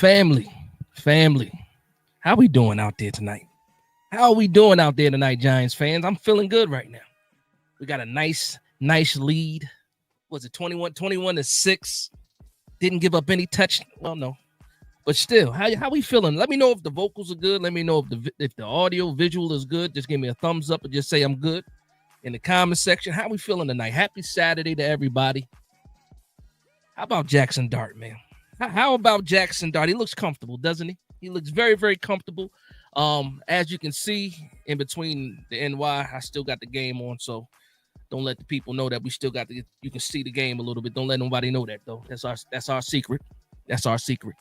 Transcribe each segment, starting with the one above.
Family. How we doing out there tonight? How are we doing out there tonight, Giants fans? I'm feeling good right now. We got a nice lead. Was it 21-6? Didn't give up any touch. Well, no. But still, how we feeling? Let me know if the vocals are good. Let me know if the audio visual is good. Just give me a thumbs up and just say I'm good in the comment section. How we feeling tonight? Happy Saturday to everybody. How about Jackson Dart, man? How about Jackson Dart? He looks comfortable, doesn't he? He looks very, very comfortable. As you can see in between the NY, I still got the game on, so don't let the people know that we still got you can see the game a little bit. Don't let nobody know that though. That's our secret. That's our secret.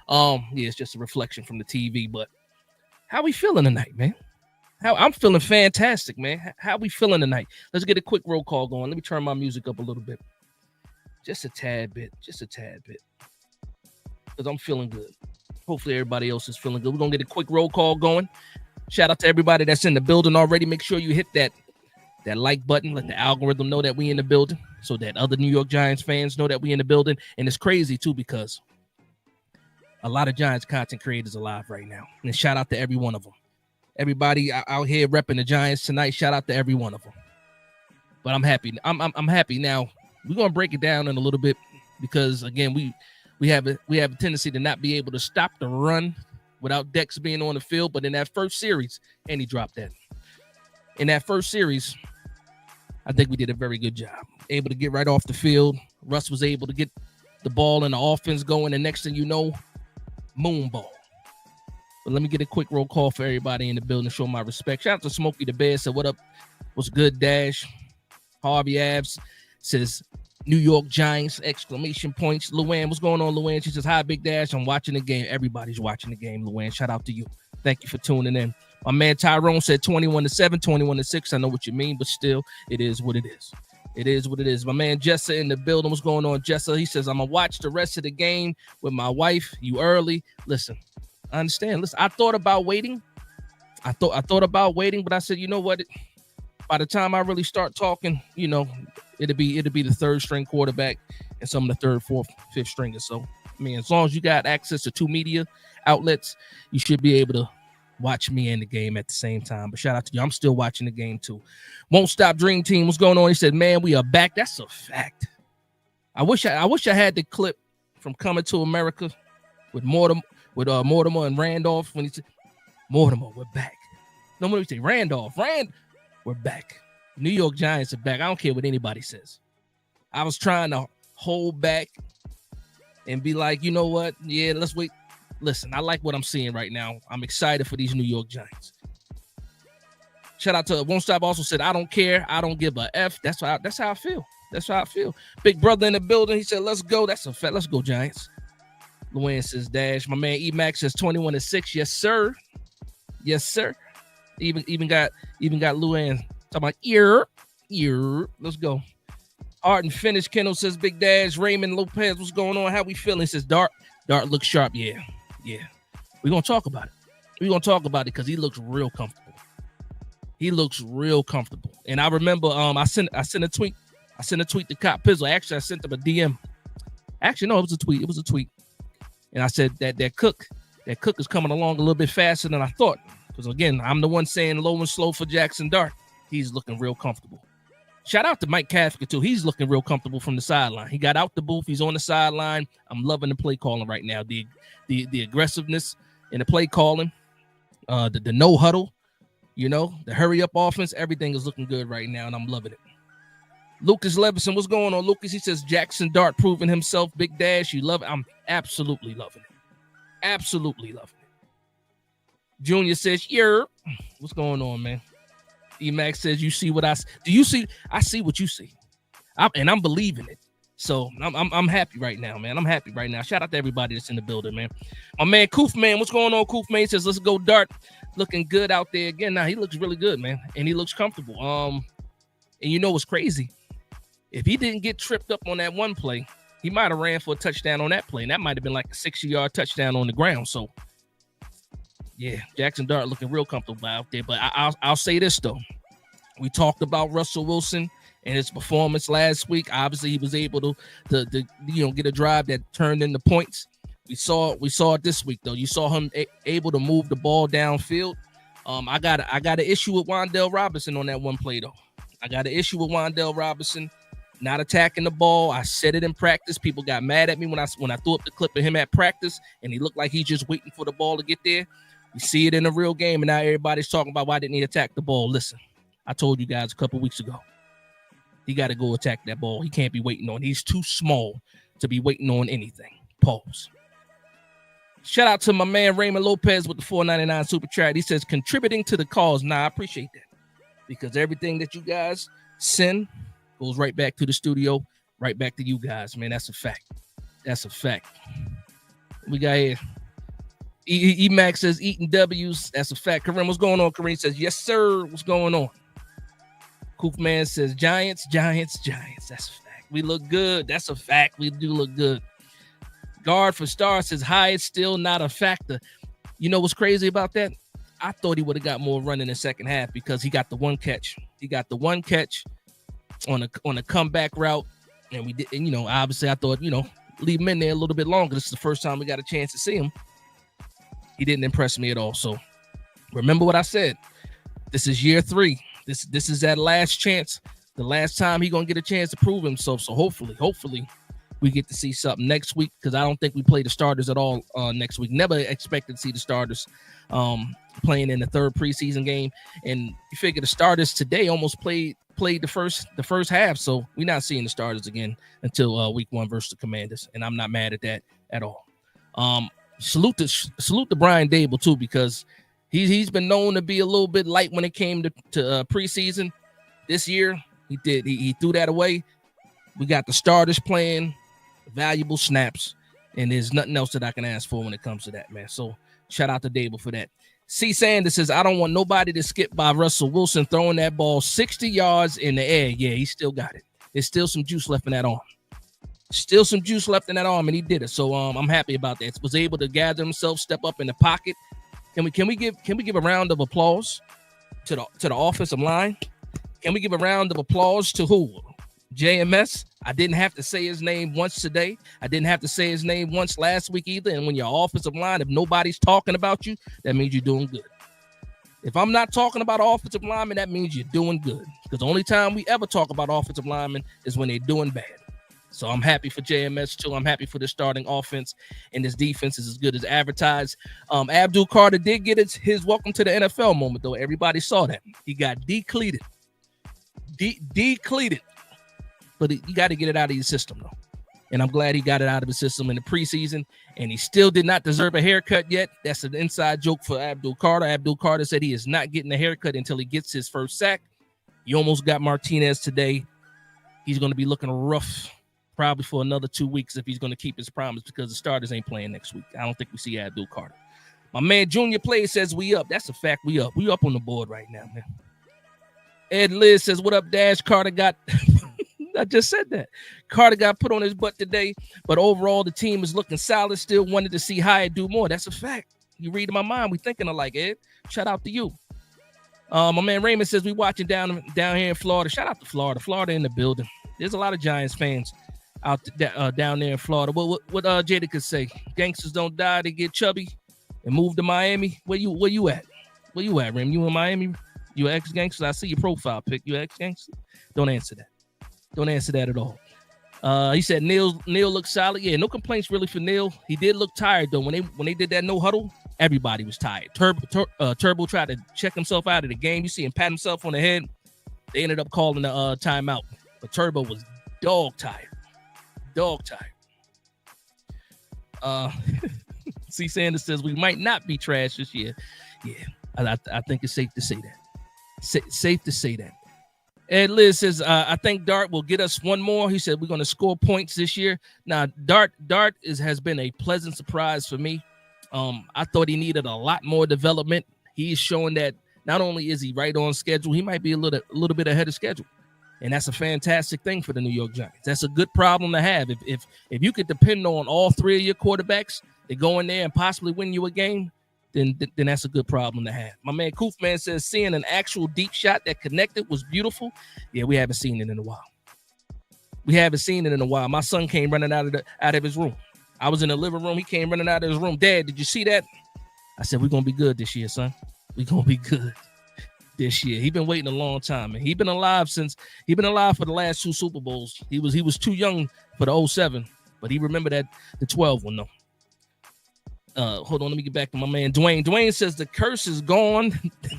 Yeah, it's just a reflection from the TV. But how we feeling tonight, man? I'm feeling fantastic, man. How we feeling tonight? Let's get a quick roll call going. Let me turn my music up a little bit. Just a tad bit. Because I'm feeling good. Hopefully everybody else is feeling good. We're going to get a quick roll call going. Shout out to everybody that's in the building already. Make sure you hit that like button. Let the algorithm know that we in the building so that other New York Giants fans know that we in the building. And it's crazy, too, because a lot of Giants content creators alive right now. And shout out to every one of them. Everybody out here repping the Giants tonight, shout out to every one of them. But I'm happy. I'm happy. Now, we're going to break it down in a little bit because, again, we have a tendency to not be able to stop the run without Dex being on the field. But in that first series, and he dropped that. In that first series, I think we did a very good job. Able to get right off the field. Russ was able to get the ball and the offense going. And next thing you know, moon ball. But let me get a quick roll call for everybody in the building. Show my respect. Shout out to Smokey the Bear. Said, what up? What's good, Dash? Harvey Abs says, New York Giants, exclamation points. Luann, what's going on, Luann? She says, hi, Big Dash. I'm watching the game. Everybody's watching the game, Luann. Shout out to you. Thank you for tuning in. My man Tyrone said 21-7, 21-6. I know what you mean, but still, it is what it is. It is what it is. My man Jessa in the building. What's going on, Jessa? He says, I'm going to watch the rest of the game with my wife. You early. Listen, I understand. Listen, I thought about waiting. I thought about waiting, but I said, you know what? By the time I really start talking, you know, it'll be the third string quarterback and some of the third, fourth, fifth stringers. So, I mean, as long as you got access to two media outlets, you should be able to watch me and the game at the same time. But shout out to you. I'm still watching the game too. Won't Stop Dream Team. What's going on? He said, man, we are back. That's a fact. I wish I had the clip from Coming to America with Mortimer and Randolph when he said, Mortimer, we're back. No more say Randolph. We're back. New York Giants are back. I don't care what anybody says. I was trying to hold back and be like, you know what? Yeah, let's wait. Listen, I like what I'm seeing right now. I'm excited for these New York Giants. Shout out to Won't Stop also said, I don't care. I don't give a F. That's how I feel. That's how I feel. Big brother in the building. He said, let's go. That's a fact. Let's go, Giants. Luann says, Dash. My man E-Max says 21-6. Yes, sir. Yes, sir. Even got Luann talking about ear. Let's go. Art and Finish. Kendall says, Big Dash. Raymond Lopez, what's going on? How we feeling? He says, Dart looks sharp. Yeah. We're gonna talk about it because he looks real comfortable. And I remember I sent a tweet. I sent a tweet to Cop Pizzle. Actually, I sent him a DM. Actually, no, it was a tweet. And I said that Cook is coming along a little bit faster than I thought. Because again, I'm the one saying low and slow for Jackson Dart. He's looking real comfortable. Shout out to Mike Kafka, too. He's looking real comfortable from the sideline. He got out the booth. He's on the sideline. I'm loving the play calling right now. The aggressiveness in the play calling, the no huddle, you know, the hurry up offense. Everything is looking good right now, and I'm loving it. Lucas Levison, what's going on, Lucas? He says, Jackson Dart proving himself. Big Dash, you love it. I'm absolutely loving it. Absolutely loving it. Junior says, yeah. What's going on, man? E-Max says, you see what I see. Do you see? I see what you see. I'm believing it. So I'm happy right now, man. I'm happy right now. Shout out to everybody that's in the building, man. My man, Koof, man. What's going on, Koof, man? He says, let's go, Dart. Looking good out there again. Now, he looks really good, man. And he looks comfortable. And you know what's crazy? If he didn't get tripped up on that one play, he might have ran for a touchdown on that play. And that might have been like a 60-yard touchdown on the ground. So, yeah, Jackson Dart looking real comfortable out there. But I'll say this, though. We talked about Russell Wilson and his performance last week. Obviously, he was able to get a drive that turned into points. We saw it this week though. You saw him able to move the ball downfield. I got an issue with Wan'Dale Robinson on that one play though. I got an issue with Wan'Dale Robinson not attacking the ball. I said it in practice. People got mad at me when I threw up the clip of him at practice, and he looked like he's just waiting for the ball to get there. We see it in a real game, and now everybody's talking about why didn't he attack the ball. Listen, I told you guys a couple weeks ago. He got to go attack that ball. He can't be waiting on. He's too small to be waiting on anything. Pause. Shout out to my man Raymond Lopez with the $4.99 super chat. He says, contributing to the cause. Nah, I appreciate that. Because everything that you guys send goes right back to the studio, right back to you guys, man. That's a fact. That's a fact. We got here. E-Max says, eating W's. That's a fact. Kareem, what's going on? Kareem says, yes, sir. What's going on? Koofman says, Giants. That's a fact. We look good. That's a fact. We do look good. Guard for Star says, Hyatt's still not a factor. You know what's crazy about that? I thought he would have got more run in the second half because he got the one catch. He got the one catch on a comeback route. And we did, and, obviously I thought, leave him in there a little bit longer. This is the first time we got a chance to see him. He didn't impress me at all. So remember what I said. This is year 3. This is that last chance. The last time he's going to get a chance to prove himself. So hopefully we get to see something next week, because I don't think we play the starters at all next week. Never expected to see the starters playing in the third preseason game. And you figure the starters today almost played the first half. So we're not seeing the starters again until week 1 versus the Commanders. And I'm not mad at that at all. Salute to Brian Dable too, because he's been known to be a little bit light when it came to preseason. This year he threw that away. We got the starters playing valuable snaps, and there's nothing else that I can ask for when it comes to that, man. So shout out to Dable for that. C. Sanders says, I don't want nobody to skip by Russell Wilson throwing that ball 60 yards in the air. Yeah, he still got it. There's still some juice left in that arm. And he did it. So I'm happy about that. Was able to gather himself, step up in the pocket. Can we give a round of applause to the offensive line? Can we give a round of applause to who? JMS. I didn't have to say his name once today. I didn't have to say his name once last week either. And when your offensive line, if nobody's talking about you, that means you're doing good. If I'm not talking about offensive linemen, that means you're doing good. Because the only time we ever talk about offensive linemen is when they're doing bad. So I'm happy for JMS too. I'm happy for the starting offense, and this defense is as good as advertised. Abdul Carter did get his welcome to the NFL moment, though. Everybody saw that. He got decleated. Decleated. But you got to get it out of your system, though. And I'm glad he got it out of his system in the preseason. And he still did not deserve a haircut yet. That's an inside joke for Abdul Carter. Abdul Carter said he is not getting a haircut until he gets his first sack. He almost got Martinez today. He's going to be looking rough probably for another 2 weeks if he's going to keep his promise, because the starters ain't playing next week. I don't think we see Abdul Carter. My man Junior Play says we up. That's a fact. We up. We up on the board right now, man. Ed Liz says, what up, Dash? Carter got... I just said that. Carter got put on his butt today, but overall the team is looking solid. Still wanted to see Hyatt do more. That's a fact. You read my mind. We thinking alike, Ed. Shout out to you. My man Raymond says we watching down here in Florida. Shout out to Florida. Florida in the building. There's a lot of Giants fans out down there in Florida. What Jada could say? Gangsters don't die; they get chubby and move to Miami. Where you at? Where you at, Rim? You in Miami? You ex-gangster? I see your profile pic. You ex-gangster? Don't answer that. Don't answer that at all. He said Neal looked solid. Yeah, no complaints really for Neal. He did look tired though. When they did that no huddle, everybody was tired. Turbo tried to check himself out of the game. You see him pat himself on the head. They ended up calling the timeout. But Turbo was dog tired. C. Sanders says we might not be trash this year. Yeah, I think it's safe to say that. Safe to say that. Ed Liz says, I think Dart will get us one more. He said we're going to score points this year. Now, Dart has been a pleasant surprise for me. I thought he needed a lot more development. He's showing that not only is he right on schedule, he might be a little bit ahead of schedule. And that's a fantastic thing for the New York Giants. That's a good problem to have. If you could depend on all 3 of your quarterbacks to go in there and possibly win you a game, then that's a good problem to have. My man Koofman says seeing an actual deep shot that connected was beautiful. Yeah, we haven't seen it in a while. My son came running out of his room. I was in the living room. He came running out of his room. Dad, did you see that? I said, we're going to be good this year, son. We're going to be good this year. He's been waiting a long time, man. He's been alive for the last 2 Super Bowls. He was too young for the 07, but he remembered that the 12 one, though. Hold on, let me get back to my man Dwayne. Dwayne says the curse is gone.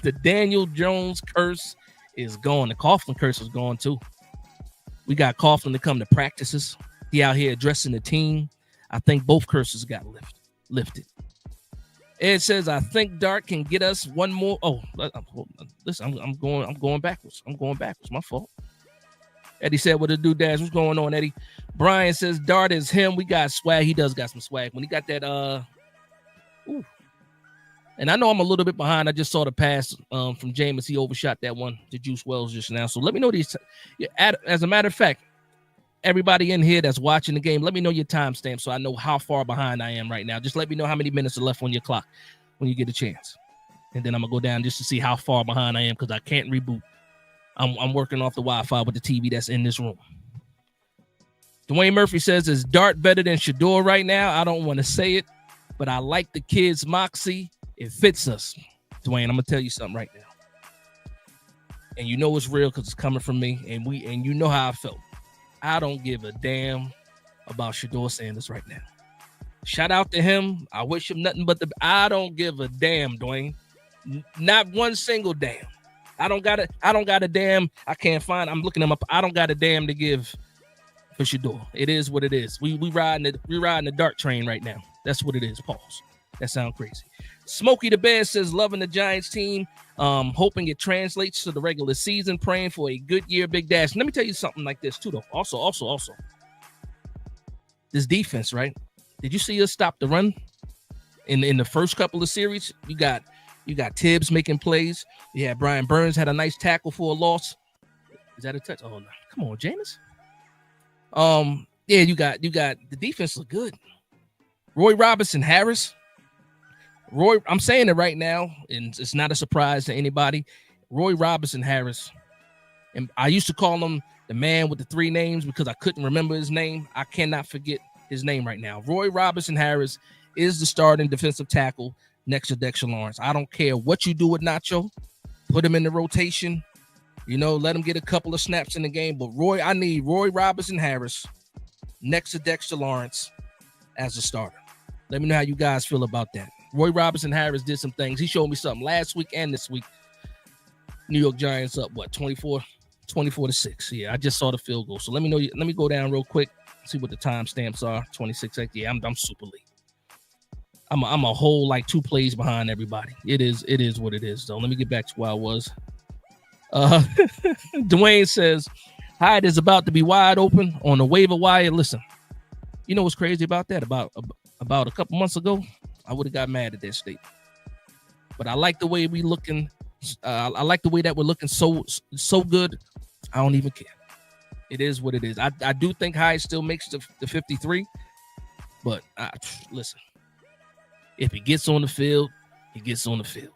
The Daniel Jones curse is gone. The Coughlin curse is gone, too. We got Coughlin to come to practices. He out here addressing the team. I think both curses got lifted. Ed says, I think Dart can get us one more. Oh, listen, I'm going backwards. My fault. Eddie said, what to do, Dash? What's going on, Eddie? Brian says, Dart is him. We got swag. He does got some swag. When he got that, and I know I'm a little bit behind. I just saw the pass from Jameis. He overshot that one to Juice Wells just now. So let me know these. As a matter of fact, everybody in here that's watching the game, let me know your timestamp so I know how far behind I am right now. Just let me know how many minutes are left on your clock when you get a chance. And then I'm going to go down just to see how far behind I am because I can't reboot. I'm working off the Wi-Fi with the TV that's in this room. Dwayne Murphy says, is Dart better than Shador right now? I don't want to say it, but I like the kid's moxie. It fits us. Dwayne, I'm going to tell you something right now. And you know it's real because it's coming from me. And you know how I felt. I don't give a damn about Shador Sanders right now. Shout out to him. I wish him nothing but I don't give a damn, Dwayne. Not one single damn. I don't got a damn. I can't find. I'm looking him up. I don't got a damn to give for Shador. It is what it is. We riding the Dart train right now. That's what it is. Pause. That sounds crazy. Smokey the Bear says, loving the Giants team. Hoping it translates to the regular season. Praying for a good year, Big Dash. Let me tell you something like this too, though. Also, this defense, right? Did you see us stop the run in the first couple of series? You got Tibbs making plays. Yeah, Brian Burns had a nice tackle for a loss. Is that a touch? Oh no! Come on, Jameis. Yeah, you got the defense look good. Roy Robinson Harris. I'm saying it right now, and it's not a surprise to anybody. Roy Robinson Harris, and I used to call him the man with the 3 names because I couldn't remember his name. I cannot forget his name right now. Roy Robinson Harris is the starting defensive tackle next to Dexter Lawrence. I don't care what you do with Nacho. Put him in the rotation. Let him get a couple of snaps in the game. But I need Roy Robinson Harris next to Dexter Lawrence as a starter. Let me know how you guys feel about that. Roy Robinson Harris did some things. He showed me something last week and this week. New York Giants up, 24-6. Yeah, I just saw the field goal. So let me go down real quick, see what the timestamps are. 26. Yeah, I'm super late. I'm a whole 2 plays behind everybody. It is what it is, though. Let me get back to where I was. Dwayne says, Hyde is about to be wide open on the waiver wire. Listen, you know what's crazy about that? About a couple months ago, I would have got mad at that statement. But I like the way we looking. I like the way that we're looking so good. I don't even care. It is what it is. I do think Hyde still makes the 53. But listen, if he gets on the field, he gets on the field.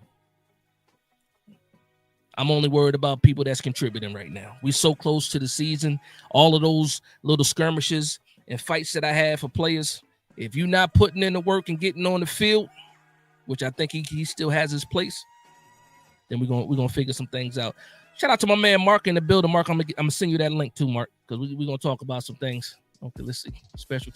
I'm only worried about people that's contributing right now. We're so close to the season. All of those little skirmishes and fights that I have for players, if you're not putting in the work and getting on the field, which I think he still has his place, then we're gonna figure some things out. Shout out to my man Mark in the building. Mark, I'm gonna send you that link too, Mark, because we're gonna talk about some things. Okay, let's see. Special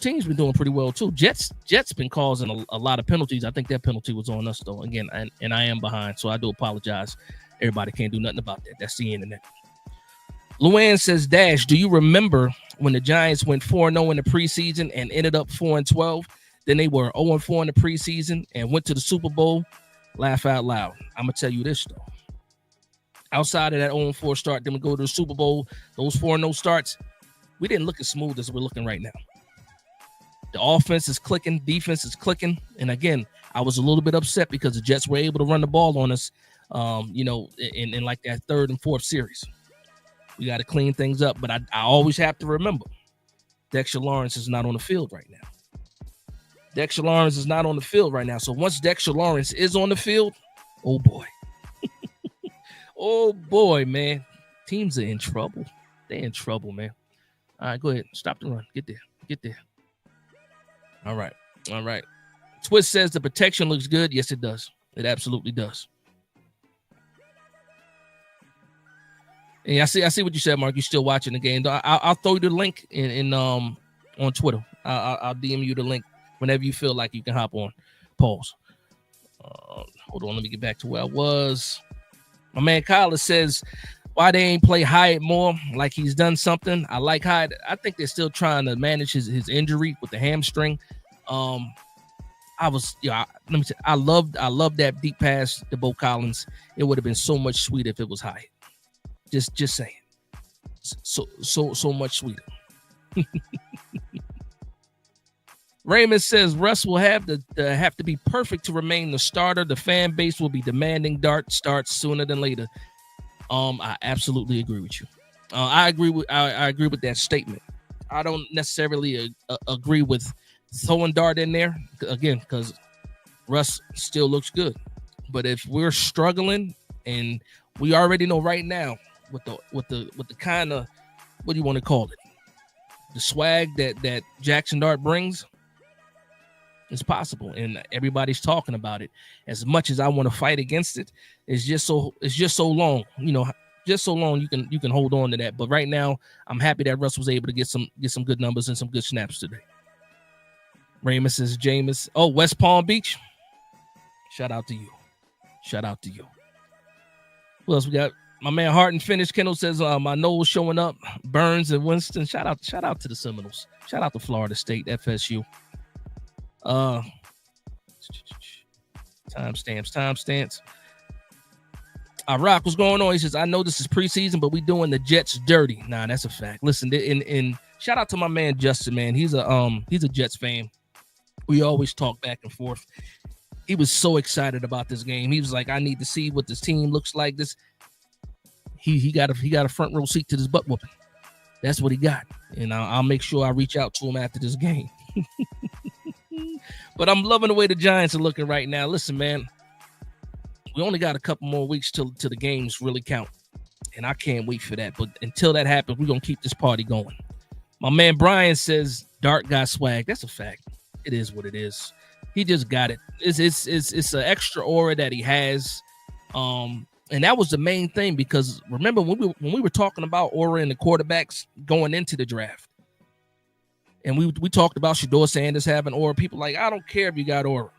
teams been doing pretty well too. Jets been causing a lot of penalties. I think that penalty was on us though. Again, and I am behind, so I do apologize. Everybody can't do nothing about that. That's the internet. Luann says, Dash, do you remember when the Giants went 4-0 in the preseason and ended up 4-12? Then they were 0-4 in the preseason and went to the Super Bowl? Laugh out loud. I'm going to tell you this, though. Outside of that 0-4 start, then we go to the Super Bowl, those 4-0 starts, we didn't look as smooth as we're looking right now. The offense is clicking, defense is clicking. And again, I was a little bit upset because the Jets were able to run the ball on us, in that 3rd and 4th series. We got to clean things up, but I always have to remember Dexter Lawrence is not on the field right now. So once Dexter Lawrence is on the field, oh boy. Oh boy, man. Teams are in trouble. They're in trouble, man. All right, go ahead. Stop the run. Get there. All right. Twist says the protection looks good. Yes, it does. It absolutely does. And I see what you said, Mark. You're still watching the game. I'll throw you the link in on Twitter. I'll DM you the link whenever you feel like you can hop on. Pause. Hold on, let me get back to where I was. My man Kyler says, why they ain't play Hyatt more, like he's done something. I like Hyatt. I think they're still trying to manage his injury with the hamstring. Let me say, I loved that deep pass to Bo Collins. It would have been so much sweeter if it was Hyatt. Just saying. So much sweeter. Raymond says Russ will have to be perfect to remain the starter. The fan base will be demanding Dart starts sooner than later. I absolutely agree with you. I agree with that statement. I don't necessarily agree with throwing Dart in there again because Russ still looks good. But if we're struggling, and we already know right now with the kind of, what do you want to call it, the swag that Jackson Dart brings, it's possible, and everybody's talking about it. As much as I want to fight against it, it's just so long, just so long you can hold on to that. But right now, I'm happy that Russ was able to get some good numbers and some good snaps today. Raymond says Jameis. Oh, West Palm Beach. Shout out to you. Who else we got? My man Harton finished. Kendall says my nose showing up. Burns and Winston. Shout out to the Seminoles. Shout out to Florida State, FSU. Timestamps. Rock, what's going on? He says, I know this is preseason, but we doing the Jets dirty. Nah, that's a fact. Listen, and shout out to my man Justin, man. He's a Jets fan. We always talk back and forth. He was so excited about this game. He was like, I need to see what this team looks like. This he got a front row seat to this butt whooping. That's what he got. And I'll make sure I reach out to him after this game. But I'm loving the way the Giants are looking right now. Listen, man, we only got a couple more weeks till the games really count. And I can't wait for that. But until that happens, we're going to keep this party going. My man Brian says Dart got swag. That's a fact. It is what it is. He just got it. It's an extra aura that he has. And that was the main thing, because remember when we were talking about aura and the quarterbacks going into the draft, and we talked about Shedeur Sanders having aura. People like, I don't care if you got aura.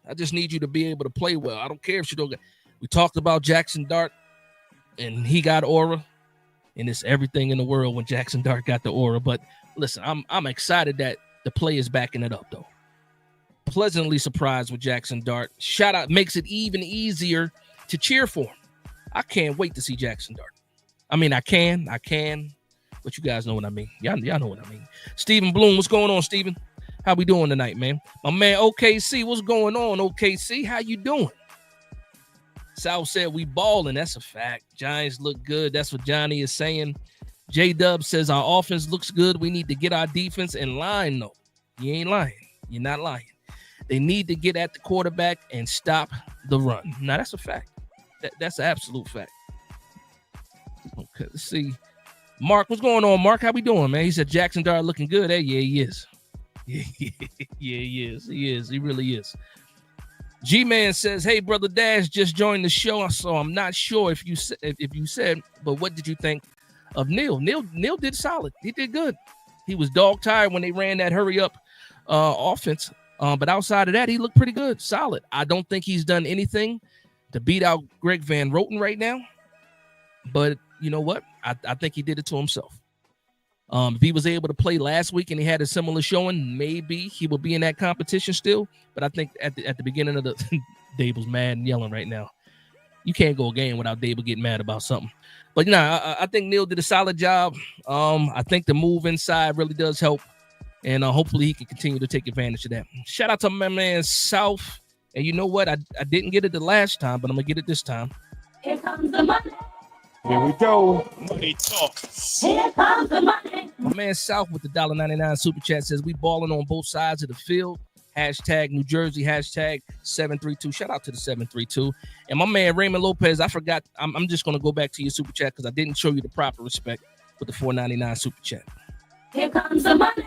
I just need you to be able to play well. I don't care if Shedeur got. We talked about Jackson Dart, and he got aura, and it's everything in the world when Jackson Dart got the aura. But listen, I'm excited that the play is backing it up, though. Pleasantly surprised with Jackson Dart. Shout out, makes it even easier to cheer for him. I can't wait to see Jackson Dart. I mean, I can, but you guys know what I mean. Y'all know what I mean. Stephen Bloom, what's going on, Stephen? How we doing tonight, man? My man OKC, what's going on, OKC? How you doing? Sal said we balling. That's a fact. Giants look good. That's what Johnny is saying. J-Dub says our offense looks good. We need to get our defense in line, though. You ain't lying. You're not lying. They need to get at the quarterback and stop the run. Now, that's a fact. That's an absolute fact. Okay, let's see. Mark, what's going on, Mark? How we doing, man? He said Jackson Dart looking good. Hey, yeah, he is. Yeah, he is. He is. He really is. G-Man says, hey, Brother Dash just joined the show, so I'm not sure if you said, but what did you think of Neal? Neal did solid. He did good. He was dog-tired when they ran that hurry-up offense. But outside of that, he looked pretty good, solid. I don't think he's done anything to beat out Greg Van Roten right now. But you know what? I think he did it to himself. If he was able to play last week and he had a similar showing, maybe he would be in that competition still. But I think at the beginning of the Dable's mad and yelling right now. You can't go a game without Dable getting mad about something. But I think Neal did a solid job. I think the move inside really does help. And hopefully he can continue to take advantage of that. Shout out to my man South. And you know what? I didn't get it the last time, but I'm going to get it this time. Here comes the money. Here we go. Money talk. Here comes the money. My man South with the $1.99 super chat says we balling on both sides of the field. Hashtag New Jersey. Hashtag 732. Shout out to the 732. And my man Raymond Lopez, I forgot. I'm just going to go back to your super chat because I didn't show you the proper respect with the $4.99 super chat. Here comes the money.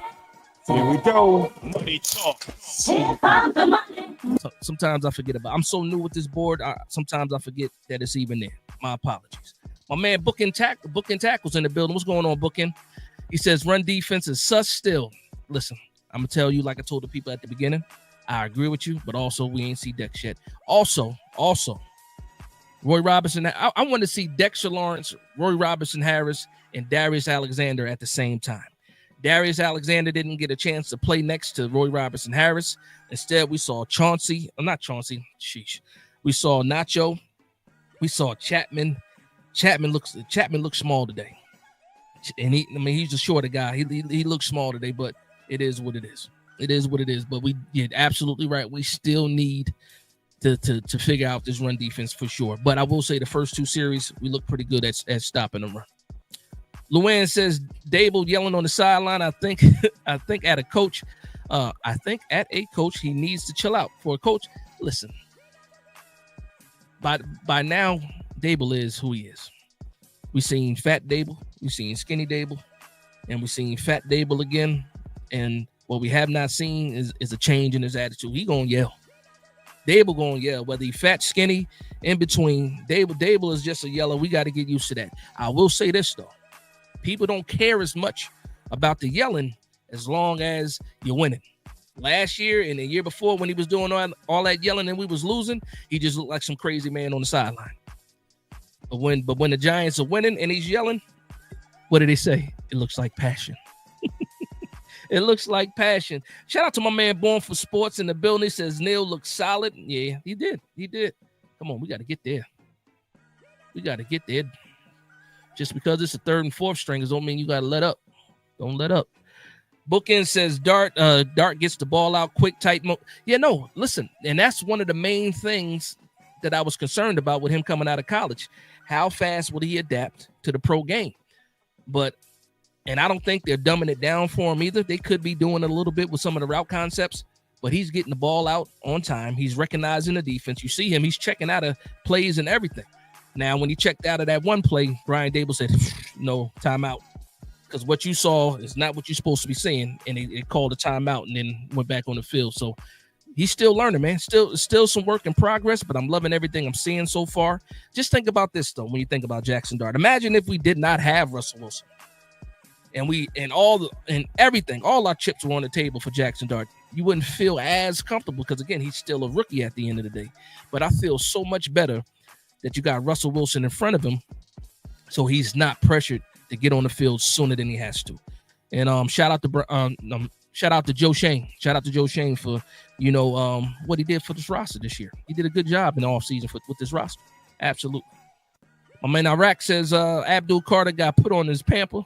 Here we go. Money talk. Here comes the money. Sometimes I forget about. I'm so new with this board. Sometimes I forget that it's even there. My apologies. My man Booking Tackles in the building. What's going on, Booking? He says run defense is sus still. Listen, I'm gonna tell you like I told the people at the beginning. I agree with you, but also we ain't see Dex yet. Also, Roy Robinson. I want to see Dexter Lawrence, Roy Robinson Harris, and Darius Alexander at the same time. Darius Alexander didn't get a chance to play next to Roy Robinson Harris. Instead, we saw Chauncey. Not Chauncey. Sheesh. We saw Nacho. We saw Chapman. Chapman looks small today. And he's a shorter guy. He looks small today, but it is what it is. It is what it is. But you're absolutely right. We still need to figure out this run defense for sure. But I will say the first two series, we look pretty good at stopping the run. Luann says Dable yelling on the sideline. I think at a coach. He needs to chill out. For a coach, listen. By now, Dable is who he is. We've seen fat Dable, we've seen skinny Dable, and we've seen fat Dable again. And what we have not seen is a change in his attitude. He gonna yell. Dable gonna yell, whether he fat, skinny, in between. Dable is just a yeller. We got to get used to that. I will say this though. People don't care as much about the yelling as long as you're winning. Last year and the year before, when he was doing all that yelling and we was losing, he just looked like some crazy man on the sideline. But when the Giants are winning and he's yelling, what did they say? It looks like passion. It looks like passion. Shout out to my man Born for Sports in the building. He says Neal looks solid. Yeah, he did. Come on, we got to get there. Just because it's a third and fourth stringers don't mean you got to let up. Don't let up. Bookend says Dart gets the ball out quick, tight. Listen, and that's one of the main things that I was concerned about with him coming out of college. How fast would he adapt to the pro game? And I don't think they're dumbing it down for him either. They could be doing a little bit with some of the route concepts, but he's getting the ball out on time. He's recognizing the defense. You see him, he's checking out of plays and everything. Now, when he checked out of that one play, Brian Dable said, no, timeout. Because what you saw is not what you're supposed to be seeing. And it called a timeout and then went back on the field. So he's still learning, man. Still some work in progress, but I'm loving everything I'm seeing so far. Just think about this, though, when you think about Jackson Dart. Imagine if we did not have Russell Wilson. And all our chips were on the table for Jackson Dart. You wouldn't feel as comfortable because, again, he's still a rookie at the end of the day. But I feel so much better that you got Russell Wilson in front of him, so he's not pressured to get on the field sooner than he has to. And shout out to Joe Shane. Shout out to Joe Shane for what he did for this roster this year. He did a good job in the offseason with this roster. Absolutely. My man Iraq says Abdul Carter got put on his pamper.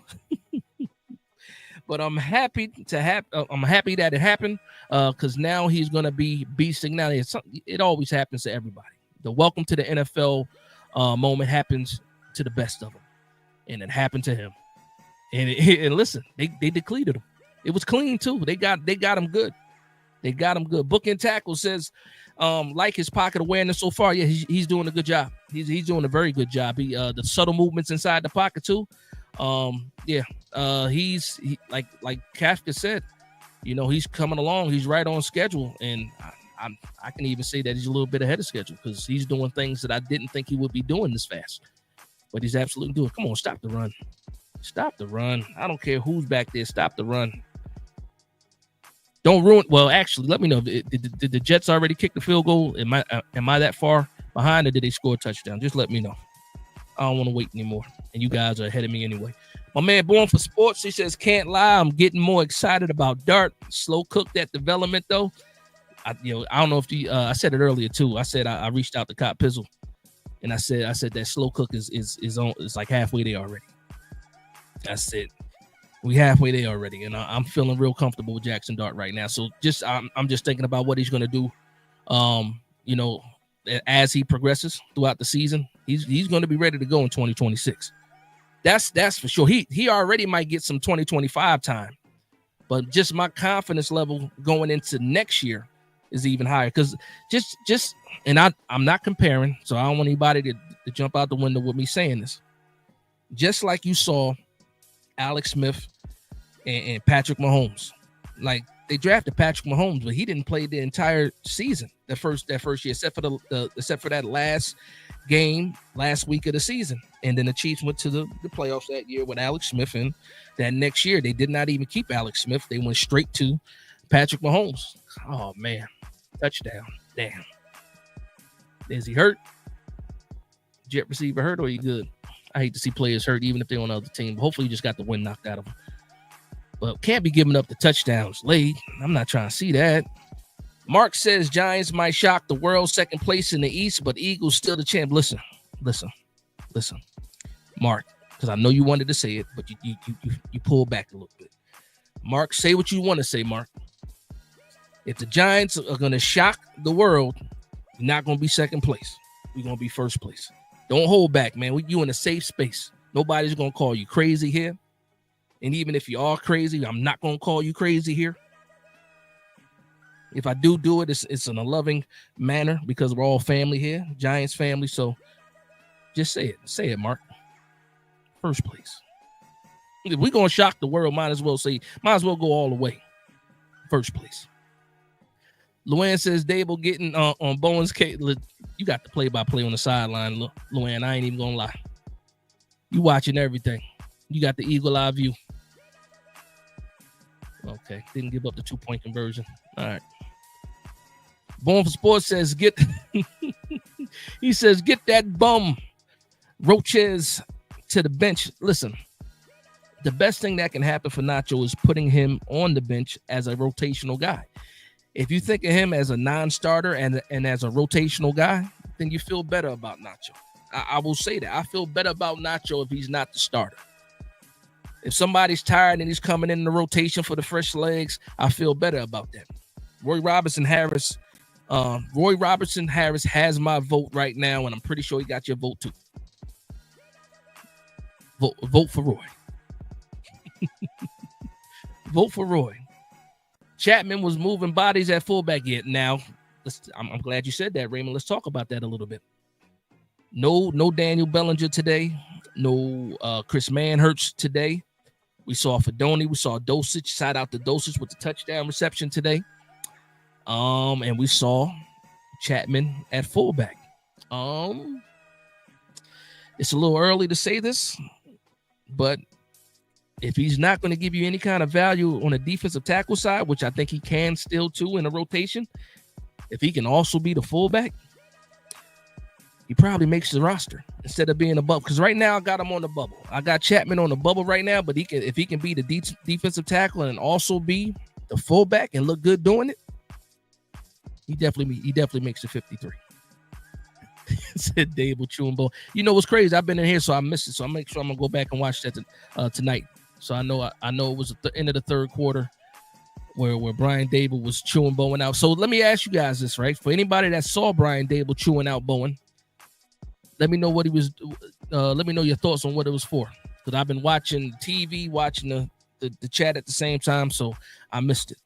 But I'm happy that it happened because now he's going to be beasting. Now it always happens to everybody. The welcome to the NFL moment happens to the best of them, and it happened to him. And listen, they depleted him. It was clean too. They got him good. They got him good. Booking Tackle says like his pocket awareness so far. Yeah, he's doing a good job. He's doing a very good job. The subtle movements inside the pocket too. He's like Kafka said, he's coming along. He's right on schedule, and I can even say that he's a little bit ahead of schedule because he's doing things that I didn't think he would be doing this fast. But he's absolutely doing it. Come on, stop the run. Stop the run. I don't care who's back there. Stop the run. Don't ruin. Well, actually, let me know. Did the Jets already kick the field goal? Am I that far behind, or did they score a touchdown? Just let me know. I don't want to wait anymore. And you guys are ahead of me anyway. My man Born for Sports, he says, can't lie, I'm getting more excited about Dart. Slow cooked that development, though. I don't know if I said it earlier, too. I said I reached out to Cop Pizzle, and I said that slow cook is like halfway there already. I said, we halfway there already, and I'm feeling real comfortable with Jackson Dart right now. So I'm just thinking about what he's going to do, as he progresses throughout the season. He's going to be ready to go in 2026. That's for sure. He already might get some 2025 time, but just my confidence level going into next year is even higher. Because I'm not comparing, so I don't want anybody to jump out the window with me saying this. Just like you saw Alex Smith and Patrick Mahomes, Like they drafted Patrick Mahomes, but he didn't play the entire season. That first year, except for that last game last week of the season. And then the Chiefs went to the playoffs that year with Alex Smith, and that next year they did not even keep Alex Smith. They went straight to Patrick Mahomes. Oh man, touchdown! Damn. Is he hurt? Jet receiver hurt, or are you good? I hate to see players hurt, even if they're on the other team. But hopefully, you just got the wind knocked out of them. But can't be giving up the touchdowns late. I'm not trying to see that. Mark says Giants might shock the world, second place in the East, but Eagles still the champ. Listen, Mark, because I know you wanted to say it, but you pulled back a little bit. Mark, say what you want to say, Mark. If the Giants are going to shock the world, you're not going to be second place. We're going to be first place. Don't hold back, man. You in a safe space. Nobody's going to call you crazy here. And even if you are crazy, I'm not going to call you crazy here. If I do it, it's in a loving manner because we're all family here, Giants family. So just say it. Say it, Mark. First place. If we're going to shock the world, might as well go all the way. First place. Luann says Dable getting on Bowen's case. You got the play-by-play on the sideline, Luann. I ain't even going to lie. You watching everything. You got the eagle eye view. Okay. Didn't give up the 2-point conversion. All right. Born for Sports says he says get that bum Roches to the bench. Listen, the best thing that can happen for Nacho is putting him on the bench as a rotational guy. If you think of him as a non-starter and as a rotational guy, then you feel better about Nacho. I will say that. I feel better about Nacho if he's not the starter. If somebody's tired and he's coming in the rotation for the fresh legs, I feel better about that. Roy Robertson Harris has my vote right now, and I'm pretty sure he got your vote too. Vote for Roy. Vote for Roy. Chapman was moving bodies at fullback yet. Now, I'm glad you said that, Raymond. Let's talk about that a little bit. No Daniel Bellinger today. No Chris Manhurst today. We saw Fedoni. We saw Dosage. Side out to Dosage with the touchdown reception today. And we saw Chapman at fullback. It's a little early to say this, but if he's not going to give you any kind of value on the defensive tackle side, which I think he can still too in a rotation, if he can also be the fullback, he probably makes the roster instead of being above. Because right now I got him on the bubble. I got Chapman on the bubble right now, but if he can be the defensive tackle and also be the fullback and look good doing it, he definitely makes the 53. Said Dable chewing ball. You know what's crazy? I've been in here, so I missed it. So I make sure I'm gonna go back and watch that tonight. So I know it was the end of the third quarter where Brian Dable was chewing Bowen out. So let me ask you guys this, right? For anybody that saw Brian Dable chewing out Bowen, let me know what he was. Let me know your thoughts on what it was for. Because I've been watching TV, watching the chat at the same time, so I missed it.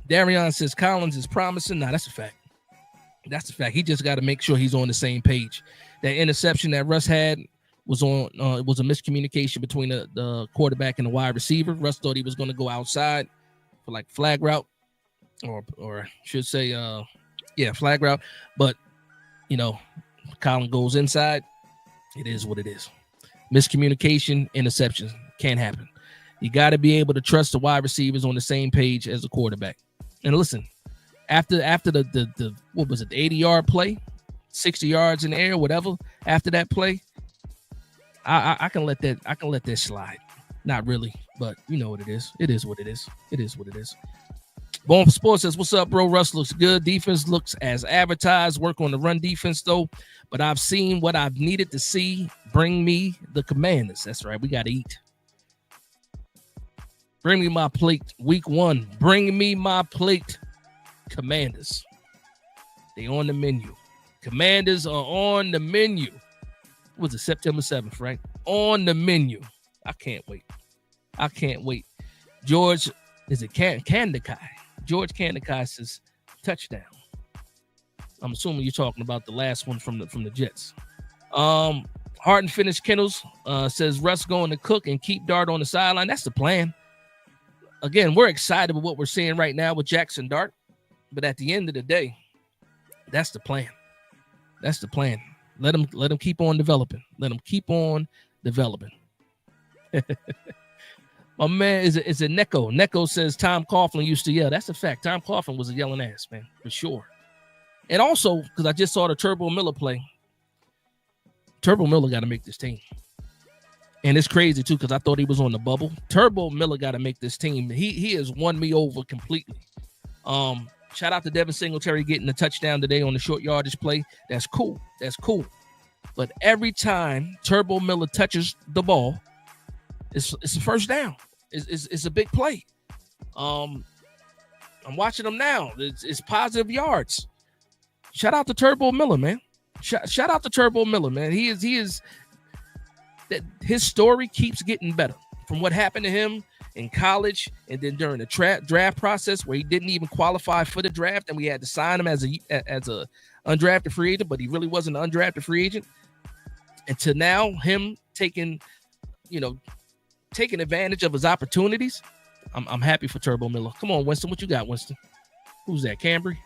Darion says Collins is promising. Nah, that's a fact. He just got to make sure he's on the same page. That interception that Russ had was a miscommunication between the quarterback and the wide receiver. Russ thought he was going to go outside for like flag route, or should say, flag route. But Collins goes inside. It is what it is. Miscommunication, interception can't happen. You got to be able to trust the wide receivers on the same page as the quarterback. And listen, after the what was it, the 80-yard play, 60 yards in the air, whatever. After that play, I can let that slide. Not really, but you know what it is. It is what it is. Born for Sports says, "What's up, bro? Russ looks good. Defense looks as advertised. Work on the run defense though. But I've seen what I've needed to see. Bring me the Commanders." That's right. We got to eat. Bring me my plate. Week 1. Bring me my plate. Commanders. They on the menu. Commanders are on the menu. Was it September 7th, right? On the menu. I can't wait. George, is it Kandakai? George Kandakai says touchdown. I'm assuming you're talking about the last one from the Jets. Hard and Finished Kennels says Russ going to cook and keep Dart on the sideline. That's the plan. Again, we're excited with what we're seeing right now with Jackson Dart. But at the end of the day, that's the plan. That's the plan. Let him keep on developing. Let him keep on developing. My man is a Neko. Neko says Tom Coughlin used to yell. That's a fact. Tom Coughlin was a yelling ass, man, for sure. And also, because I just saw the Turbo Miller play, Turbo Miller got to make this team. And it's crazy, too, because I thought he was on the bubble. Turbo Miller got to make this team. He has won me over completely. Shout out to Devin Singletary getting the touchdown today on the short yardage play. That's cool. That's cool. But every time Turbo Miller touches the ball, it's a first down. It's a big play. I'm watching him now. It's positive yards. Shout out to Turbo Miller, man. Shout out to Turbo Miller, man. He is that his story keeps getting better from what happened to him in college and then during the draft process where he didn't even qualify for the draft and we had to sign him as a undrafted free agent, but he really wasn't an undrafted free agent. And to now him taking advantage of his opportunities. I'm happy for Turbo Miller. Come on, Winston. What you got, Winston? Who's that? Cambry?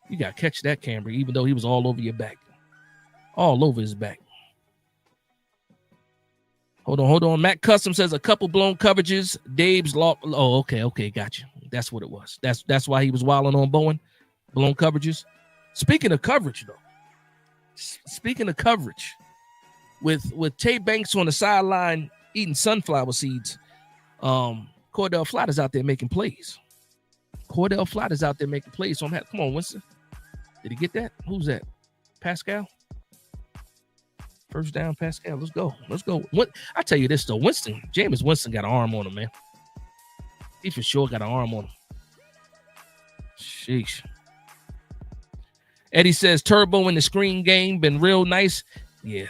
You got to catch that, Cambry, even though he was all over your back. All over his back. Hold on. Matt Custom says a couple blown coverages. Dave's lost. Oh, okay. Gotcha. That's what it was. That's why he was wilding on Bowen. Blown coverages. Speaking of coverage, though. With Tay Banks on the sideline eating sunflower seeds, Cordell Flott is out there making plays. So come on, Winston. Did he get that? Who's that? Pascal? First down, Pascal. Let's go. I tell you this, though. Jameis Winston got an arm on him, man. He for sure got an arm on him. Sheesh. Eddie says Turbo in the screen game been real nice. Yeah,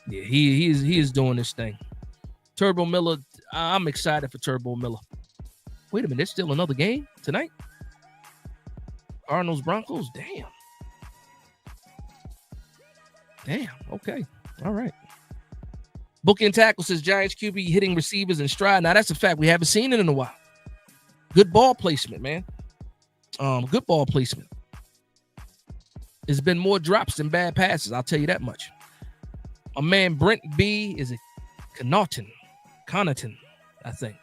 he is doing this thing. Turbo Miller, I'm excited for Turbo Miller. Wait a minute, there's still another game tonight? Cardinals Broncos? Damn, okay. All right. Book and Tackle says Giants QB hitting receivers in stride. Now, that's a fact. We haven't seen it in a while. Good ball placement, man. Good ball placement. There's been more drops than bad passes. I'll tell you that much. My man Brent B is a Connaughton, I think.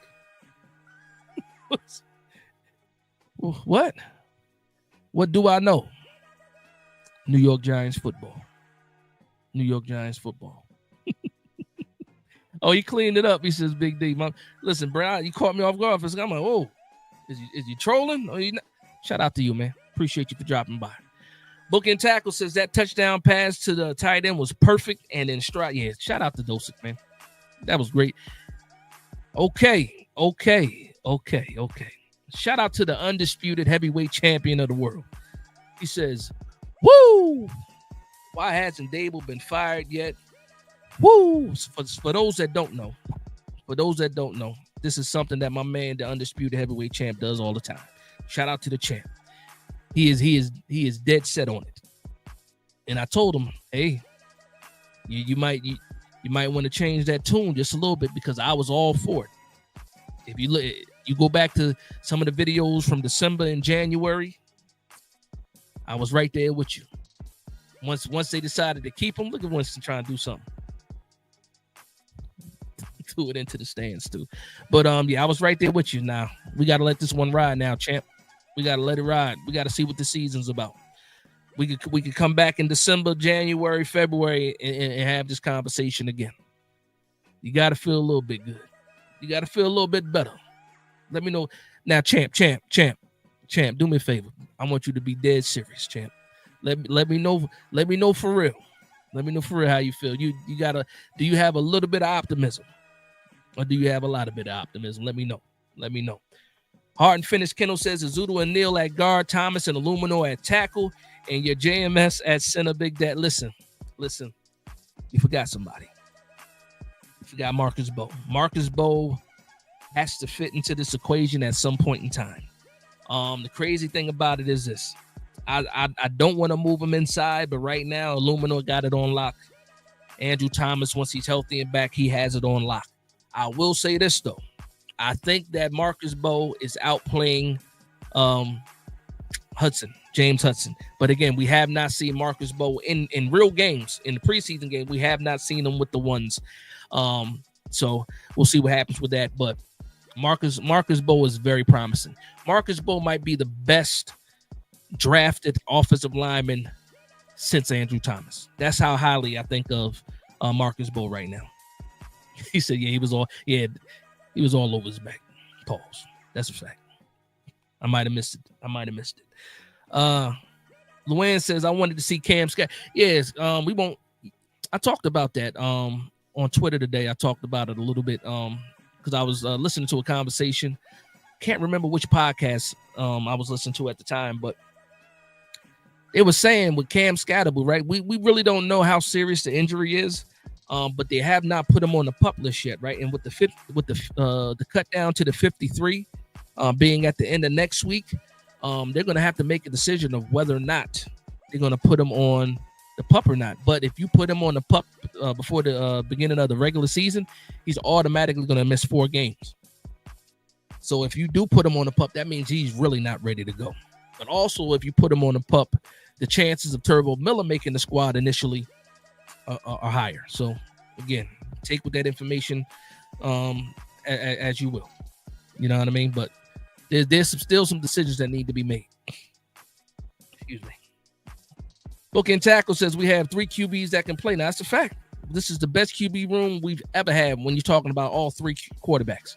What? What do I know? New York Giants football. Oh, he cleaned it up. He says, Big D. Listen, Brian, you caught me off guard. I'm like, oh, is you trolling? Or shout out to you, man. Appreciate you for dropping by. Book and Tackle says that touchdown pass to the tight end was perfect and in stride. Yeah, shout out to Dosick, man. That was great. Okay. Shout out to the undisputed heavyweight champion of the world. He says, woo! Why hasn't Dable been fired yet? Woo! For those that don't know, this is something that my man, the undisputed heavyweight champ, does all the time. Shout out to the champ. He is dead set on it. And I told him, hey, you might want to change that tune just a little bit because I was all for it. If you go back to some of the videos from December and January, I was right there with you. Once they decided to keep him, look at Winston trying to do something. Threw it into the stands too. But I was right there with you. Now we got to let this one ride now, champ. We got to let it ride. We got to see what the season's about. We could come back in December, January, February, and have this conversation again. You got to feel a little bit good. You got to feel a little bit better. Let me know. Now, champ, do me a favor. I want you to be dead serious, champ. Let me know for real. Let me know for real how you feel. Do you have a little bit of optimism? Or do you have a lot of bit of optimism? Let me know. Hard and Finished Kendall says Azudu and Neal at guard, Thomas and Illumino at tackle, and your JMS at center. Big Dad. Listen. You forgot somebody. You forgot Marcus Bowe. Marcus Bowe has to fit into this equation at some point in time. The crazy thing about it is this. I don't want to move him inside, but right now, Illumino got it on lock. Andrew Thomas, once he's healthy and back, he has it on lock. I will say this, though. I think that Marcus Bowe is outplaying James Hudson. But again, we have not seen Marcus Bowe in real games. In the preseason game, we have not seen him with the ones. So we'll see what happens with that. But Marcus Bowe is very promising. Marcus Bowe might be the best drafted offensive lineman since Andrew Thomas. That's how highly I think of Marcus Bowe right now. He said, he was all over his back. Pause. That's a fact. I might have missed it. Luann says, I wanted to see Cam Scott. Yes, we won't. I talked about that on Twitter today. I talked about it a little bit because I was listening to a conversation. Can't remember which podcast I was listening to at the time, but they were saying with Cam Scatterable, right? We really don't know how serious the injury is, but they have not put him on the PUP list yet, right? And with the cut down to the 53 being at the end of next week, they're going to have to make a decision of whether or not they're going to put him on the PUP or not. But if you put him on the PUP before the beginning of the regular season, he's automatically going to miss 4 games. So if you do put him on the PUP, that means he's really not ready to go. But also, if you put him on the PUP, the chances of Turbo Miller making the squad initially are higher. So again, take with that information as you will. You know what I mean? But there's still some decisions that need to be made. Excuse me. Book and Tackle says we have 3 QBs that can play. Now, that's a fact. This is the best QB room we've ever had when you're talking about all 3 quarterbacks.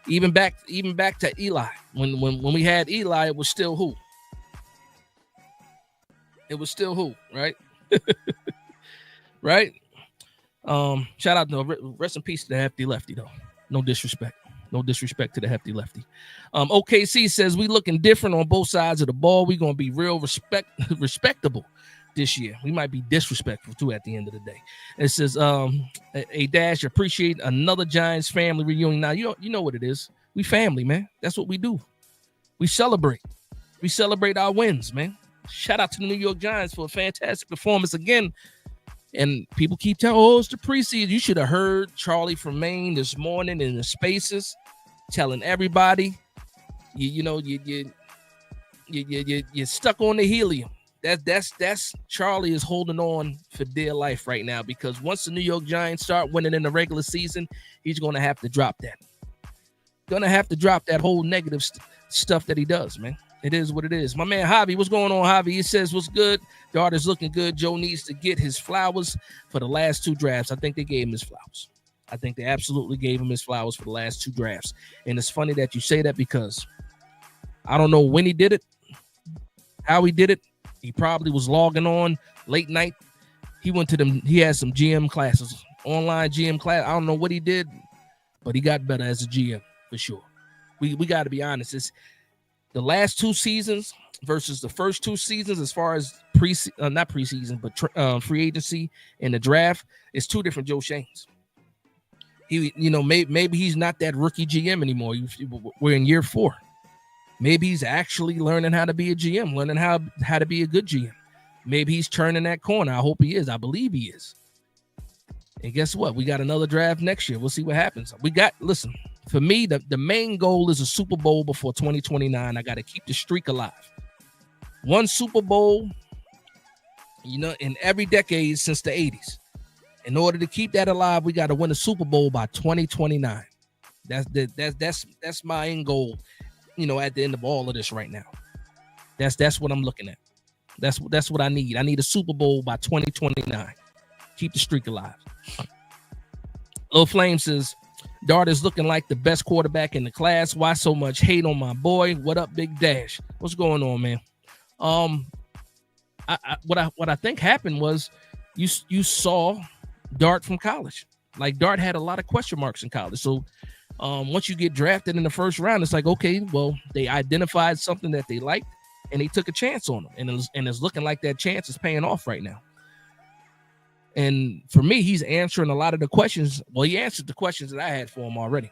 Even back to Eli. When we had Eli, it was still who? It was still who, right? Right? Shout out, no, rest in peace to the hefty lefty, though. No disrespect. No disrespect to the hefty lefty. OKC says we looking different on both sides of the ball. We're going to be real respectable this year. We might be disrespectful, too, at the end of the day. It says, a dash, appreciate another Giants family reunion. Now, you know what it is. We family, man. That's what we do. We celebrate. We celebrate our wins, man. Shout out to the New York Giants for a fantastic performance again. And people keep telling, it's the preseason. You should have heard Charlie from Maine this morning in the spaces telling everybody, you're stuck on the helium. That's Charlie is holding on for dear life right now, because once the New York Giants start winning in the regular season, he's going to have to drop that. Going to have to drop that whole negative stuff that he does, man. It is what it is. My man Javi, what's going on, Javi? He says, what's good? The art is looking good. Joe needs to get his flowers for the last 2 drafts. I think they gave him his flowers. I think they absolutely gave him his flowers for the last 2 drafts. And it's funny that you say that, because I don't know when he did it, how he did it. He probably was logging on late night. He went to them. He had some GM classes, online GM class. I don't know what he did, but he got better as a GM for sure. We got to be honest. It's the last 2 seasons versus the first 2 seasons, as far as not preseason, but free agency and the draft, it's 2 different Joe Shanes. He, maybe he's not that rookie GM anymore. We're in year 4. Maybe he's actually learning how to be a GM, learning how to be a good GM. Maybe he's turning that corner. I hope he is. I believe he is. And guess what? We got another draft next year. We'll see what happens. Listen, for me, the main goal is a Super Bowl before 2029. I got to keep the streak alive. 1 Super Bowl, in every decade since the 80s. In order to keep that alive, we got to win a Super Bowl by 2029. That's my end goal, at the end of all of this right now. That's what I'm looking at. That's what I need. I need a Super Bowl by 2029. Keep the streak alive. Lil Flame says, Dart is looking like the best quarterback in the class. Why so much hate on my boy? What up, Big Dash? What's going on, man? What I think happened was you saw Dart from college. Like, Dart had a lot of question marks in college. So once you get drafted in the first round, it's like, okay, well, they identified something that they liked and they took a chance on him. And it's looking like that chance is paying off right now. And for me, he's answering a lot of the questions. Well, he answered the questions that I had for him already.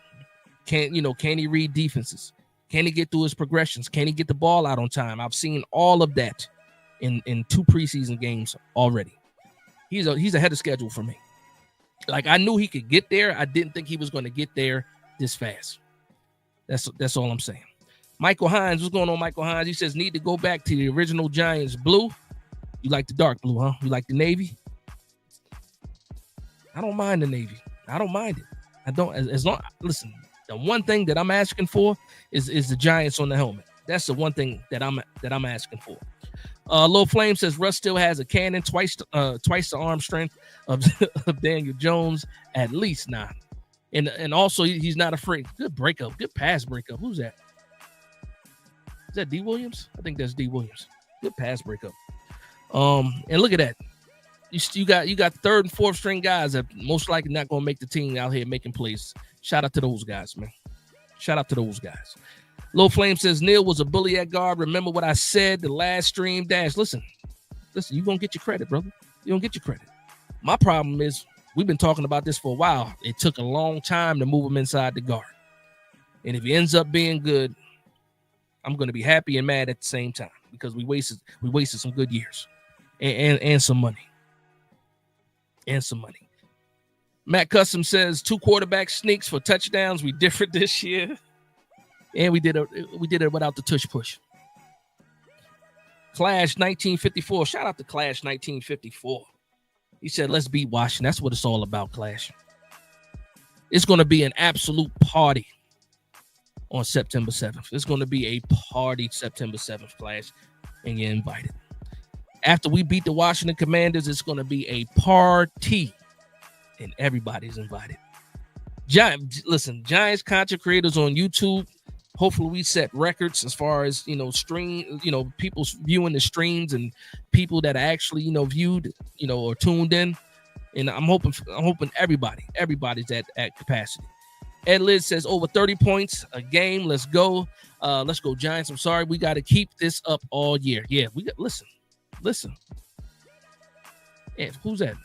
Can he read defenses? Can he get through his progressions? Can he get the ball out on time? I've seen all of that. in 2 preseason games already. He's ahead of schedule for me. Like, I knew he could get there. I didn't think he was going to get there this fast. That's all I'm saying. Michael Hines, what's going on, Michael Hines? He says, need to go back to the original Giants blue. You like the dark blue, huh? You like the navy? I don't mind the navy. I don't mind it. I don't, as long, listen, the one thing that I'm asking for is the Giants on the helmet. That's the one thing that I'm asking for. Low Flame says Russ still has a cannon, twice the arm strength of, of Daniel Jones, at least now. And also he's not afraid. Good breakup, good pass breakup. Who's that? Is that D Williams? I think that's D Williams. Good pass breakup. And look at that. You got third and fourth string guys that most likely not going to make the team out here making plays. Shout out to those guys, man. Shout out to those guys. Low Flame says Neal was a bully at guard. Remember what I said the last stream dash. Listen, you're going to get your credit, brother. You're going to get your credit. My problem is we've been talking about this for a while. It took a long time to move him inside the guard. And if he ends up being good, I'm going to be happy and mad at the same time because we wasted some good years and some money. And some money. Matt Custom says 2 quarterback sneaks for touchdowns. We different this year. And we did it without the tush push. Clash 1954. Shout out to Clash 1954. He said, let's beat Washington. That's what it's all about, Clash. It's going to be an absolute party on September 7th. It's going to be a party September 7th, Clash. And you're invited. After we beat the Washington Commanders, it's going to be a party. And everybody's invited. Giants content creators on YouTube. Hopefully we set records as far as, people viewing the streams and people that actually, viewed, or tuned in. And I'm hoping everybody's at capacity. Ed Liz says over 30 points a game. Let's go. Let's go Giants. I'm sorry. We got to keep this up all year. Yeah, listen. Yeah, who's that?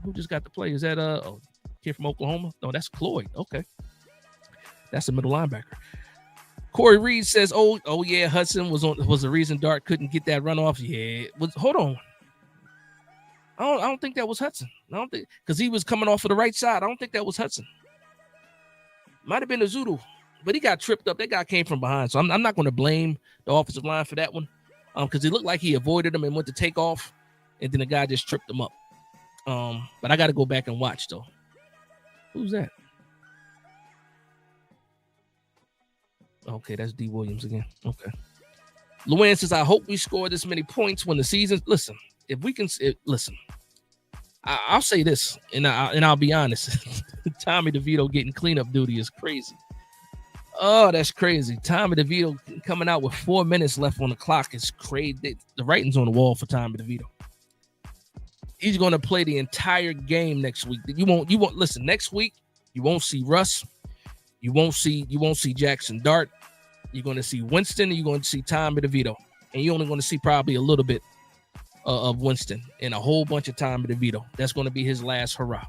Who just got the play? Is that kid from Oklahoma? No, that's Cloyd. Okay. That's the middle linebacker. Corey Reed says, "Oh yeah, Hudson was the reason Dart couldn't get that runoff." Yeah, hold on. I don't think that was Hudson. I don't think because he was coming off of the right side. I don't think that was Hudson. Might have been Azudu, but he got tripped up. That guy came from behind, so I'm not going to blame the offensive line for that one, because it looked like he avoided him and went to take off, and then the guy just tripped him up. But I got to go back and watch though. Who's that? Okay, that's D. Williams again. Okay. Luann says, I hope we score this many points when the season. Listen, if we can, listen, I'll say this, and I'll be honest. Tommy DeVito getting cleanup duty is crazy. Oh, that's crazy. Tommy DeVito coming out with 4 minutes left on the clock is crazy. The writing's on the wall for Tommy DeVito. He's going to play the entire game next week. You won't listen. Next week, you won't see Russ. You won't see Jackson Dart. You're going to see Winston, and you're going to see Tommy DeVito. And you're only going to see probably a little bit of Winston and a whole bunch of Tommy DeVito. That's going to be his last hurrah.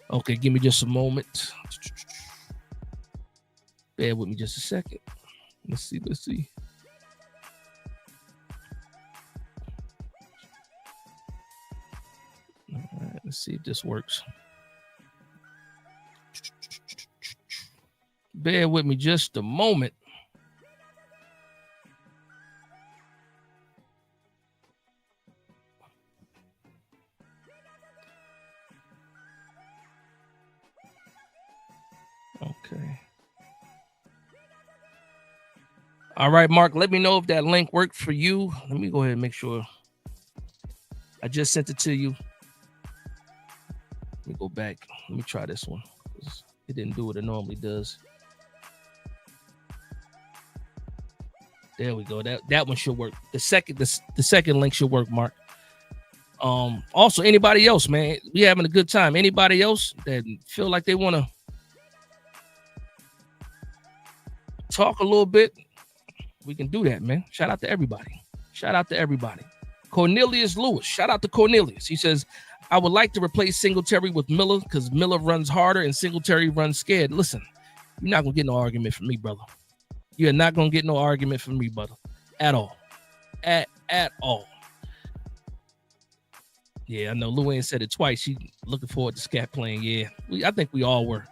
Okay, give me just a moment. Bear with me just a second. Let's see. All right, let's see if this works. Bear with me just a moment. Okay. All right, Mark, let me know if that link worked for you. Let me go ahead and make sure. I just sent it to you. Let me go back. Let me try this one. It didn't do what it normally does. There we go. That one should work. The second link should work, Mark. Also, anybody else, man, we having a good time. Anybody else that feel like they want to talk a little bit, we can do that, man. Shout out to everybody. Cornelius Lewis. Shout out to Cornelius. He says, I would like to replace Singletary with Miller because Miller runs harder and Singletary runs scared. Listen, you're not going to get no argument from me, brother. You're not going to get no argument from me, brother. At all. At all. Yeah, I know. Luann said it twice. She looking forward to Scat playing. Yeah, I think we all were.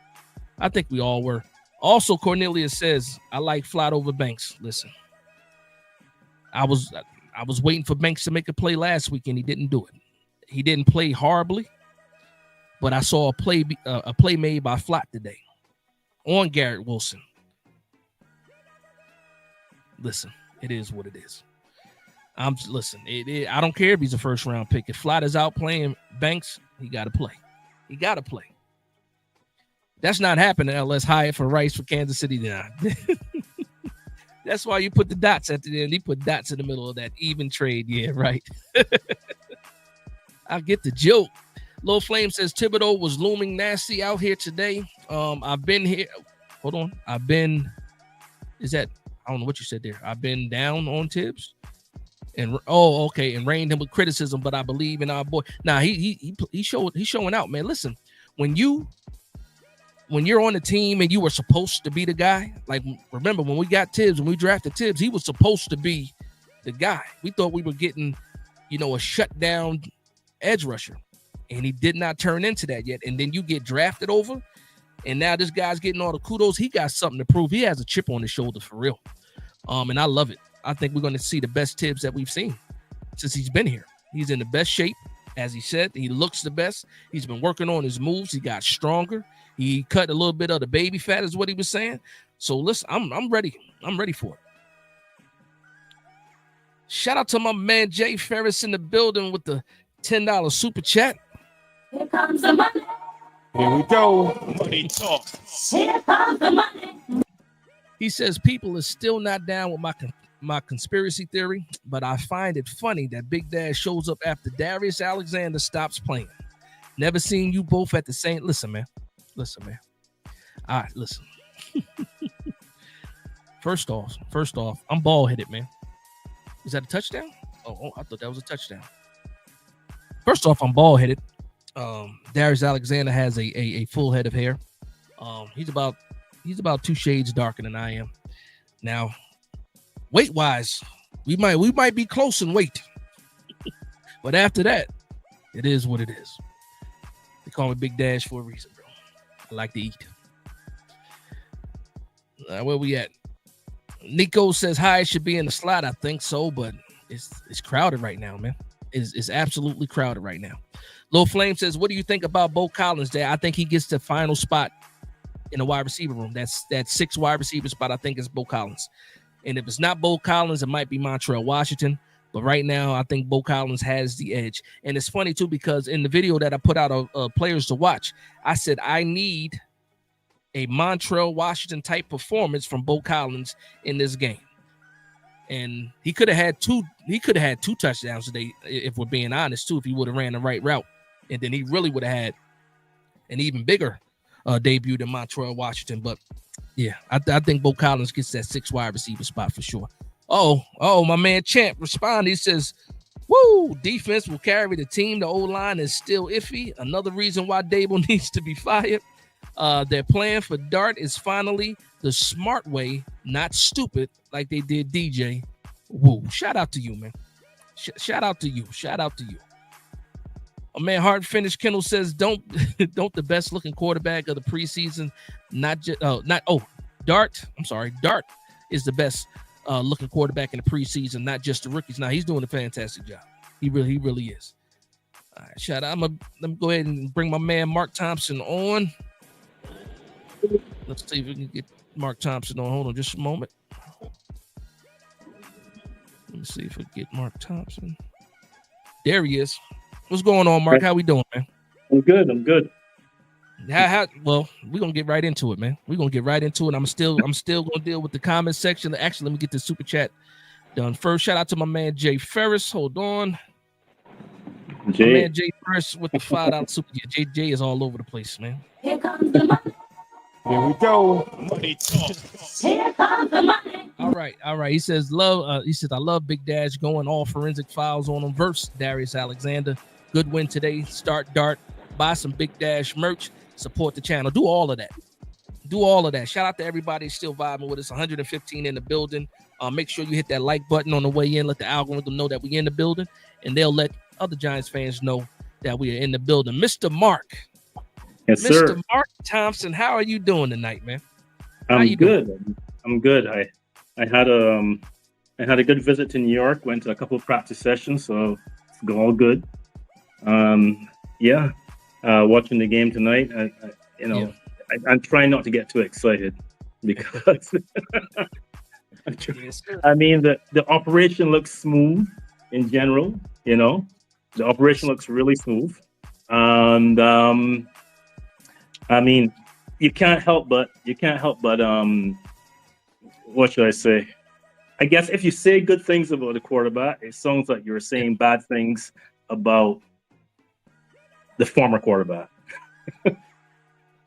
Also, Cornelia says, I like flat over Banks. Listen, I was waiting for Banks to make a play last week, and he didn't do it. He didn't play horribly, but I saw a play made by Flat today on Garrett Wilson. Listen, it is what it is. I don't care if he's a first round pick. If Flat is out playing Banks, he got to play. That's not happening unless Hyatt for Rice for Kansas City now. That's why you put the dots at the end. He put dots in the middle of that even trade. Yeah, right. I get the joke. Lil Flame says Thibodeau was looming nasty out here today. I've been here. Hold on. I don't know what you said there. I've been down on Tibbs. And and reigned him with criticism, but I believe in our boy. Now he's showing out, man. Listen, when you're on the team and you were supposed to be the guy, like remember when we got Tibbs, when we drafted Tibbs, he was supposed to be the guy. We thought we were getting, a shutdown edge rusher, and he did not turn into that yet. And then you get drafted over, and now this guy's getting all the kudos. He got something to prove. He has a chip on his shoulder for real. And I love it. I think we're going to see the best Tibbs that we've seen since he's been here. He's in the best shape, as he said. He looks the best. He's been working on his moves. He got stronger. He cut a little bit of the baby fat, is what he was saying. So listen, I'm ready. I'm ready for it. Shout out to my man Jay Ferris in the building with the $10 super chat. Here comes the money. Here we go. Money talk. Here comes the money. He says people are still not down with my conspiracy theory, but I find it funny that Big Dad shows up after Darius Alexander stops playing. Never seen you both at the same. Listen, man. All right, listen. First off, I'm bald-headed, man. Is that a touchdown? Oh, I thought that was a touchdown. First off, I'm bald-headed. Darius Alexander has a full head of hair. He's about 2 shades darker than I am. Now, weight-wise, we might be close in weight. But after that, it is what it is. They call me Big Dash for a reason, bro. I like to eat. Where we at? Nico says Hyatt should be in the slot. I think so, but it's crowded right now, man. It's absolutely crowded right now. Lil Flame says, what do you think about Bo Collins there? I think he gets the final spot in the wide receiver room. That's that 6 wide receiver spot, I think, is Bo Collins. And if it's not Bo Collins, it might be Montreal Washington. But right now, I think Bo Collins has the edge. And it's funny, too, because in the video that I put out of players to watch, I said I need a Montreal Washington type performance from Bo Collins in this game. And he could have had two touchdowns today, if we're being honest, too, if he would have ran the right route. And then he really would have had an even bigger debut than Montreal Washington. But yeah, I think Bo Collins gets that 6 wide receiver spot for sure. Oh, my man Champ responded. He says, woo, defense will carry the team. The O-line is still iffy. Another reason why Dable needs to be fired. Their plan for Dart is finally the smart way, not stupid like they did DJ. Woo, shout out to you, man. Shout out to you. A man Hard Finish Kendall says, don't the best looking quarterback of the preseason, Dart is the best looking quarterback in the preseason, not just the rookies. Now he's doing a fantastic job. He really is. All right, shout out. Let me go ahead and bring my man Mark Thompson on. Let's see if we can get Mark Thompson on. Hold on just a moment. Let me see if we can get Mark Thompson. There he is. What's going on, Mark? How we doing, man? I'm good. Well, we're gonna get right into it, man. I'm still gonna deal with the comment section. Actually, let me get the super chat done first. Shout out to my man Jay Ferris. Hold on. Jay. My man Jay Ferris with the $5 super. Yeah, Jay is all over the place, man. Here comes the money. Here we go. Money talk. Here comes the money. All right. He says, I love Big Dash going all forensic files on him versus Darius Alexander. Good win today. Start Dart. Buy some Big Dash merch. Support the channel. Do all of that. Shout out to everybody still vibing with us. 115 in the building. Make sure you hit that like button on the way in. Let the algorithm know that we in the building, and they'll let other Giants fans know that we are in the building. Mr. Mark. Yes, Mr. sir. Mark Thompson, how are you doing tonight, man? How I'm you doing? good. I'm good. I had a good visit to New York. Went to a couple of practice sessions, so it's all good. Yeah. Watching the game tonight. Yeah. I'm trying not to get too excited because Yes, sir. I mean the operation looks smooth in general. The operation looks really smooth, and I mean, you can't help but what should I say? I guess if you say good things about the quarterback, it sounds like you're Yeah. saying bad things about the former quarterback. You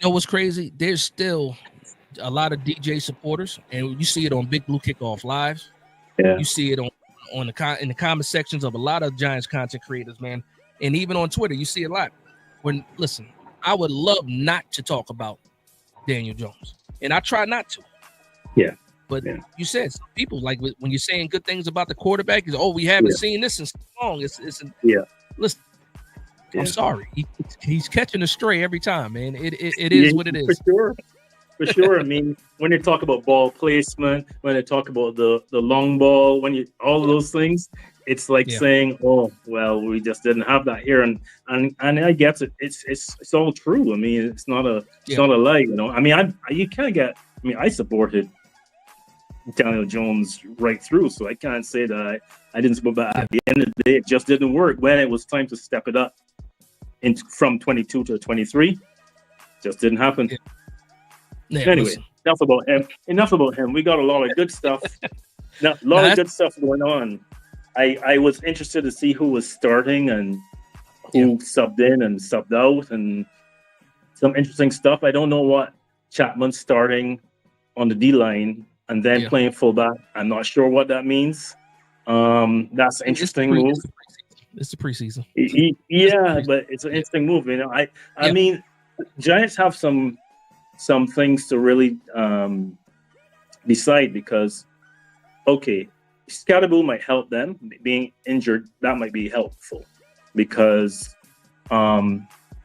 know what's crazy? There's still a lot of DJ supporters, and you see it on Big Blue Kickoff Lives. Yeah. You see it in the comment sections of a lot of Giants content creators, man, and even on Twitter, you see a lot. Listen, I would love not to talk about Daniel Jones, and I try not to. Yeah. But Yeah. you said some people like when you're saying good things about the quarterback is, we haven't seen this in so long. Listen, Yeah. I'm sorry, he's catching a stray every time, man. It is what it is. For sure. I mean, when they talk about ball placement, when they talk about the long ball, all of those things, it's like saying, "Oh, well, we just didn't have that here," and I guess it's all true. I mean, it's not a lie, I mean, you can't get. I mean, I supported Daniel Jones right through, so I can't say that I didn't support. But at the end of the day, it just didn't work. When it was time to step it up from 22 to 23, just didn't happen. Yeah, anyway, listen. Enough about him. We got a lot of good stuff. Good stuff going on. I was interested to see who was starting and who subbed in and subbed out, and some interesting stuff. I don't know what Chapman's starting on the D line and then playing fullback. I'm not sure what that means. That's an interesting move. It's the preseason. But it's an interesting move. I mean, Giants have some things to really decide because, okay, Scatterbull might help them. Being injured, that might be helpful because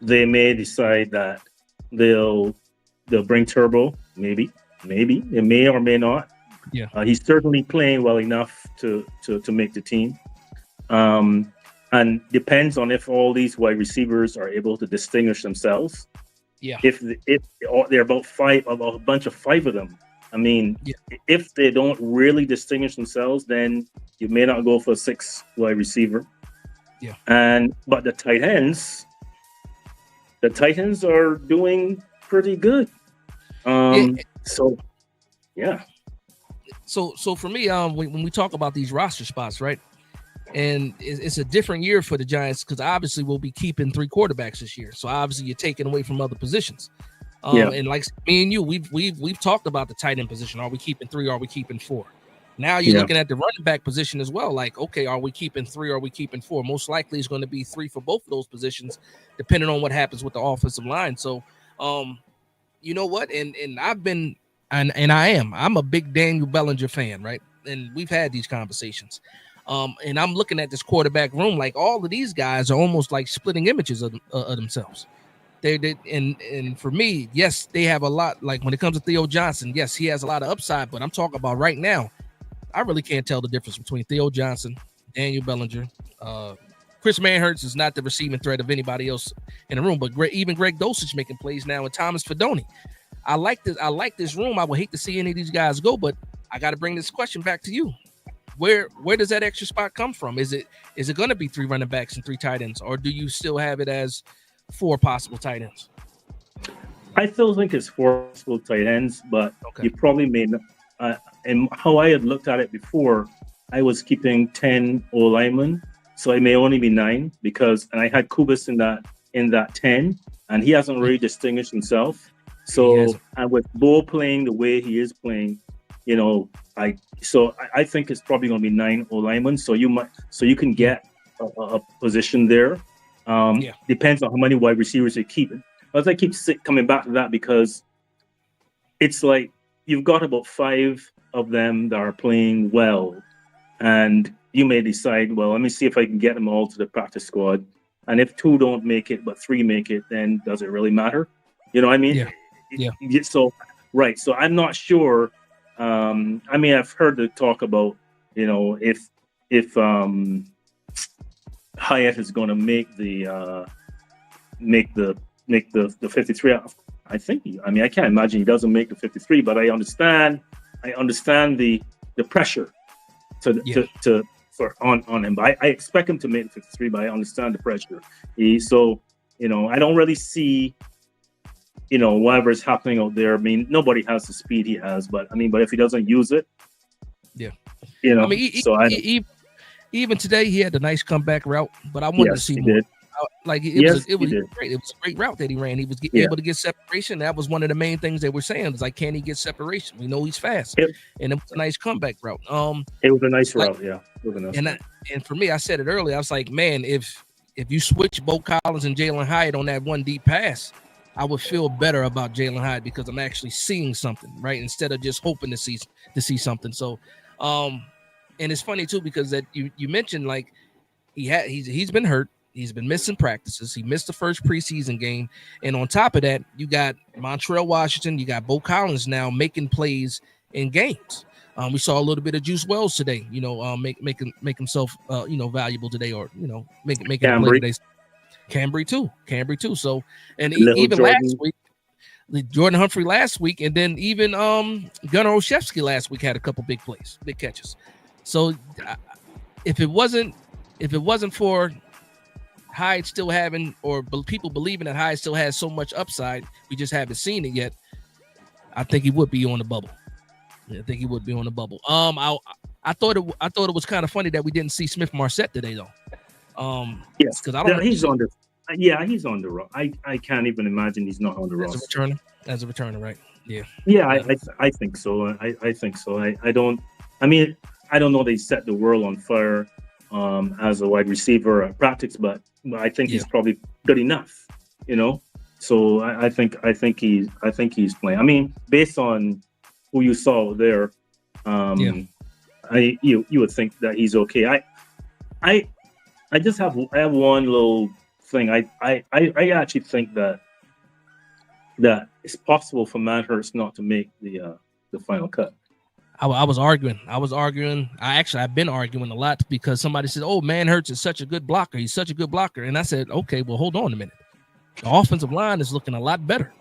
they may decide that they'll bring Turbo. Maybe they may or may not. Yeah, he's certainly playing well enough to make the team. And depends on if all these wide receivers are able to distinguish themselves. Yeah. If they're about a bunch of five of them. I mean, if they don't really distinguish themselves, then you may not go for a 6 wide receiver. Yeah. But the tight ends are doing pretty good. So for me, when we talk about these roster spots, right? And it's a different year for the Giants because obviously we'll be keeping 3 quarterbacks this year. So obviously you're taking away from other positions. And like me and you, we've talked about the tight end position. Are we keeping 3? Are we keeping 4? Now you're looking at the running back position as well. Like, okay, are we keeping 3? Or are we keeping 4? Most likely it's going to be 3 for both of those positions, depending on what happens with the offensive line. So, you know what? And I've been I'm a big Daniel Bellinger fan, right? And we've had these conversations. And I'm looking at this quarterback room, like all of these guys are almost like splitting images of themselves. And for me, yes, they have a lot. Like when it comes to Theo Johnson, yes, he has a lot of upside. But I'm talking about right now, I really can't tell the difference between Theo Johnson, Daniel Bellinger. Chris Manhertz is not the receiving threat of anybody else in the room, but even Greg Dulcich making plays now, and Thomas Fidone. I like this room. I would hate to see any of these guys go, but I got to bring this question back to you. Where does that extra spot come from? Is it going to be 3 running backs and 3 tight ends, or do you still have it as 4 possible tight ends? I still think it's 4 possible tight ends, but you probably may not. And how I had looked at it before, I was keeping 10 O linemen, so it may only be 9 and I had Kubis in that 10, and he hasn't really distinguished himself. So, and with Bo playing the way he is playing, I think it's probably going to be 9 O linemen. So you can get a position there. Depends on how many wide receivers you keep. But I keep coming back to that because it's like you've got about 5 of them that are playing well, and you may decide, well, let me see if I can get them all to the practice squad, And if 2 don't make it, but 3 make it, then does it really matter? You know what I mean? Yeah. So, right. So I'm not sure. I mean, I've heard the talk about, if Hyatt is going to make the 53. I think. I mean, I can't imagine he doesn't make the 53, but I understand the pressure on him. But I expect him to make the 53, but I understand the pressure. I don't really see, whatever's happening out there. I mean, nobody has the speed he has, but if he doesn't use it, I mean, even today he had a nice comeback route, but I wanted to see more. It was great. It was a great route that he ran. He was able to get separation. That was one of the main things they were saying. It's like, can he get separation? We know he's fast, and it was a nice comeback route. It was a nice route, yeah. And for me, I said it earlier. I was like, man, if you switch Bo Collins and Jalen Hyatt on that one deep pass, I would feel better about Jalen Hyatt because I'm actually seeing something, right? Instead of just hoping to see something. So, and it's funny too because that you mentioned like he's been hurt. He's been missing practices. He missed the first preseason game. And on top of that, you got Montrell Washington. You got Bo Collins now making plays in games. We saw a little bit of Juice Wells today, make himself, valuable today or, making a play today. Cambry too. So, and even last week, Jordan Humphrey last week, and then even Gunnar Olszewski last week had a couple big plays, big catches. So if it wasn't for Hyde still having, or people believing that Hyde still has so much upside, we just haven't seen it yet, I think he would be on the bubble. I thought it was kind of funny that we didn't see Smith Marset today though. Yes, because I don't. He's on the. Yeah, he's on the road. I can't even imagine he's not on the roster. As a returner, right? Yeah. Yeah, I think so. I think so. I don't. I mean, I don't know they set the world on fire as a wide receiver at practice, but I think he's probably good enough, So I think he's playing. I mean, based on who you saw there, you would think that he's okay. I have one little thing. I actually think that it's possible for Matt Hurts not to make the final cut. I was arguing. I've been arguing a lot because somebody said, "Oh, man, Hurts is such a good blocker. He's such a good blocker." And I said, "Okay, well, hold on a minute. The offensive line is looking a lot better.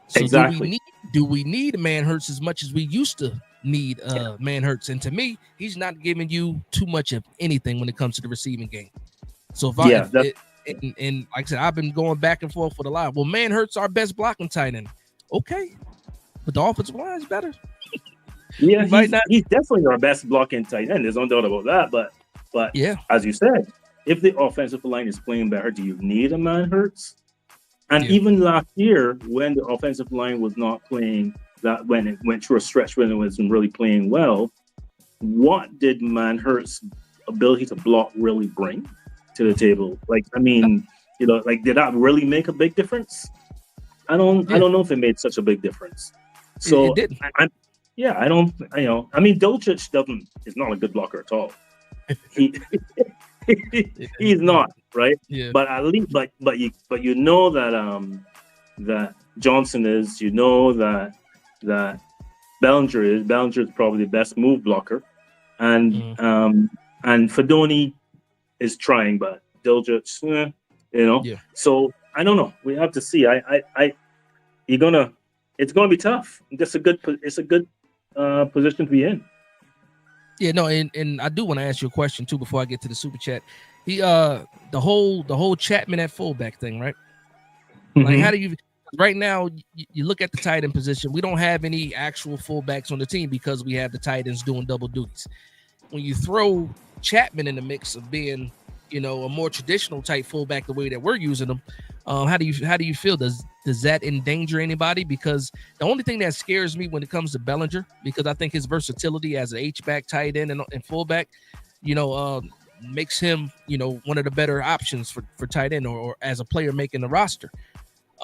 So exactly. Do we need man Hurts as much as we used to need man Hurts?" And to me, he's not giving you too much of anything when it comes to the receiving game. So and like I said, I've been going back and forth with a lot. Well, man Hurts our best blocking tight end. Okay, but the offensive line is better. Yeah, he's definitely our best blocking tight end. There's no doubt about that. But yeah, as you said, if the offensive line is playing better, do you need a man Hurts? And even last year, when the offensive line was not playing, that when it went through a stretch when it wasn't really playing well, what did man Hurts' ability to block really bring to the table? Like, I mean, did that really make a big difference? I don't know if it made such a big difference. So it didn't. I mean, Dolchich is not a good blocker at all. He's not, right? Yeah. But at least, but you know that Johnson is, that Bellinger is. Bellinger is probably the best move blocker, and Fedoni is trying, but Dolchich, Yeah. So I don't know. We have to see. It's gonna be tough. It's a good position to be in. Yeah, no, and I do want to ask you a question too before I get to the super chat. The whole Chapman at fullback thing, right? Mm-hmm. Like, how do you right now? You look at the tight end position. We don't have any actual fullbacks on the team because we have the tight ends doing double duties. When you throw Chapman in the mix of being, a more traditional type fullback, the way that we're using them, how do you feel? Does that endanger anybody? Because the only thing that scares me when it comes to Bellinger, because I think his versatility as an H-back, tight end, and fullback, makes him, one of the better options for tight end or as a player making the roster.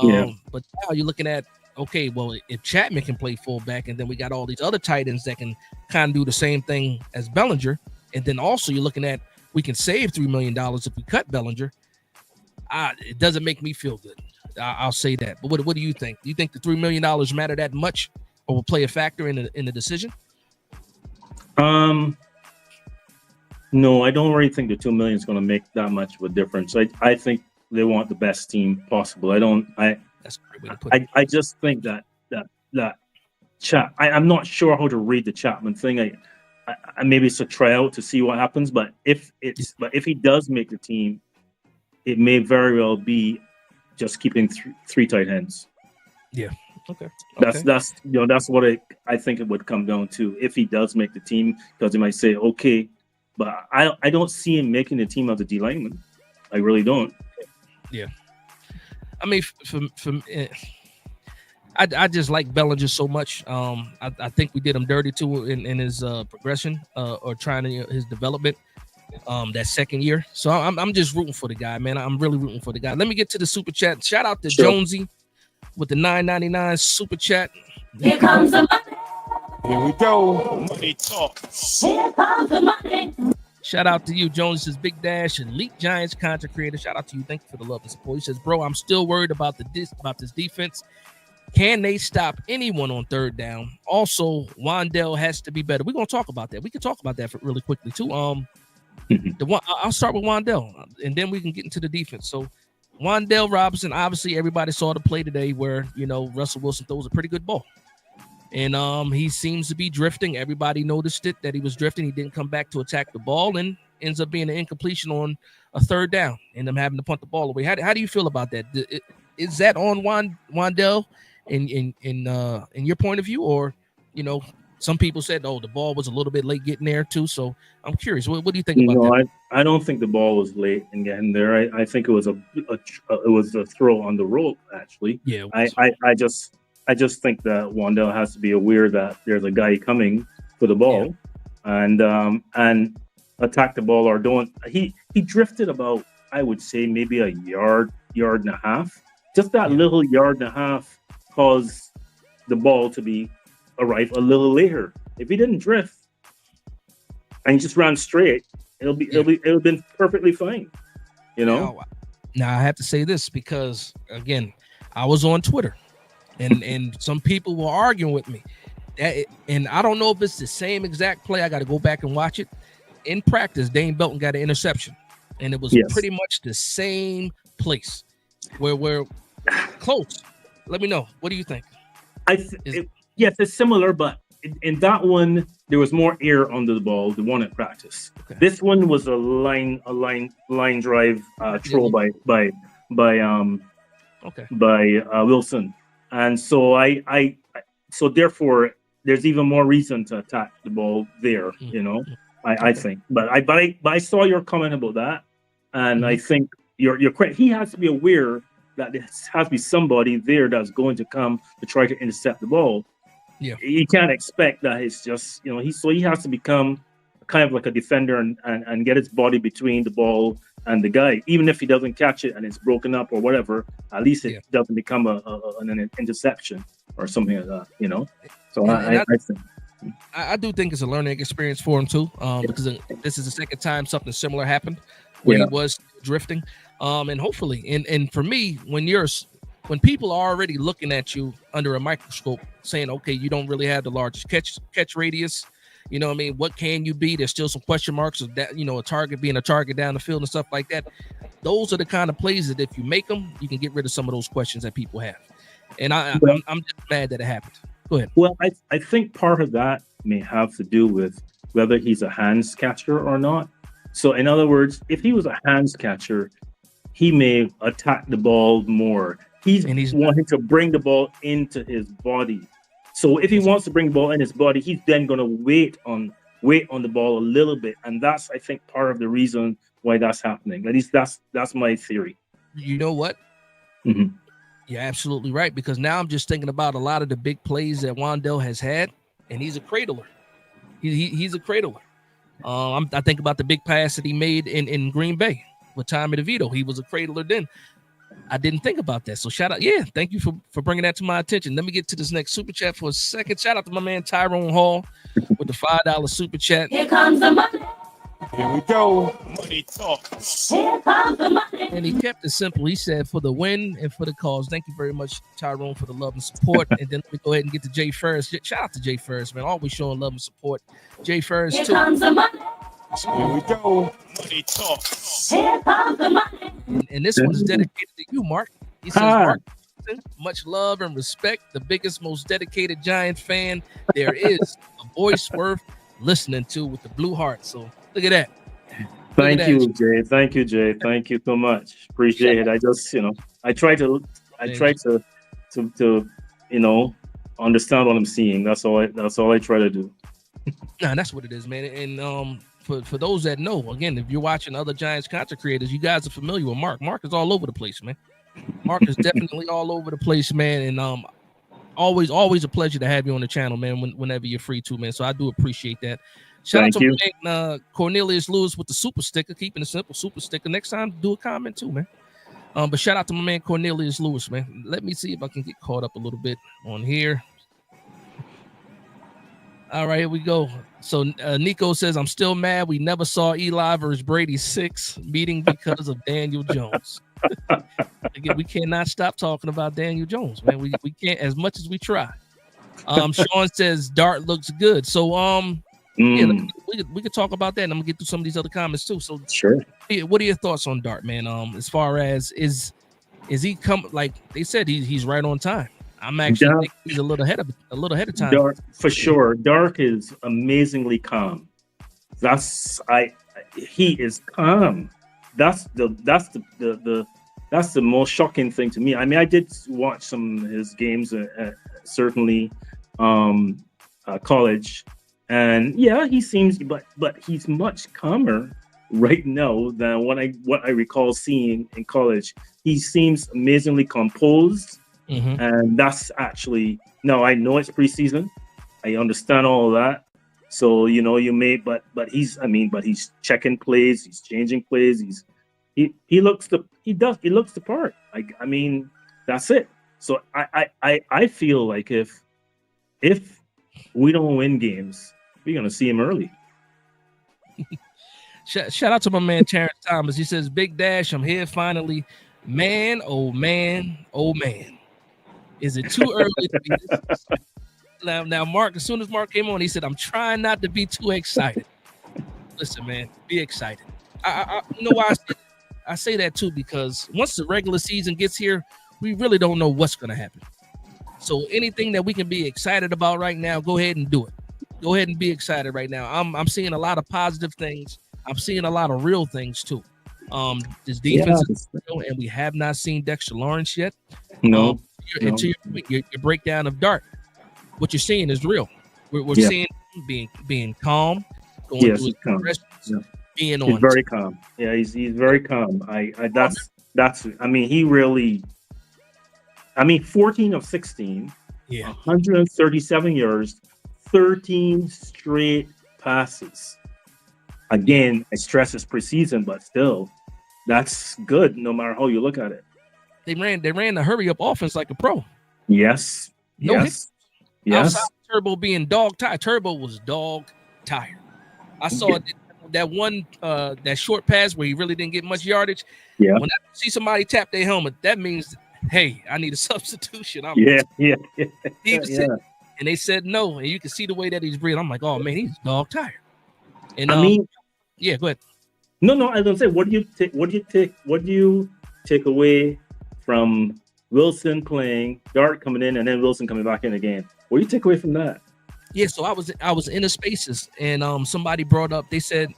But now you're looking at, okay, well, if Chapman can play fullback, and then we got all these other tight ends that can kind of do the same thing as Bellinger, and then also you're looking at we can save $3 million if we cut Bellinger. it doesn't make me feel good. I'll say that. But what do you think? Do you think the $3 million matter that much, or will play a factor in the decision? No, I don't really think the $2 million is going to make that much of a difference. I think they want the best team possible. That's a great way to put it. I just think that I'm not sure how to read the Chapman thing. I maybe it's a tryout to see what happens. But if he does make the team, it may very well be just keeping three tight ends. Yeah. Okay. That's what I think it would come down to if he does make the team, because he might say okay, but I don't see him making the team as a D lineman. I really don't. Yeah. I mean, I just like Bellinger so much. I think we did him dirty too in his progression or trying to his development that second year. So I'm just rooting for the guy, man. I'm really rooting for the guy. Let me get to the super chat. Shout out to Jonesy with the $9.99 super chat. Here comes the money. Here we go. Money talks. Here comes the money. Shout out to you, Jones. Says Big Dash, Elite Giants content creator. Shout out to you. Thank you for the love and support. He says, bro, I'm still worried about this defense. Can they stop anyone on third down? Also, Wan'Dale has to be better. We're gonna talk about that. We can talk about that really quickly too. I'll start with Wan'Dale, and then we can get into the defense. So, Wan'Dale Robinson. Obviously, everybody saw the play today where Russell Wilson throws a pretty good ball. And he seems to be drifting. Everybody noticed it, that he was drifting. He didn't come back to attack the ball and ends up being an incompletion on a third down and them having to punt the ball away. How do you feel about that? Is that on Wan'Dale in your point of view? Or, some people said, oh, the ball was a little bit late getting there too. So I'm curious. What do you think about that? I don't think the ball was late in getting there. I think it was a throw on the rope, actually. Yeah. I just think that Wan'Dale has to be aware that there's a guy coming for the ball, and attack the ball or don't. He drifted about, I would say, maybe a yard and a half. Just that little yard and a half caused the ball to arrive a little later. If he didn't drift and he just ran straight, it would have been perfectly fine. Now I have to say this because again, I was on Twitter. And some people were arguing with me. And I don't know if it's the same exact play. I got to go back and watch it. In practice, Dane Belton got an interception. And it was pretty much the same place where we're close. Let me know. What do you think? Yes, it's similar, but in that one, there was more air under the ball, the one at practice. Okay. This one was a line drive throw by Wilson. And so so therefore there's even more reason to attack the ball there, I think. But I saw your comment about that, and I think you're correct. He has to be aware that there has to be somebody there that's going to come to try to intercept the ball. Yeah, you can't expect that it's just he has to become kind of like a defender and get his body between the ball and the guy, even if he doesn't catch it and it's broken up or whatever, at least it doesn't become an interception or something like that, So I do think it's a learning experience for him too, because this is the second time something similar happened where he was drifting, and hopefully, and for me, when people are already looking at you under a microscope, saying, okay, you don't really have the large catch radius. You know what I mean? What can you be? There's still some question marks of that, a target being a target down the field and stuff like that. Those are the kind of plays that if you make them, you can get rid of some of those questions that people have. And I'm just mad that it happened. Go ahead. Well, I think part of that may have to do with whether he's a hands catcher or not. So in other words, if he was a hands catcher, he may attack the ball more. He's wanting to bring the ball into his body. So if he wants to bring the ball in his body, he's then going to wait on the ball a little bit, and that's, I think, part of the reason why that's happening. At least that's my theory. You know what? Mm-hmm. You're absolutely right, because now I'm just thinking about a lot of the big plays that Wan'Dale has had, and he's a cradler. He's a cradler. I think about the big pass that he made in Green Bay with Tommy DeVito. He was a cradler then. I didn't think about that. So shout out. Yeah, thank you for bringing that to my attention. Let me get to this next super chat for a second. Shout out to my man Tyrone Hall with the $5 super chat. Here comes the money. Here we go. Money talks. Here comes the money. And he kept it simple. He said, for the win and for the cause. Thank you very much, Tyrone, for the love and support. And then let me go ahead and get to Jay Ferris. Shout out to Jay Ferris, man. Always showing love and support. Jay Ferris, Here too. comes the money. Here we go. Money talks. Here comes the money. And this one's dedicated to you, Mark. He says, Mark, much love and respect. The biggest, most dedicated Giants fan there is. A voice worth listening to with the blue heart. So look at that. Thank you, Jay. Thank you, Jay. Thank you so much. Appreciate it. I just, I try to understand what I'm seeing. That's all I try to do. Nah, that's what it is, man. And for those that know, again, if you're watching other Giants content creators, you guys are familiar with Mark. Mark is all over the place, man. Mark is definitely all over the place, man. And always a pleasure to have you on the channel, man. Whenever you're free to, man. So I do appreciate that. Shout out to my man, Cornelius Lewis with the super sticker, keeping it simple, super sticker. Next time, do a comment too, man. But shout out to my man Cornelius Lewis, man. Let me see if I can get caught up a little bit on here. All right, here we go. So Nico says, I'm still mad we never saw Eli versus Brady 6 meeting because of Daniel Jones. Again, we cannot stop talking about Daniel Jones, man. We can't, as much as we try. Sean says Dart looks good. So yeah, we could talk about that, and I'm gonna get through some of these other comments too. So sure. What are your thoughts on Dart, man? As far as is he come, like they said he's right on time. I'm actually thinking he's a little ahead of time. Dark, for sure. Dark is amazingly calm. He is calm. That's the most shocking thing to me. I mean, I did watch some of his games, certainly college, and yeah, he seems, but he's much calmer right now than what I recall seeing in college. He seems amazingly composed. Mm-hmm. And that's actually, no, I know it's preseason. I understand all of that. So, you may, but he's checking plays, he's changing plays, he looks the part. I mean, that's it. So I feel like if we don't win games, we're gonna see him early. Shout out to my man Terrence Thomas. He says, Big Dash, I'm here finally. Man, oh man, oh man. Is it too early to be this? Now, Mark, as soon as Mark came on, he said, I'm trying not to be too excited. Listen, man, be excited. I you know why I say that too, because once the regular season gets here, we really don't know what's going to happen. So anything that we can be excited about right now, go ahead and do it. Go ahead and be excited right now. I'm seeing a lot of positive things. I'm seeing a lot of real things too. This defense is real, and we have not seen Dexter Lawrence yet. No. And to your breakdown of Dart, what you're seeing is real. We're seeing him being calm, going through his progressions, being on. He's very calm. Yeah, he's very calm. That's. I mean, he really. 14 of 16, 137 yards, 13 straight passes. Again, I stress it's preseason, but still, that's good no matter how you look at it. They ran the hurry up offense like a pro. Yes. No hits. Yes. Outside Turbo being dog tired. Turbo was dog tired. I saw that one that short pass where he really didn't get much yardage. Yeah. When I see somebody tap their helmet, that means, hey, I need a substitution. Yeah. And they said no, and you can see the way that he's breathing. I'm like, oh man, he's dog tired. And yeah, go ahead. No, I was gonna say, what do you take away from Wilson playing, Dart coming in, and then Wilson coming back in again? What do you take away from that? Yeah, so I was in the spaces, and somebody brought up, they said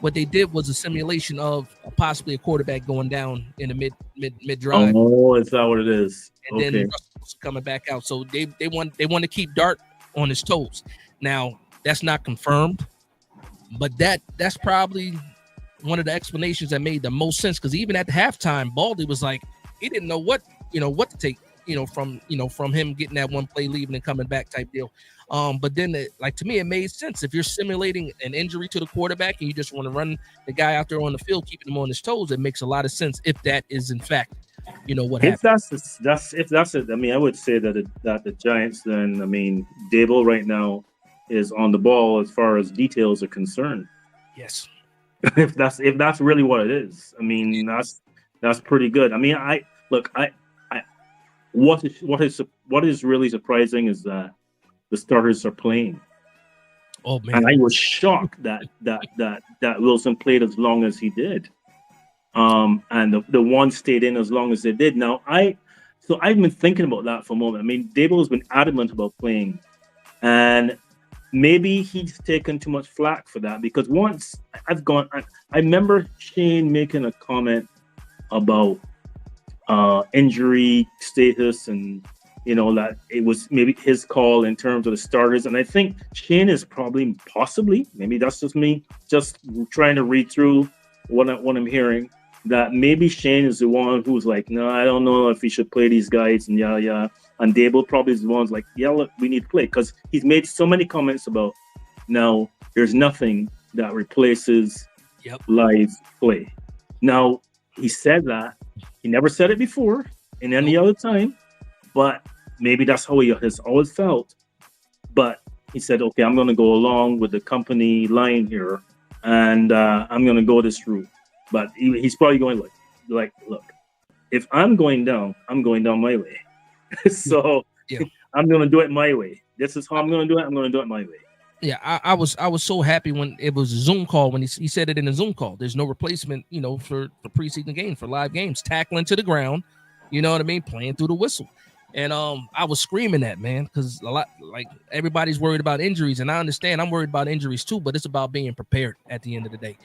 what they did was a simulation of possibly a quarterback going down in the mid drive. Oh, is that what it is? And then Russell's coming back out. So they want to keep Dart on his toes. Now that's not confirmed, but that's probably one of the explanations that made the most sense, because even at the halftime, Baldy was like, he didn't know what to take, from him getting that one play, leaving and coming back type deal. But then to me, it made sense. If you're simulating an injury to the quarterback and you just want to run the guy out there on the field, keeping him on his toes, it makes a lot of sense if that is in fact, what happened. If that's it, I mean, I would say that the Giants then, I mean, Dable right now is on the ball as far as details are concerned. Yes. if that's really what it is. I mean, that's pretty good. I mean, I what is really surprising is that the starters are playing. Oh And man, I was shocked that Wilson played as long as he did. And the one stayed in as long as they did. So I've been thinking about that for a moment. I mean, Dable has been adamant about playing, and maybe he's taken too much flack for that, because once I remember Shane making a comment about injury status, and that it was maybe his call in terms of the starters. And I think Shane is possibly, maybe that's just me, just trying to read through what I'm hearing, that maybe Shane is the one who's like, no, I don't know if we should play these guys, and yeah. And Dable probably is the one's like, yeah, look, we need to play, because he's made so many comments about now there's nothing that replaces live play. Now, he said that. He never said it before in any other time, but maybe that's how he has always felt. But he said, okay, I'm going to go along with the company line here, and I'm going to go this route. But he's probably going like, look, if I'm going down my way. So I'm going to do it my way. This is how I'm going to do it. I'm going to do it my way. Yeah, I was so happy when it was a Zoom call, when he said it in a Zoom call. There's no replacement, for preseason games, for live games, tackling to the ground, you know what I mean, playing through the whistle. And I was screaming that, man, because a lot, like, everybody's worried about injuries, and I understand I'm worried about injuries too, but it's about being prepared at the end of the day.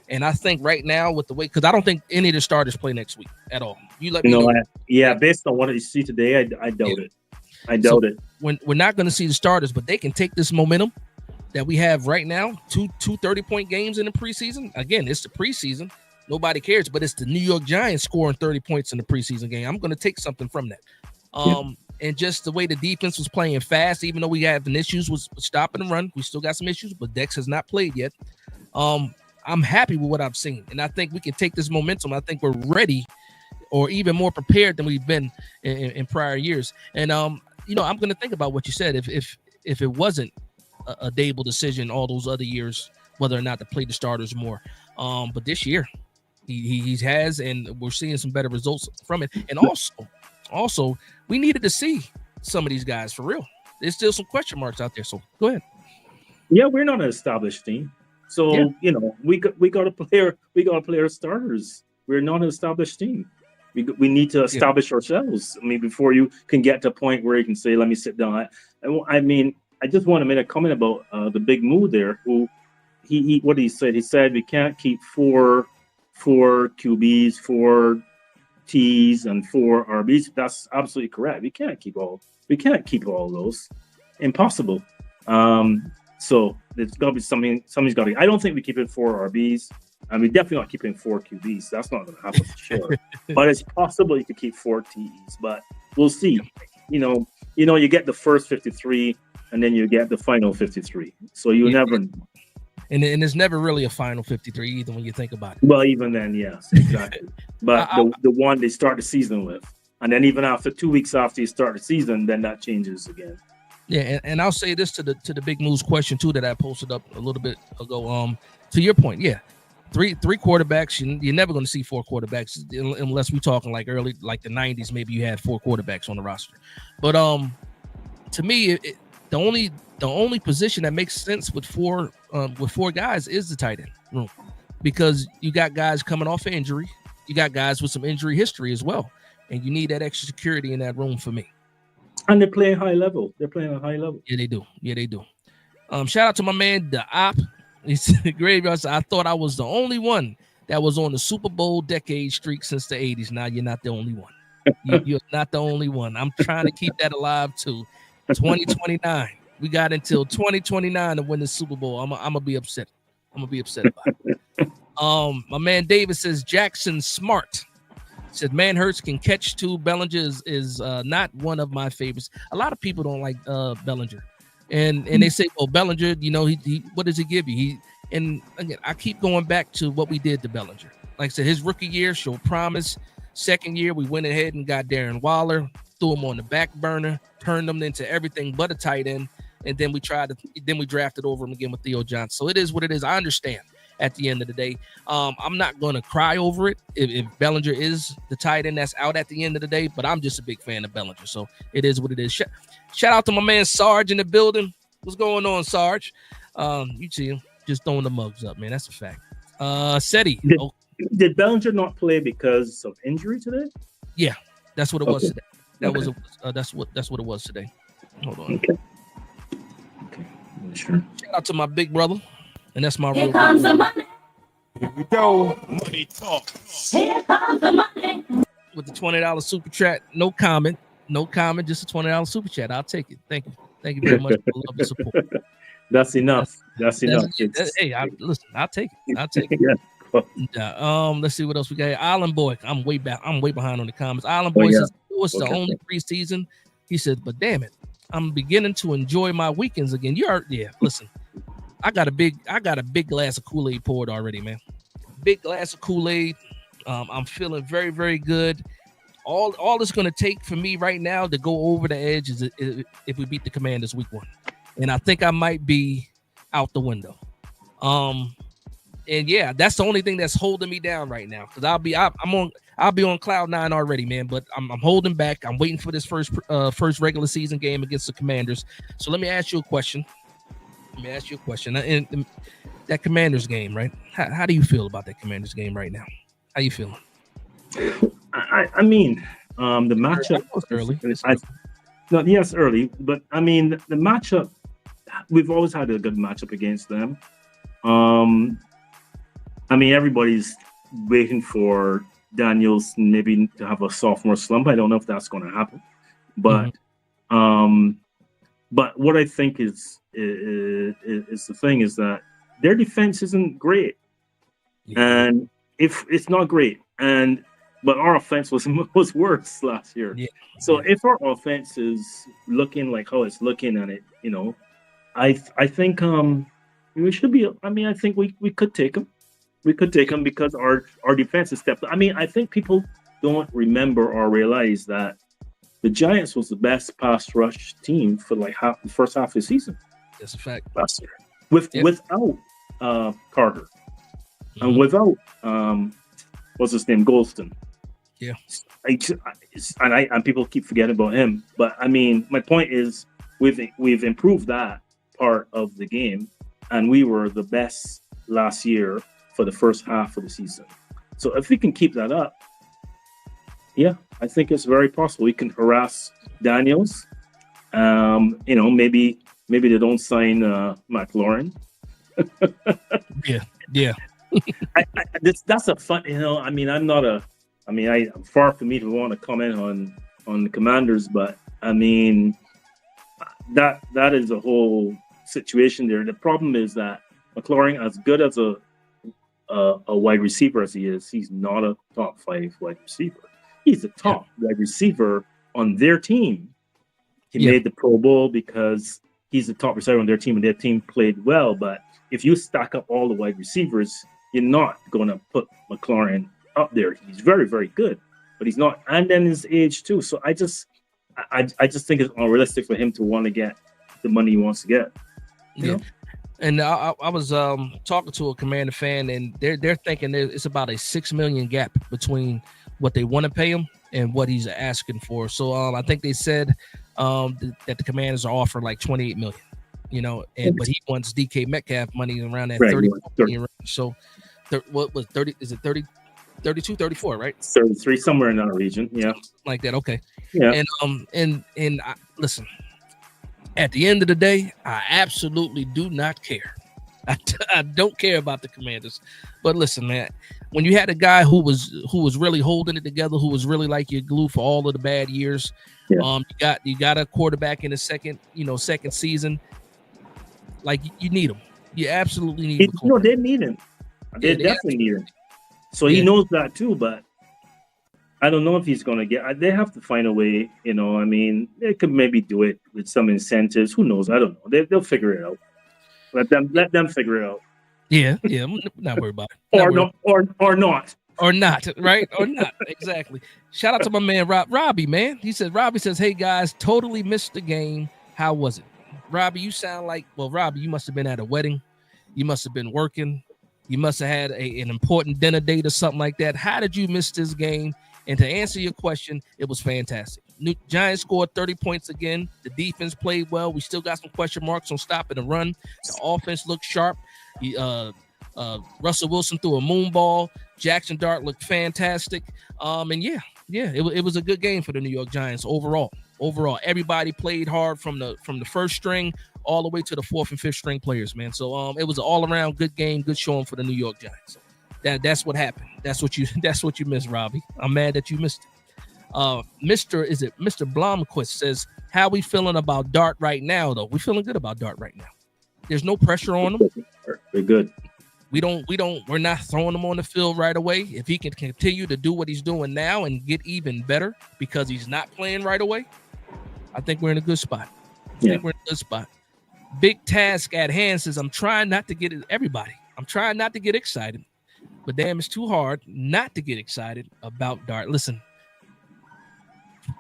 And I think right now with the way, because I don't think any of the starters play next week at all. You let me know. Based on what I see today, I doubt it. I doubt it. When we're not going to see the starters, but they can take this momentum that we have right now, two 30-point games in the preseason. Again, it's the preseason. Nobody cares, but it's the New York Giants scoring 30 points in the preseason game. I'm going to take something from that. And just the way the defense was playing fast, even though we have issues with stopping the run, we still got some issues, but Dex has not played yet. I'm happy with what I've seen, and I think we can take this momentum. I think we're ready, or even more prepared than we've been in prior years. And I'm going to think about what you said. If it wasn't a Dable decision all those other years, whether or not to play the starters more, but this year he has, and we're seeing some better results from it. And also we needed to see some of these guys for real. There's still some question marks out there, so go ahead. Yeah, we're not an established team, so we got to play our starters. We're not an established team. We need to establish ourselves. I mean, before you can get to a point where you can say, let me sit down. I mean, I just want to make a comment about the big move there. Who what he said? He said we can't keep four QBs, 4 T's, and 4 RBs. That's absolutely correct. We can't keep all those. Impossible. So there's got to be something. Somebody's got to. I don't think we keep it 4 RBs. And we're definitely not keeping 4 QBs. That's not going to happen for sure. But it's possible you could keep 4 T's. But we'll see. You get the first 53. And then you get the final 53. So you never know. And there's never really a final 53 either when you think about it. Well, even then, yes, exactly. But the one they start the season with. And then even after 2 weeks after you start the season, then that changes again. Yeah, and I'll say this to the Big Moves question too that I posted up a little bit ago. To your point, three quarterbacks. You're never going to see 4 quarterbacks unless we're talking like early, like the 90s. Maybe you had 4 quarterbacks on the roster. But to me, the only position that makes sense with four guys is the tight end room, because you got guys coming off of injury, you got guys with some injury history as well, and you need that extra security in that room for me. And they're playing high level. They're playing a high level. Yeah, they do. Shout out to my man, the Op. He's Graveyard. I thought I was the only one that was on the Super Bowl decade streak since the 80s. Now you're not the only one. You're not the only one. I'm trying to keep that alive too. 2029. We got until 2029 to win the Super Bowl. I'm gonna be upset. I'm gonna be upset about it. My man David says Jackson Smart. Said man Hurts can catch too. Bellinger is not one of my favorites. A lot of people don't like Bellinger, and they say, well, Bellinger, he what does he give you? And again, I keep going back to what we did to Bellinger. Like I said, his rookie year showed promise. Second year, we went ahead and got Darren Waller, threw him on the back burner, turned him into everything but a tight end, and then we drafted over him again with Theo Johnson. So it is what it is. I understand. at the end of the day. I'm not going to cry over it if Bellinger is the tight end that's out at the end of the day, but I'm just a big fan of Bellinger. So it is what it is. Shout out to my man Sarge in the building. What's going on, Sarge? You see him just throwing the mugs up, man. That's a fact. Seti. Did Bellinger not play because of injury today? Yeah, that's what it was today. That's what it was today. Hold on. Okay. Sure. Shout out to my big brother, and that's my Here real comes the money. Here we go. Money talk. Here comes the money. with the $20 super chat. No comment, just a $20 super chat. I'll take it. Thank you very much for the love and support. That's enough. That's enough. Hey, listen, I'll take it. Yeah. Let's see what else we got here. Island Boy, I'm way behind on the comments. Island Boy says it was the only preseason. He said, but damn it, I'm beginning to enjoy my weekends again. Listen, I got a big glass of Kool-Aid poured already, man. Big glass of Kool-Aid. I'm feeling very, very good. All it's going to take for me right now to go over the edge is if we beat the Commanders week 1. And I think I might be out the window. And yeah, that's the only thing that's holding me down right now. Because I'll be on cloud 9 already, man. But I'm holding back. I'm waiting for this first regular season game against the Commanders. So let me ask you a question. In that Commanders game, right? How do you feel about that Commanders game right now? How you feeling? I mean, the matchup early. Yes, early, but I mean the matchup. We've always had a good matchup against them. I mean, everybody's waiting for Daniels maybe to have a sophomore slump. I don't know if that's going to happen, but but what I think is the thing is that their defense isn't great, and if it's not great, but our offense was worse last year. Yeah. So if our offense is looking like how it's looking at it, I think we should be. I mean, I think we could take them. We could take them because our defense is stepped up. I mean, I think people don't remember or realize that the Giants was the best pass rush team for like the first half of the season. That's a fact. Last year, without Carter and without what's his name, Golston. Yeah, and people keep forgetting about him. But I mean, my point is we've improved that part of the game, and we were the best last year for the first half of the season. So if we can keep that up, I think it's very possible we can harass Daniels. Maybe they don't sign McLaurin. Yeah. That's a fun. I mean, I'm far from me to want to comment on the Commanders, but I mean, that is a whole situation there. The problem is that McLaurin, as good as a wide receiver as he is, he's not a top 5 wide receiver. He's a top wide receiver on their team. He made the Pro Bowl because he's the top receiver on their team, and their team played well. But if you stack up all the wide receivers, you're not going to put McLaurin up there. He's very, very good, but he's not. And then his age too. So I just think it's unrealistic for him to want to get the money he wants to get. Yeah. And I was talking to a Commander fan, and they're thinking it's about a $6 million gap between what they want to pay him and what he's asking for. So I think they said that the Commanders are offering like $28 million, but he wants DK Metcalf money around that 30 million range. So what was 30? Is it 30? 32, 34, right? 33, somewhere in that region. Yeah. Like that. Okay. Yeah. And listen, at the end of the day, I absolutely do not care. I don't care about the Commanders. But listen, man, when you had a guy who was really holding it together, who was really like your glue for all of the bad years, you got a quarterback in the second season. Like you need him. You absolutely need him. No, they need him. They definitely need him. So he knows that too, but I don't know if he's going to get. They have to find a way. I mean, they could maybe do it with some incentives. Who knows? I don't know. They'll figure it out. Let them figure it out. Yeah. I'm not worried about it. Or not. Or not, right? Or not. Exactly. Shout out to my man Robbie, man. Robbie says, "Hey guys, totally missed the game. How was it?" Robbie, you sound like Robbie, you must have been at a wedding. You must have been working. You must have had an important dinner date or something like that. How did you miss this game? And to answer your question, it was fantastic. Giants scored 30 points again. The defense played well. We still got some question marks on stopping the run. The offense looked sharp. Russell Wilson threw a moon ball. Jackson Dart looked fantastic. And it was a good game for the New York Giants overall. Overall, everybody played hard from the first string all the way to the fourth and fifth string players, man. So it was an all around good game, good showing for the New York Giants. That's what happened. That's what you missed, Robbie. I'm mad that you missed it. Mr. Blomquist says, how we feeling about Dart right now, though? We're feeling good about Dart right now. There's no pressure on him. We're good. We're not throwing him on the field right away. If he can continue to do what he's doing now and get even better because he's not playing right away, I think we're in a good spot. Big task at hand says, I'm trying not to get excited, but damn, it's too hard not to get excited about Dart. Listen,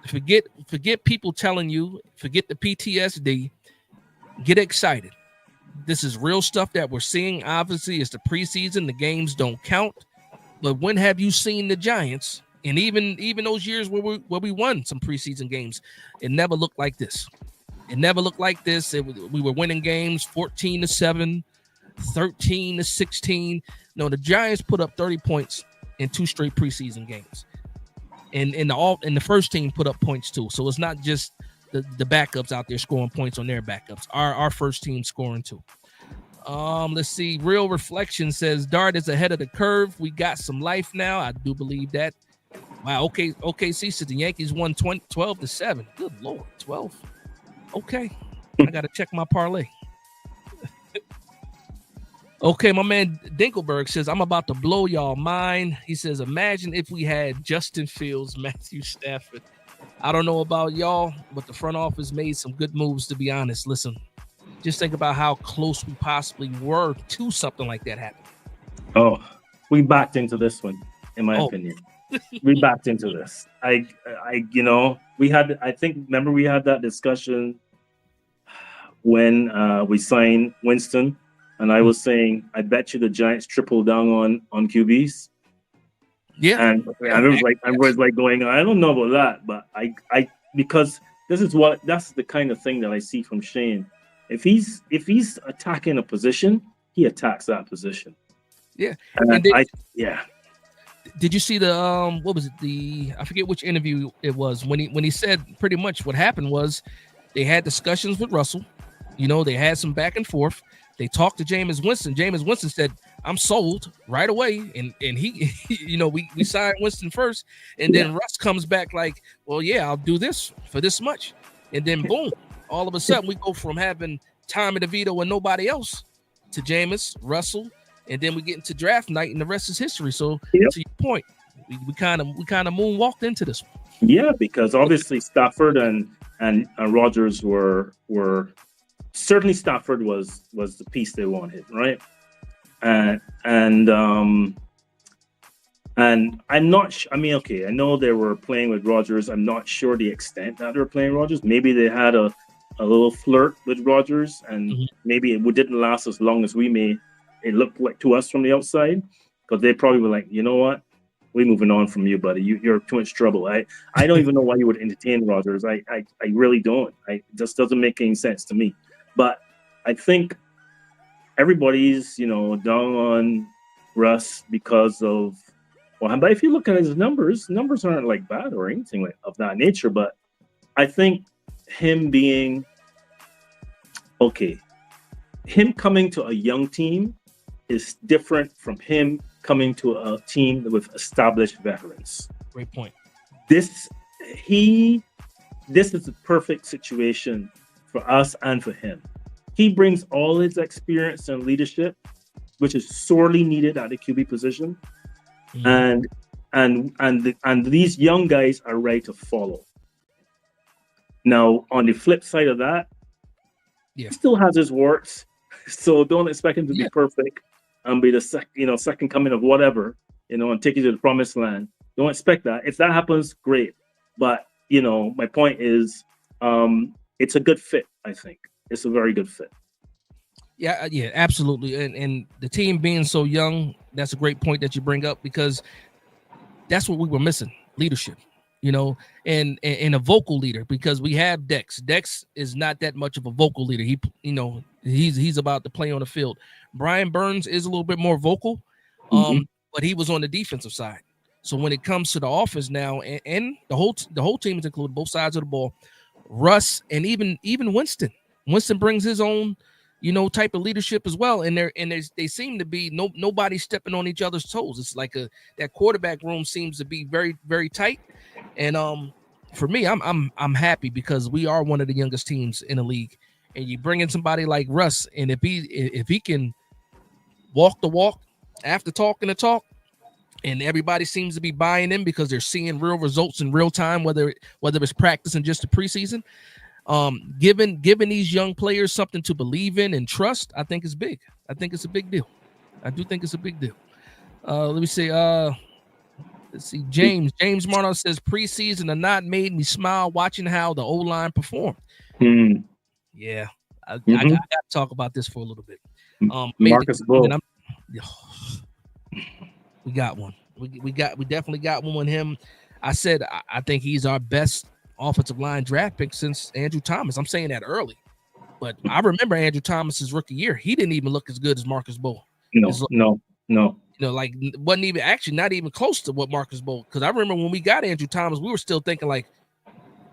forget people telling you, forget the PTSD, get excited. This is real stuff that we're seeing. Obviously, it's the preseason. The games don't count. But when have you seen the Giants? And even those years where we won some preseason games, it never looked like this. We were winning games 14-7, 13-16. No, the Giants put up 30 points in 2 straight preseason games. And the first team put up points too. So it's not just the backups out there scoring points on their backups. Our first team scoring too. Let's see. Real Reflection says Dart is ahead of the curve. We got some life now. I do believe that. Wow. Okay. OKC said the Yankees won 12-7. Good Lord, 12. Okay. I got to check my parlay. Okay, my man Dinkelberg says, I'm about to blow y'all mind. He says, imagine if we had Justin Fields, Matthew Stafford. I don't know about y'all, but the front office made some good moves, to be honest. Listen, just think about how close we possibly were to something like that happening. Oh, we backed into this one, in my opinion. We backed into this. We had that discussion when we signed Winston, and I was saying, I bet you the Giants triple down on QBs. Yeah, and I was like going, I don't know about that, but I because that's the kind of thing that I see from Shane. If he's attacking a position, he attacks that position. Yeah, Did you see the what was it? I forget which interview it was when he said pretty much what happened was they had discussions with Russell. They had some back and forth. They talked to Jameis Winston. Jameis Winston said, I'm sold right away. And he we signed Winston first. And then Russ comes back like, well, yeah, I'll do this for this much. And then boom, all of a sudden we go from having Tommy DeVito and nobody else to Jameis, Russell, and then we get into draft night and the rest is history. So to your point, we kind of moonwalked into this one. Yeah, because obviously Stafford and Rodgers were certainly Stafford was the piece they wanted, right? And I'm not. I know they were playing with Rodgers. I'm not sure the extent that they were playing Rodgers. Maybe they had a little flirt with Rodgers, and maybe it didn't last as long as it looked like to us from the outside, because they probably were like, you know what, we're moving on from you, buddy. You're too much trouble. I don't even know why you would entertain Rodgers. I really don't. It just doesn't make any sense to me. But I think everybody's, down on Russ because of, but if you look at his numbers aren't like bad or anything of that nature. But I think him being him coming to a young team is different from him coming to a team with established veterans. Great point. This is the perfect situation for us and for him. He brings all his experience and leadership, which is sorely needed at the QB position. And these young guys are ready to follow. Now, on the flip side of that, he still has his warts, so don't expect him to be perfect and be the second coming of whatever, and take you to the promised land. Don't expect that. If that happens, great. But my point is, it's a good fit. I think it's a very good fit. Yeah, absolutely. And the team being so young, that's a great point that you bring up, because that's what we were missing, leadership, and a vocal leader, because we have Dex. Dex is not that much of a vocal leader. He's about to play on the field. Brian Burns is a little bit more vocal, but he was on the defensive side. So when it comes to the offense now, and the whole team is included, both sides of the ball, Russ and even Winston. Winston brings his own, type of leadership as well. And they seem to be nobody stepping on each other's toes. It's like that quarterback room seems to be very, very tight. And for me, I'm happy, because we are one of the youngest teams in the league. And you bring in somebody like Russ, and if he can walk the walk after talking the talk, and everybody seems to be buying in because they're seeing real results in real time, whether it's practice and just the preseason. Giving these young players something to believe in and trust, I think is big. I think it's a big deal. I do think it's a big deal. Let me see. Let's see. James Marno says preseason and not made me smile watching how the O-line performed. Yeah, I got to talk about this for a little bit. Marcus Bull. We got one. We definitely got one with him. I said I think he's our best offensive line draft pick since Andrew Thomas. I'm saying that early, but I remember Andrew Thomas's rookie year. He didn't even look as good as Marcus Bull. No. Like wasn't even actually not even close to what Marcus Bull. Because I remember when we got Andrew Thomas, we were still thinking like,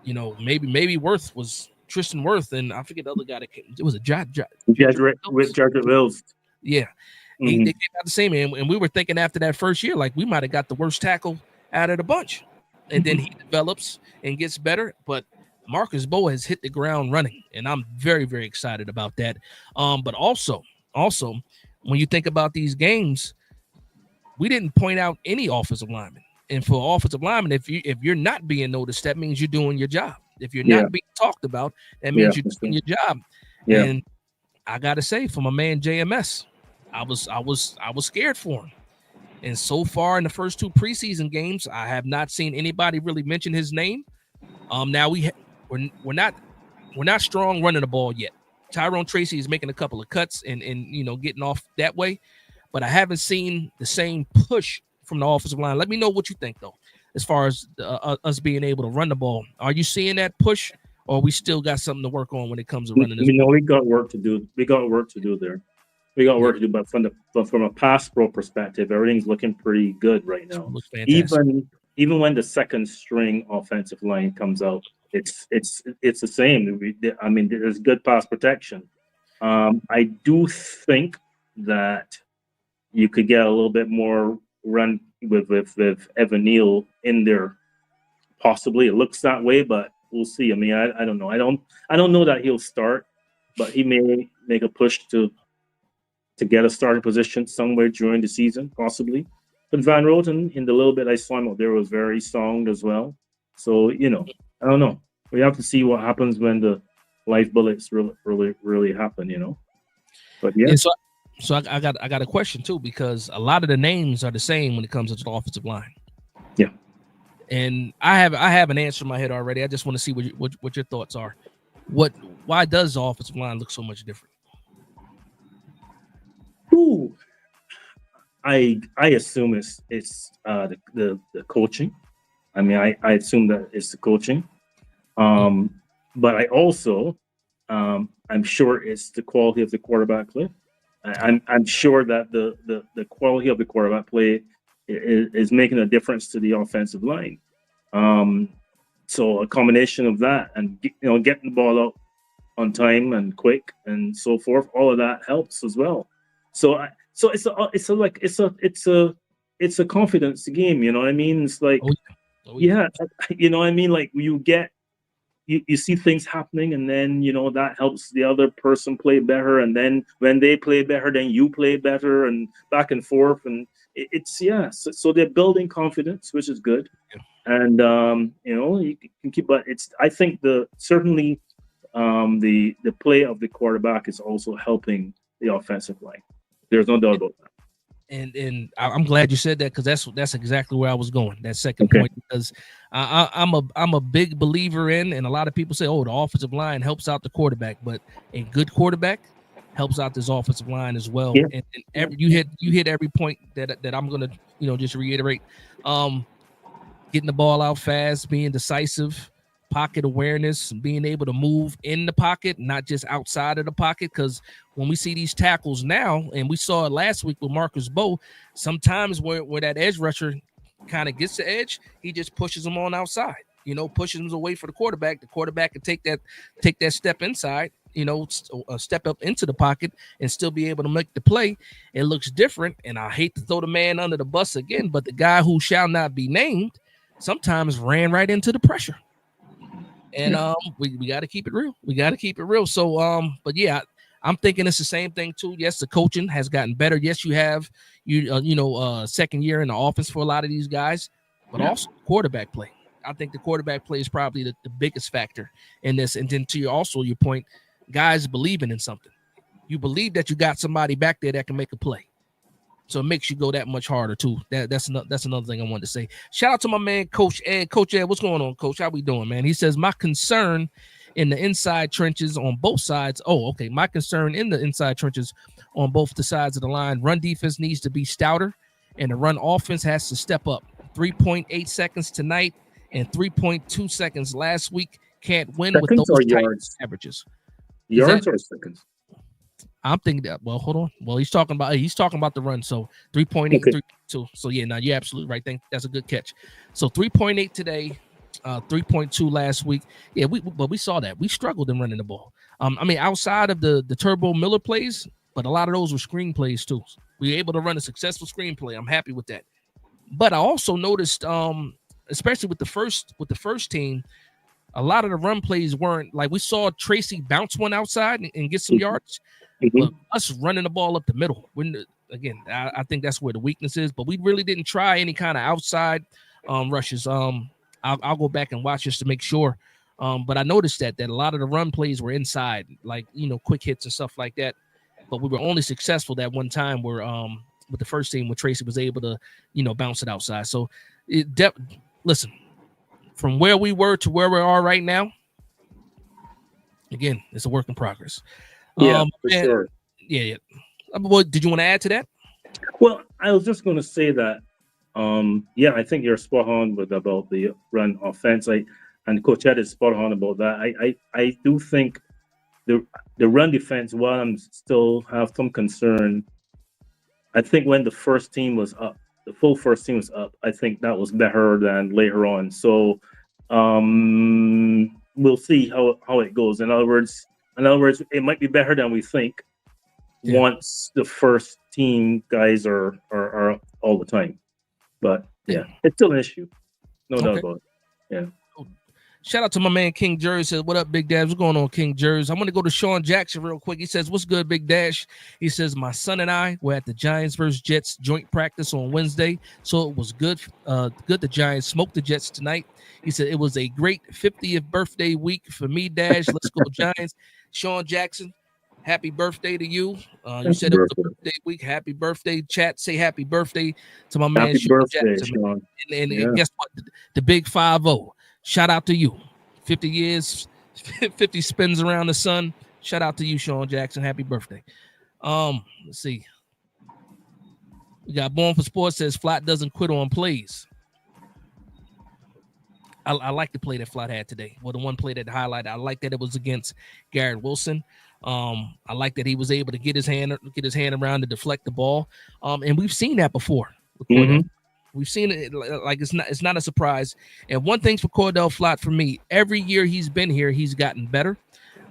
maybe Worth was Tristan Worth, and I forget the other guy that came. It was a Jarrett Wills. Yeah. They came out the same, and we were thinking after that first year, like we might have got the worst tackle out of the bunch. And then he develops and gets better. But Marcus Bull has hit the ground running, and I'm very, very excited about that. But also, when you think about these games, we didn't point out any offensive linemen. And for offensive linemen, if you're not being noticed, that means you're doing your job. If you're not being talked about, that means you're doing your job. Yeah. And I gotta say, for my man JMS, I was scared for him. And so far in the first two preseason games, I have not seen anybody really mention his name. Now we're not strong running the ball yet. Tyrone Tracy is making a couple of cuts and getting off that way, but I haven't seen the same push from the offensive line. Let me know what you think though, as far as us being able to run the ball. Are you seeing that push, or we still got something to work on when it comes to running this ball? We got work to do. We got work to do there. We got work to do, but from a pass pro perspective, everything's looking pretty good right now. Looks fantastic. Even when the second string offensive line comes out, it's the same. There's good pass protection. I do think that you could get a little bit more run with Evan Neal in there. Possibly, it looks that way, but we'll see. I mean, I don't know. I don't know that he'll start, but he may make a push to get a starting position somewhere during the season, possibly. But Van Roten, in the little bit I saw him out there, was very strong as well. So, I don't know. We have to see what happens when the life bullets really happen, But yeah. And so I got a question too, because a lot of the names are the same when it comes to the offensive line. Yeah. And I have an answer in my head already. I just want to see what your thoughts are. Why does the offensive line look so much different? Ooh, I assume it's the coaching. I mean, I assume that it's the coaching. But I also I'm sure it's the quality of the quarterback play. I'm sure that the quality of the quarterback play is making a difference to the offensive line. So a combination of that and getting the ball out on time and quick and so forth, all of that helps as well. So it's a confidence game, you know what I mean? It's like, yeah, you know what I mean? Like you see things happening, and then that helps the other person play better, and then when they play better, then you play better, and back and forth, and so they're building confidence, which is good. And you can keep, but I think certainly the play of the quarterback is also helping the offensive line. There's no doubt about that. And I'm glad you said that, because that's exactly where I was going. That second point, because I'm a big believer in, and a lot of people say, oh, the offensive line helps out the quarterback, but a good quarterback helps out this offensive line as well. Yeah. And you hit every point that I'm gonna just reiterate. Getting the ball out fast, being decisive, pocket awareness, being able to move in the pocket, not just outside of the pocket. Because when we see these tackles now, and we saw it last week with Marcus Bowe, sometimes where that edge rusher kind of gets the edge, he just pushes them on outside. Pushes them away for the quarterback. The quarterback can take that step inside, step up into the pocket and still be able to make the play. It looks different. And I hate to throw the man under the bus again, but the guy who shall not be named sometimes ran right into the pressure. And we got to keep it real. We got to keep it real. So, but yeah, I'm thinking it's the same thing too. Yes, the coaching has gotten better. Yes, you have second year in the offense for a lot of these guys, but also quarterback play. I think the quarterback play is probably the biggest factor in this. And then to your point, guys believing in something. You believe that you got somebody back there that can make a play. So it makes you go that much harder too. That's another thing I wanted to say. Shout out to my man, Coach Ed. Coach Ed, what's going on, Coach? How we doing, man? He says, my concern in the inside trenches on both sides. Oh, okay. My concern in the inside trenches on both the sides of the line. Run defense needs to be stouter, and the run offense has to step up. 3.8 seconds tonight and 3.2 seconds last week. Can't win seconds with those type yards? Averages. Yards or seconds? I'm thinking that. Well, hold on. Well, he's talking about the run. So 3.8, okay. 3.2. So yeah, now you're absolutely right. That's a good catch. So 3.8 today, 3.2 last week. Yeah, but we saw that we struggled in running the ball. I mean, outside of the Turbo Miller plays, but a lot of those were screen plays too. We were able to run a successful screenplay. I'm happy with that. But I also noticed, especially with the first team, a lot of the run plays weren't like we saw Tracy bounce one outside and get some yards. But us running the ball up the middle, I think that's where the weakness is. But we really didn't try any kind of outside rushes. I'll go back and watch just to make sure. But I noticed that a lot of the run plays were inside, like quick hits and stuff like that. But we were only successful that one time where with the first team where Tracy was able to bounce it outside. So listen, from where we were to where we are right now, again, it's a work in progress. Yeah, for sure. Yeah. What did you want to add to that? Well, I was just going to say that, I think you're spot on about the run offense. And Coach Ed is spot on about that. I do think the run defense, while I'm still have some concern, I think when the first team was up, the full first team was up, I think that was better than later on. So we'll see how it goes. In other words, it might be better than we think once the first team guys are all the time. But it's still an issue. No doubt about it. Yeah. Shout out to my man King Jerry. Says, what up, Big Dash? What's going on, King Jerry? I'm going to go to Sean Jackson real quick. He says, what's good, Big Dash? He says, my son and I were at the Giants versus Jets joint practice on Wednesday, so it was good. The Giants smoked the Jets tonight. He said, it was a great 50th birthday week for me, Dash. Let's go, Giants. Sean Jackson, happy birthday to you. You said it was a birthday week. Happy birthday. Chat, say happy birthday to my man Sean Jackson. Sean. And guess what? The big 5-0. Shout out to you. 50 years, 50 spins around the sun. Shout out to you, Sean Jackson. Happy birthday. Let's see. We got Born for Sports says Flat doesn't quit on plays. I like the play that Flat had today. Well, the one play that highlighted. I like that it was against Garrett Wilson. I like that he was able to get his hand around to deflect the ball. And we've seen that before with Cordell. We've seen it, like it's not a surprise. And one thing for Cordell Flott, for me, every year he's been here, he's gotten better.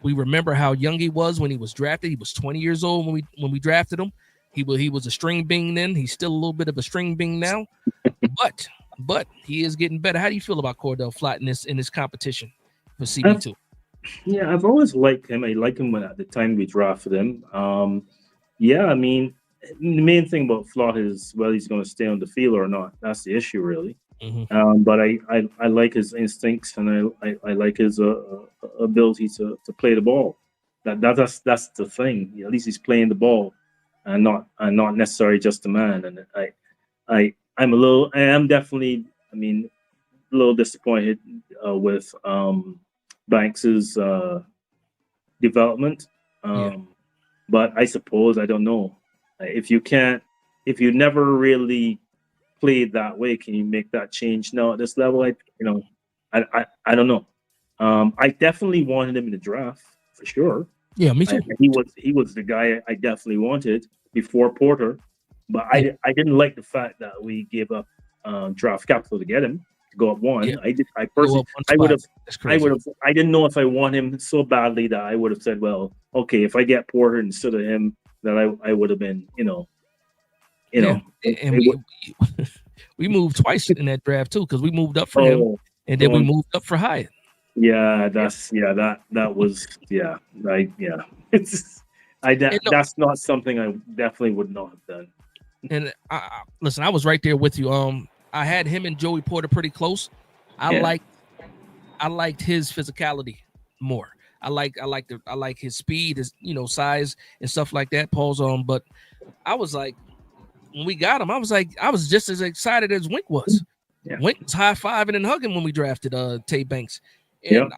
We remember how young he was when he was drafted. He was 20 years old when we drafted him. He was a string bean then. He's still a little bit of a string bean now, but he is getting better. How do you feel about Cordell Flott in this competition for CB2? Yeah, I've always liked him. I like him at the time we drafted him. I mean, the main thing about Flott is whether he's going to stay on the field or not. That's the issue, really. But I like his instincts, and I like his ability to play the ball. That's the thing. At least he's playing the ball, and not necessarily just a man. And I am definitely, I mean, a little disappointed with Banks's development. But I suppose I don't know if you never really played that way, can you make that change now at this level? I don't know. I definitely wanted him in the draft for sure. Yeah, me too. He was the guy I definitely wanted before Porter, but I didn't like the fact that we gave up draft capital to get him to go up one. Yeah. I personally I would have That's crazy. I didn't know if I want him so badly that I would have said, well, okay, if I get Porter instead of him, then I would have been, And we moved twice in that draft too, because we moved up for him, and then we moved up for Hyatt. Yeah, that was that's not something I definitely would not have done. And listen, I was right there with you. I had him and Joey Porter pretty close. I liked his physicality more. I like his speed, his size and stuff like that. Paul's on, but I was like, when we got him, I was just as excited as Wink was. Yeah. Wink was high-fiving and hugging when we drafted Tay Banks. And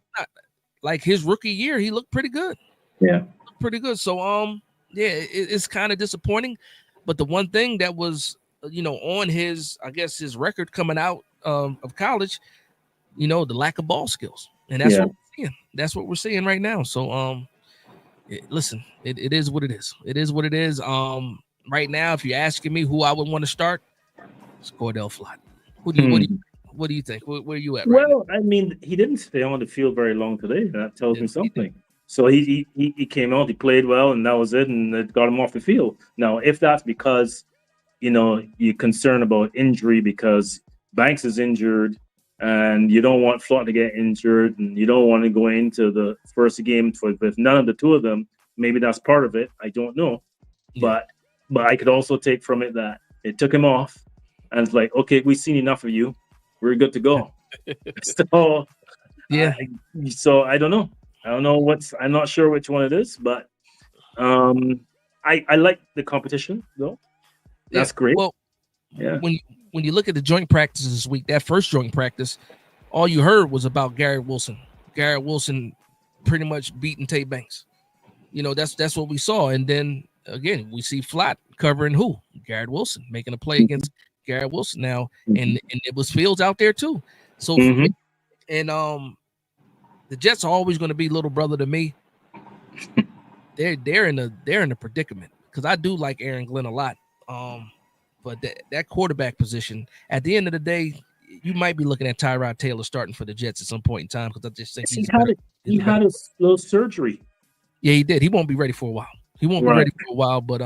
like his rookie year, he looked pretty good. Yeah. Pretty good. So it's kind of disappointing. But the one thing that was, on his record coming out of college, the lack of ball skills. And that's what we're seeing. That's what we're seeing right now. So listen, it is what it is. It is what it is. Right now, if you're asking me who I would want to start, it's Cordell Flott. What do you think? Where are you at right now? I mean, he didn't stay on the field very long today. That tells me something. So he came out, he played well, and that was it, and it got him off the field. Now, if that's because, you're concerned about injury because Banks is injured, and you don't want Flott to get injured, and you don't want to go into the first game with none of the two of them, maybe that's part of it. I don't know. Yeah. But I could also take from it that it took him off, and it's like, okay, we've seen enough of you. We're good to go. So, so I don't know. I'm not sure which one it is, but I like the competition though. That's great. Well, when you look at the joint practices this week, that first joint practice, all you heard was about Garrett Wilson. Garrett Wilson pretty much beating Tay Banks. That's what we saw. And then again, we see Flott covering who? Garrett Wilson, making a play against Garrett Wilson now, and it was Fields out there too. So and the Jets are always going to be little brother to me. They're in a predicament because I do like Aaron Glenn a lot. But that quarterback position, at the end of the day, you might be looking at Tyrod Taylor starting for the Jets at some point in time because I just think he had a little surgery. Yeah, he did. He won't be ready for a while. But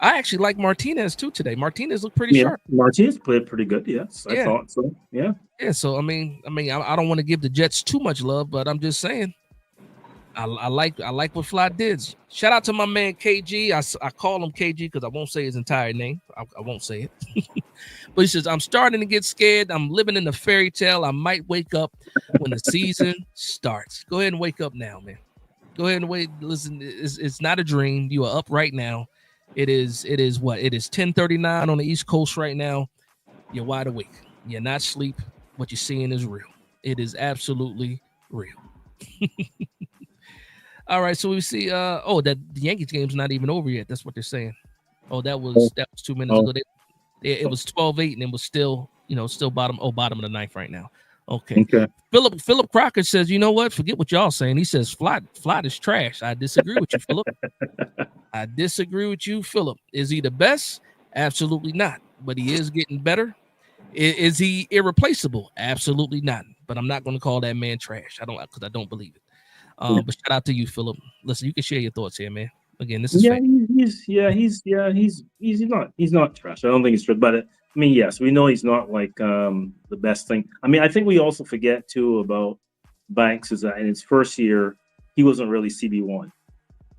I actually like Martinez too today. Martinez looked pretty sharp. Martinez played pretty good. Yes, I thought so. Yeah. Yeah. So I mean, I don't want to give the Jets too much love, but I'm just saying, I like what Flott did. Shout out to my man KG. I call him KG because I won't say his entire name. I won't say it. But he says, I'm starting to get scared. I'm living in a fairy tale. I might wake up when the season starts. Go ahead and wake up now, man. Go ahead and wait. Listen, it's not a dream. You are up right now. It is what? It is 10:39 on the East Coast right now. You're wide awake. You're not asleep. What you're seeing is real. It is absolutely real. All right, so we see that the Yankees game's not even over yet. That's what they're saying. Oh, that was 2 minutes ago. It was 12-8 and it was still bottom of the ninth right now. Okay. Philip Crocker says, you know what? Forget what y'all saying. He says Flott is trash. I disagree with you, Philip. I disagree with you, Philip. Is he the best? Absolutely not. But he is getting better. Is he irreplaceable? Absolutely not. But I'm not going to call that man trash. I don't believe it. But shout out to you, Philip. Listen, you can share your thoughts here, man. Again, this is he's not trash. I don't think he's trash, but I mean, yes, we know he's not like the best thing. I mean, I think we also forget too about Banks is that in his first year he wasn't really CB1.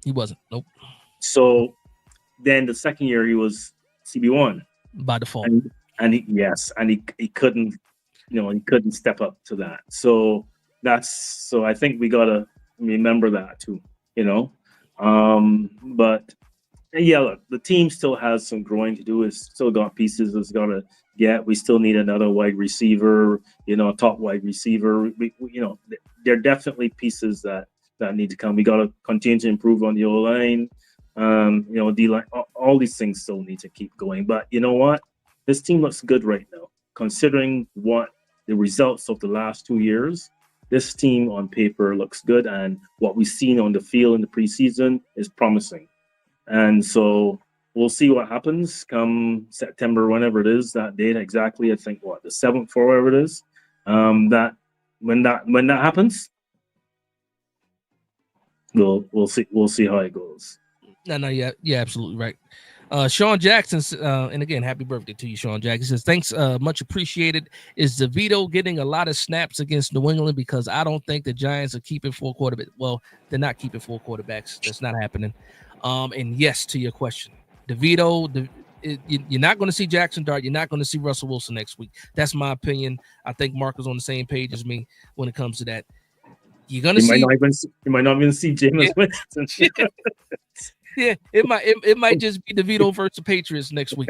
He wasn't. Nope. So then the second year he was CB1 by default, and he couldn't, he couldn't step up to that. So I think we gotta remember that too, but yeah, look, the team still has some growing to do. It's still got pieces it's got to get. We still need another wide receiver, a top wide receiver. There are definitely pieces that need to come. We got to continue to improve on the O-line. D-line, all these things still need to keep going. But you know what? This team looks good right now, considering what the results of the last 2 years. This team on paper looks good, and what we've seen on the field in the preseason is promising. And so we'll see what happens come September, whenever it is, that date exactly. I think the 7th or whatever it is. That when that happens, we'll see how it goes. No, yeah, absolutely right. Sean Jackson, and again, happy birthday to you, Sean Jackson. Says, thanks, much appreciated. Is DeVito getting a lot of snaps against New England? Because I don't think the Giants are keeping 4 quarterbacks. Well, they're not keeping 4 quarterbacks. That's not happening. And yes, to your question, DeVito, you're not going to see Jackson Dart. You're not going to see Russell Wilson next week. That's my opinion. I think Mark is on the same page as me when it comes to that. You're going to see. You might not even see Jameis Winston. Yeah, it might just be DeVito versus the Patriots next week.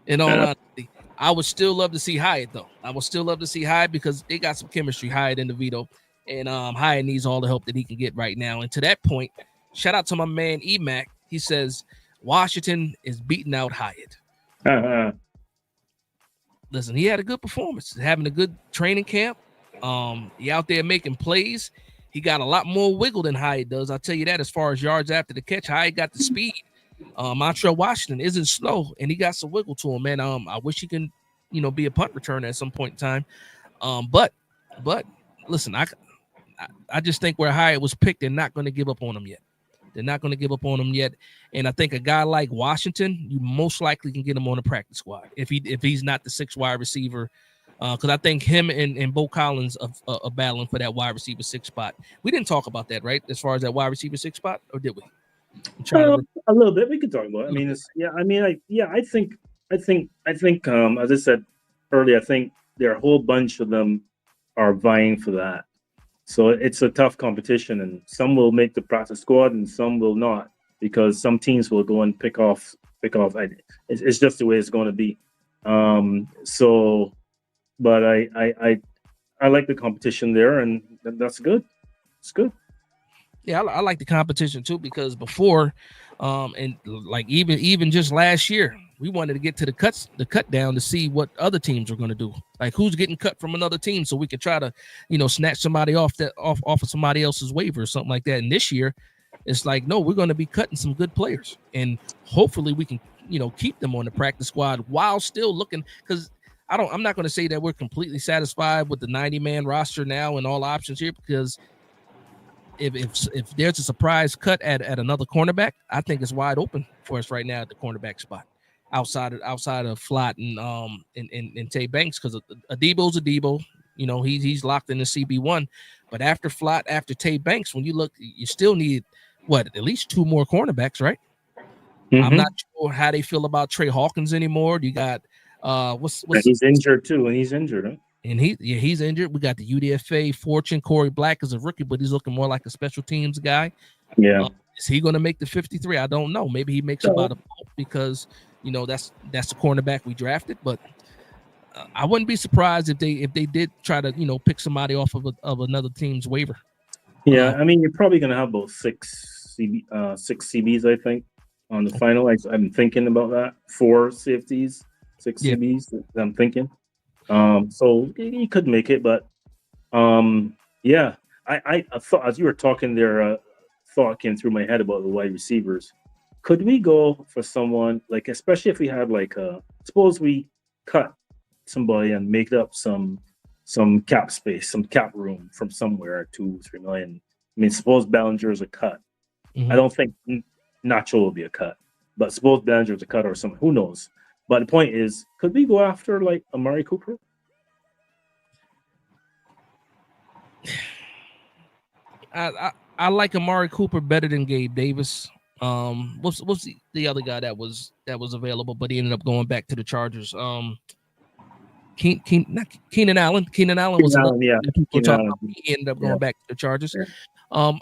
In all honesty, I would still love to see Hyatt though. I would still love to see Hyatt because they got some chemistry, Hyatt and DeVito, and Hyatt needs all the help that he can get right now. And to that point, shout out to my man Emac. He says Washington is beating out Hyatt. Listen, he had a good performance, having a good training camp. He out there making plays. He got a lot more wiggle than Hyatt does. I'll tell you that. As far as yards after the catch, Hyatt got the speed. Montreal Washington isn't slow, and he got some wiggle to him, man. I wish he can, be a punt returner at some point in time. But listen, I just think where Hyatt was picked, they're not going to give up on him yet. They're not going to give up on him yet. And I think a guy like Washington, you most likely can get him on the practice squad if he's not the 6th wide receiver. Because I think him and Bo Collins are battling for that wide receiver 6 spot. We didn't talk about that, right? As far as that wide receiver 6 spot, or did we? A little bit. We could talk about it. I think as I said earlier, I think there are a whole bunch of them are vying for that. So it's a tough competition, and some will make the practice squad and some will not, because some teams will go and pick off. It's just the way it's going to be. But I like the competition there, and that's good. It's good. Yeah, I like the competition too, because before, and like even just last year, we wanted to get to the cut down to see what other teams were going to do, like who's getting cut from another team, so we could try to, snatch somebody off of somebody else's waiver or something like that. And this year, it's like, no, we're going to be cutting some good players, and hopefully we can, keep them on the practice squad while still looking, because I'm not going to say that we're completely satisfied with the 90-man roster now and all options here, because if there's a surprise cut at another cornerback, I think it's wide open for us right now at the cornerback spot, outside of Flott and Tay Banks, because Adebo's Adebo, he's locked in the CB1, but after Flott, after Tay Banks, when you look, you still need at least 2 more cornerbacks, right? Mm-hmm. I'm not sure how they feel about Trey Hawkins anymore. You got he's injured too, and he's injured, huh? And he's injured. We got the UDFA Fortune. Corey Black is a rookie, but he's looking more like a special teams guy. Yeah. Is he going to make the 53? I don't know. Maybe he makes about a vote because that's the cornerback we drafted. But I wouldn't be surprised if they did try to pick somebody off of another team's waiver. Yeah, you're probably going to have about 6 CBs, I think, on the final. I'm thinking about that. 4 safeties. 6 CBs, I'm thinking. So he could make it, but I thought as you were talking there, thought came through my head about the wide receivers. Could we go for someone like, especially if we had suppose we cut somebody and make up some cap space, some cap room from somewhere, 2-3 million. Suppose Bellinger is a cut. Mm-hmm. I don't think Nacho will be a cut, but suppose Bellinger is a cut or something. Who knows? But the point is, could we go after Amari Cooper? I like Amari Cooper better than Gabe Davis. What's the other guy that was available, but he ended up going back to the Chargers? Keenan Allen. Keenan Allen was another. Yeah. He ended up going back to the Chargers. Yeah.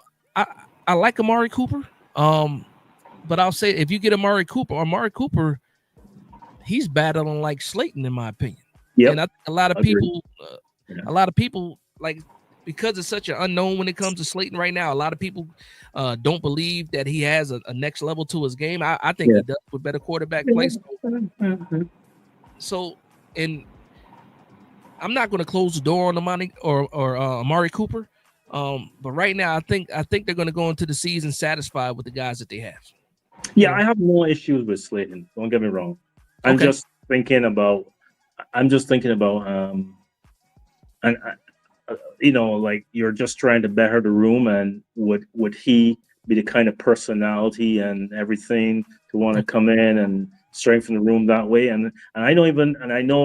I like Amari Cooper. But I'll say if you get Amari Cooper, he's battling like Slayton, in my opinion. Yeah, and I think a lot of people like because it's such an unknown when it comes to Slayton right now. A lot of people don't believe that he has a next level to his game. I think he does with better quarterback play. So, and I'm not going to close the door on Amari or Amari Cooper. But right now, I think they're going to go into the season satisfied with the guys that they have. Yeah, I have no issues with Slayton. Don't get me wrong. I'm just thinking about, and like you're just trying to better the room, and would he be the kind of personality and everything to want to come in and strengthen the room that way? And I know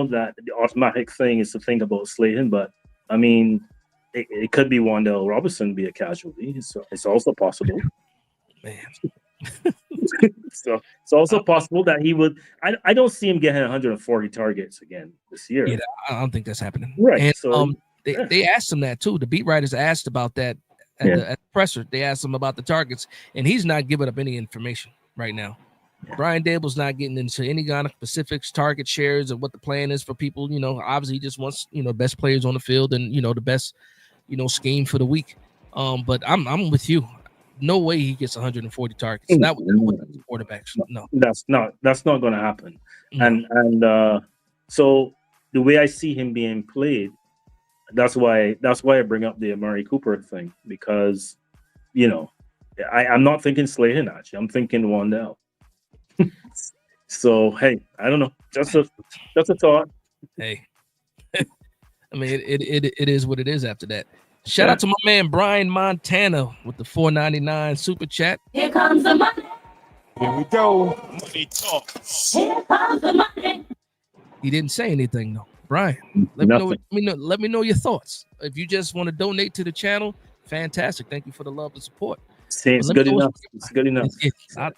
that the automatic thing is to think about Slayton, but I mean, it could be Wan'Dale Robinson be a casualty. So it's also possible. Man. So it's also possible that he would. I don't see him getting 140 targets again this year. Yeah, I don't think that's happening. Right. And so they asked him that too. The beat writers asked about that at the presser. They asked him about the targets, and he's not giving up any information right now. Yeah. Brian Dable's not getting into any kind of specifics, target shares, and what the plan is for people. Obviously he just wants best players on the field and the best scheme for the week. But I'm with you. No way he gets 140 targets. Not with the quarterbacks. No, that's not going to happen. No. And so the way I see him being played, that's why I bring up the Amari Cooper thing, because I'm not thinking Slayton actually. I'm thinking Wan'Dale. So hey, I don't know. Just a thought. Hey, I mean it is what it is after that. Shout out to my man Brian Montana with the $4.99 super chat. Here comes the money. Here we go. Money talk. Here comes the money. He didn't say anything though. Brian, let me know your thoughts. If you just want to donate to the channel, fantastic. Thank you for the love and support. It's good enough. It's good enough.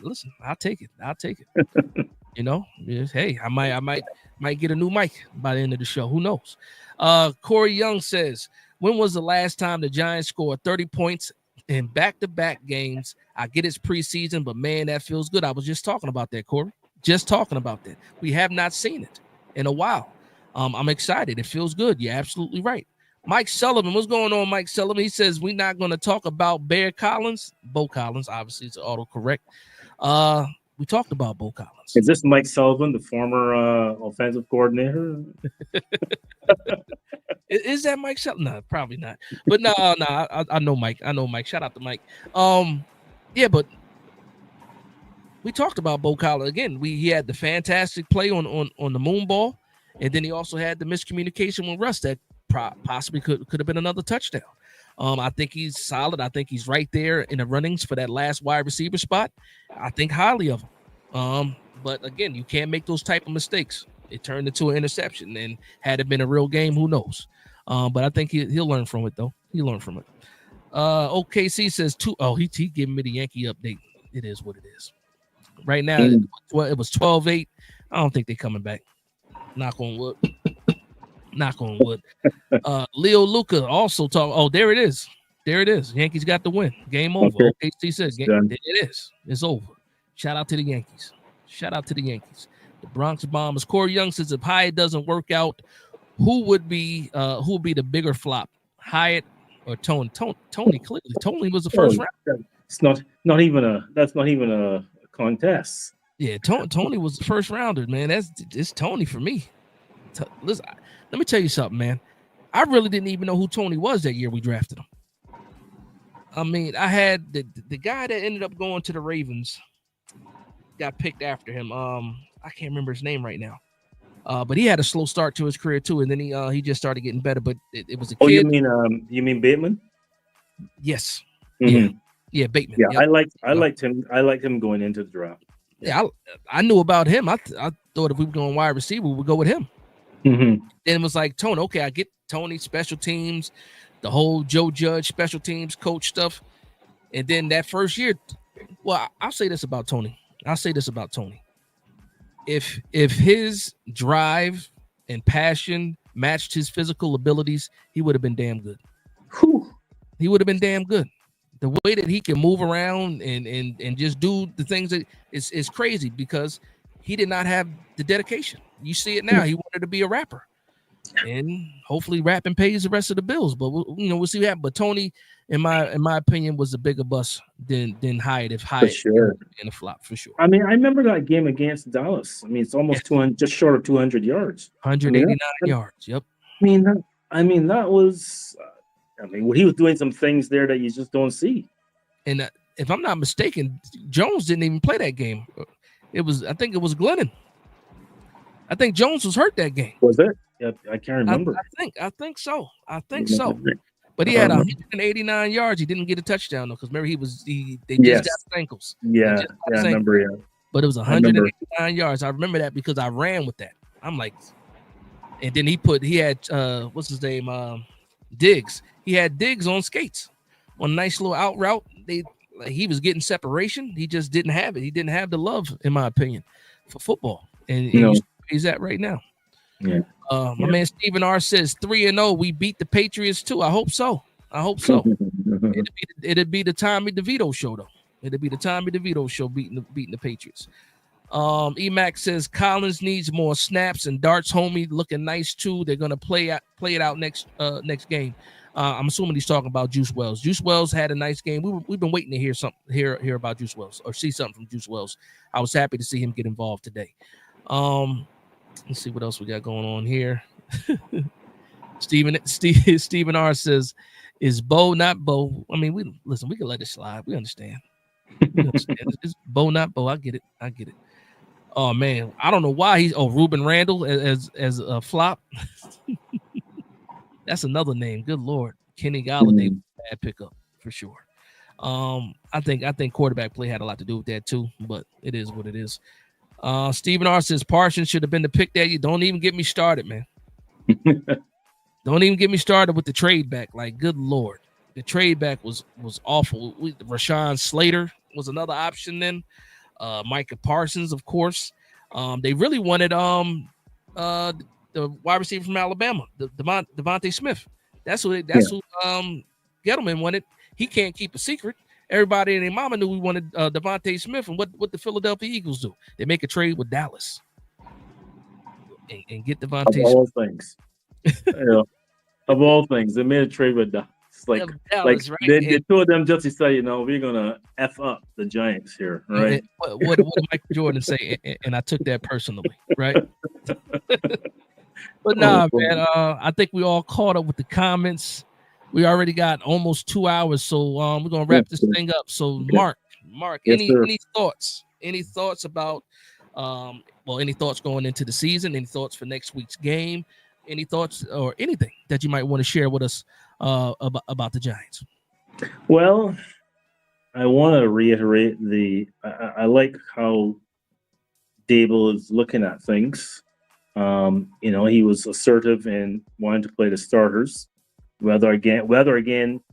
Listen, I'll take it. Hey, I might get a new mic by the end of the show. Who knows? Corey Young says, when was the last time the Giants scored 30 points in back-to-back games? I get it's preseason, but man, that feels good. I was just talking about that, Corey. Just talking about that. We have not seen it in a while. I'm excited. It feels good. You're absolutely right. Mike Sullivan, what's going on, Mike Sullivan? He says we're not going to talk about Bo Collins, obviously it's autocorrect. We talked about Bo Collins. Is this Mike Sullivan, the former offensive coordinator? Is that Mike Sullivan? No, probably not. But no, I know Mike. Shout out to Mike. Yeah, but we talked about Bo Collins again. He had the fantastic play on the moon ball, and then he also had the miscommunication with Russ that possibly could have been another touchdown. I think he's solid. I think he's right there in the runnings for that last wide receiver spot. I think highly of him. But again, you can't make those type of mistakes. It turned into an interception, and had it been a real game, who knows? But I think he'll learn from it, though. He'll learn from it. OKC says he giving me the Yankee update. It is what it is. Right now, it was 12-8. I don't think they're coming back. Knock on wood. Leo Luca also talk. Oh, there it is. Yankees got the win. Game over. Okay. OKC says it is. It's over. Shout out to the Yankees. The Bronx Bombers. Corey Young says if Hyatt doesn't work out, who would be the bigger flop, Hyatt or Tony? Tony clearly. Tony was the first round. It's not even a contest. Yeah, Tony was the first rounder, man. It's Tony for me. Listen, let me tell you something, man. I really didn't even know who Tony was that year we drafted him. I mean, I had the guy that ended up going to the Ravens got picked after him. I can't remember his name right now. But he had a slow start to his career too, and then he just started getting better. But it was a kid. Oh, you mean Bateman? Yes. Mm-hmm. Yeah, Bateman. Yeah, yep. I liked him. I liked him going into the draft. Yeah, I knew about him. I thought if we were going wide receiver, we would go with him. Mm-hmm. Then it was like Tony. Okay, I get Tony special teams, the whole Joe Judge special teams coach stuff, and then that first year. Well, I'll say this about Tony. If his drive and passion matched his physical abilities, he would have been damn good. Whew. He would have been damn good. The way that he can move around and just do the things that is crazy because he did not have the dedication. You see it now. He wanted to be a rapper. and hopefully Rapping pays the rest of the bills. But we'll see what happens. But Tony, in my opinion, was a bigger bust than Hyatt. If Hyatt sure. in a flop for sure. I mean, I remember that game against Dallas. I mean, it's almost 200, just short of 200 yards. 189 yards. Yep. That was. Well, he was doing some things there that you just don't see. And if I'm not mistaken, Jones didn't even play that game. I think it was Glennon. I think Jones was hurt that game. Was it? Yeah, I can't remember. I think so. But he had 189 yards. He didn't get a touchdown though, because remember they just got ankles. Yeah, I remember. Yeah, but it was 189 yards. I remember that because I ran with that. I'm like, and then he had what's his name? Diggs. He had Diggs on skates on a nice little out route. He was getting separation. He just didn't have it. He didn't have the love, in my opinion, for football. And he's at right now. Yeah. My man Stephen R says 3-0. We beat the Patriots too. I hope so. It'd be the Tommy DeVito show though. It'd be the Tommy DeVito show beating the Patriots. Emac says Collins needs more snaps and Darts homie looking nice too. They're gonna play it out next game. I'm assuming he's talking about Juice Wells. Juice Wells had a nice game. We've been waiting to hear about Juice Wells or see something from Juice Wells. I was happy to see him get involved today. Let's see what else we got going on here. Stephen R says, "Is Bo not Bo?" I mean, we can let it slide. We understand. It's Bo not Bo. I get it. Oh man, I don't know why Ruben Randall as a flop. That's another name. Good Lord. Kenny Galladay, bad pickup for sure. I think quarterback play had a lot to do with that too, but it is what it is. Stephen R says Parsons should have been the pick that you don't even get me started, man. Don't even get me started with the trade back. Like, good Lord. The trade back was awful. Rashawn Slater was another option then. Micah Parsons, of course. They really wanted the wide receiver from Alabama, Devontae Smith. That's who Gettleman wanted. He can't keep a secret. Everybody and their mama knew we wanted Devontae Smith. And what the Philadelphia Eagles do? They make a trade with Dallas and get Devontae Smith. Of all things. Of all things, they made a trade with Dallas. Dallas, right? They told them just to say, we're gonna F up the Giants here, right? What did Michael Jordan say? And I took that personally, right? But man, I think we all caught up with the comments. We already got almost 2 hours, so we're gonna wrap this thing up. So, Mark, any thoughts? Any thoughts about any thoughts going into the season? Any thoughts for next week's game? Any thoughts or anything that you might want to share with us about the Giants? Well, I want to reiterate I like how Dable is looking at things. He was assertive and wanted to play the starters. Whether again,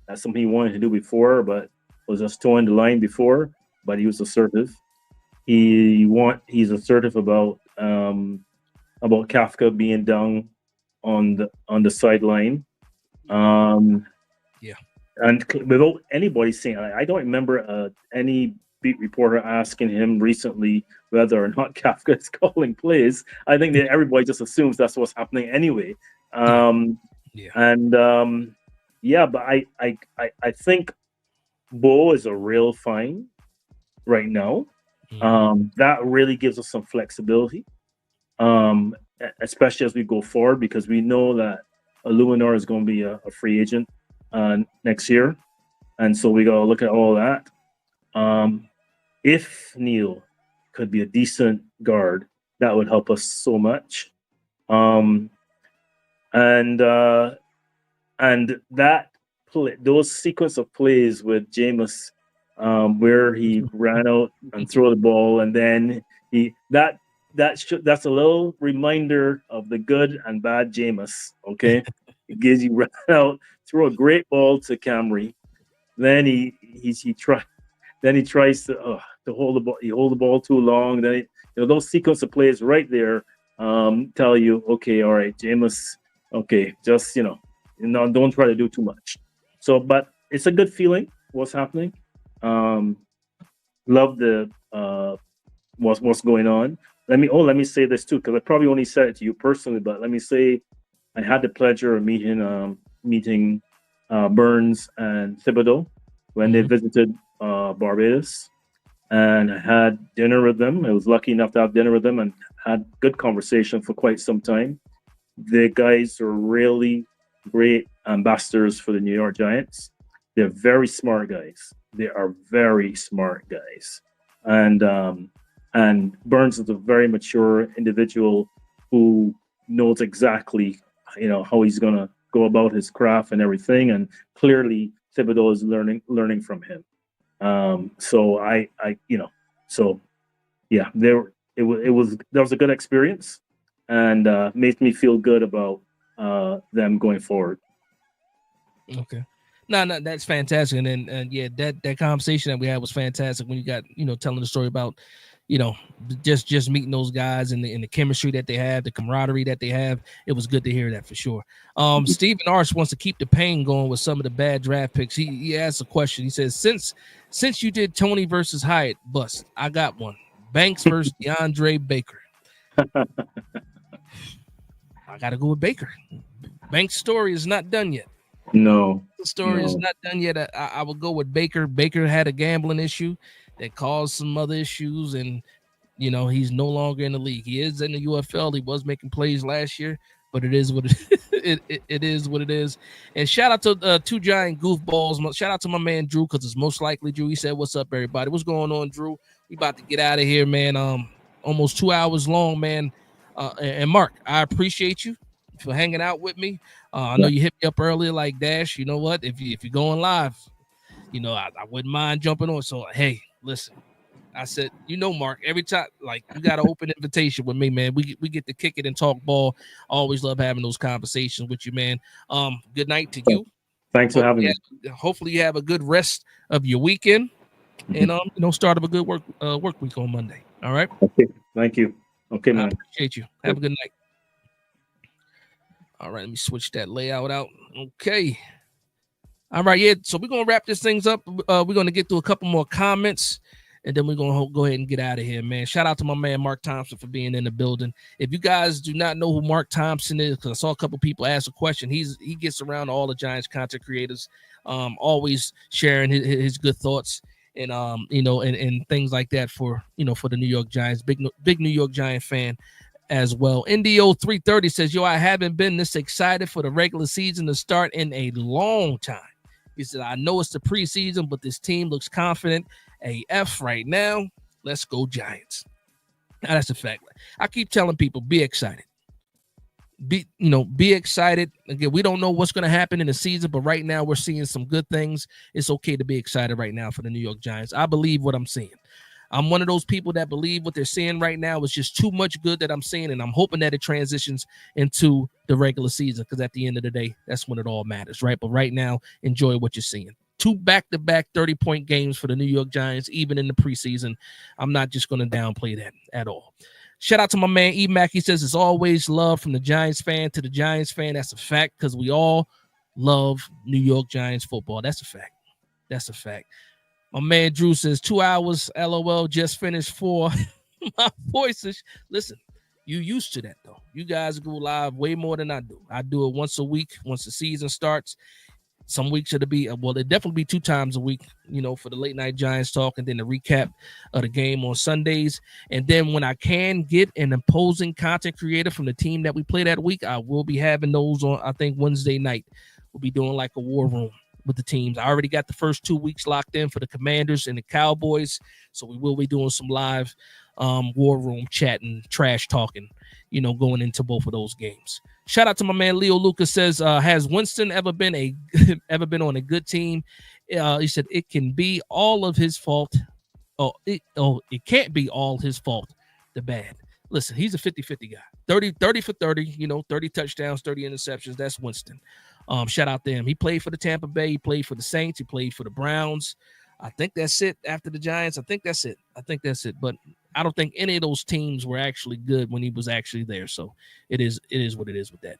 that's something he wanted to do before, but was just towing the line before. But he was assertive. He's assertive about Kafka being down on the sideline. And without anybody saying, I don't remember any beat reporter asking him recently whether or not Kafka is calling plays. I think that everybody just assumes that's what's happening anyway. But I think Bo is a real find right now. That really gives us some flexibility, especially as we go forward, because we know that Illuminor is going to be a free agent next year, and so we got to look at all that. If Neal could be a decent guard, that would help us so much. And that those sequence of plays with Jameis, where he ran out and threw the ball, and then that's a little reminder of the good and bad Jameis. Okay, it gives you ran out, threw a great ball to Camry, then he tries to hold the ball. He hold the ball too long. Then those sequence of plays right there tell you, okay, all right, Jameis, okay, just don't try to do too much. So, but it's a good feeling. What's happening? Love the what's going on. Let me say this too, because I probably only said it to you personally, but let me say I had the pleasure of meeting Burns and Thibodeau when they visited Barbados, and I had dinner with them. I was lucky enough to have dinner with them and had good conversation for quite some time. The guys are really great ambassadors for the New York Giants. They're very smart guys. They are very smart guys, and Burns is a very mature individual who knows exactly, how he's gonna go about his craft and everything. And clearly, Thibodeau is learning from him. So so yeah, that was a good experience, and made me feel good about them going forward. Okay. No, that's fantastic. And yeah, that conversation that we had was fantastic when you got, telling the story about, just meeting those guys and the chemistry that they have, the camaraderie that they have. It was good to hear that for sure. Stephen Arch wants to keep the pain going with some of the bad draft picks. He asked a question. He says, since you did Tony versus Hyatt bust, I got one. Banks versus DeAndre Baker. I got to go with Baker. Banks' story is not done yet. No, the story is not done yet. I would go with Baker. Baker had a gambling issue that caused some other issues, and he's no longer in the league. He is in the UFL. He was making plays last year, but it is what it is what it is. And shout out to two giant goofballs. Shout out to my man Drew, because it's most likely Drew. He said, "What's up, everybody? What's going on, Drew? We about to get out of here, man. Almost 2 hours long, man. And Mark, I appreciate you for hanging out with me. I know you hit me up earlier, like Dash. You know what? If you're going live, I wouldn't mind jumping on. So hey, listen, I said, Mark, every time, like, you got an open invitation with me, man. We get to kick it and talk ball. I always love having those conversations with you, man. Good night to you. Thanks for having me. Hopefully you have a good rest of your weekend, and start of a good work week on Monday. All right. Okay. Thank you. Okay, man. I appreciate you. Have a good night. All right, let me switch that layout out. Okay. All right, yeah. So we're gonna wrap this things up. We're gonna get through a couple more comments, and then we're gonna go ahead and get out of here, man. Shout out to my man Mark Thompson for being in the building. If you guys do not know who Mark Thompson is, because I saw a couple people ask a question, he gets around all the Giants content creators, always sharing his good thoughts and and things like that for the New York Giants. Big New York Giant fan as well. NDO 330 says, I haven't been this excited for the regular season to start in a long time. He said, I know it's the preseason, but this team looks confident AF right now. Let's go Giants. Now, that's a fact. I keep telling people, be excited. Be excited. Again, we don't know what's going to happen in the season, but right now we're seeing some good things. It's okay to be excited right now for the New York Giants. I believe what I'm seeing. I'm one of those people that believe what they're seeing right now is just too much good that I'm seeing, and I'm hoping that it transitions into the regular season, because at the end of the day, that's when it all matters, right? But right now, enjoy what you're seeing. 2 back-to-back 30-point games for the New York Giants, even in the preseason. I'm not just going to downplay that at all. Shout out to my man E-Mac. He says, it's always love from the Giants fan to the Giants fan. That's a fact, because we all love New York Giants football. That's a fact. That's a fact. My man Drew says 2 hours, LOL, just finished 4. My voice is, listen, you used to that, though. You guys go live way more than I do. I do it once a week, once the season starts. Some weeks it'll be, it'll definitely be 2 times a week, for the late night Giants talk, and then the recap of the game on Sundays. And then when I can get an opposing content creator from the team that we play that week, I will be having those on, I think, Wednesday night. We'll be doing like a war room with the teams. I already got the first 2 weeks locked in for the Commanders and the Cowboys, so we will be doing some live war room chatting, trash talking, going into both of those games. Shout out to my man Leo Lucas says, has Winston ever been on a good team? He said it can be all of his fault. It can't be all his fault. The bad. Listen, he's a 50-50 guy. 30 for 30, 30 touchdowns, 30 interceptions. That's Winston. Shout out to him. He played for the Tampa Bay. He played for the Saints. He played for the Browns. I think that's it after the Giants. I think that's it. But I don't think any of those teams were actually good when he was actually there. So it is what it is with that.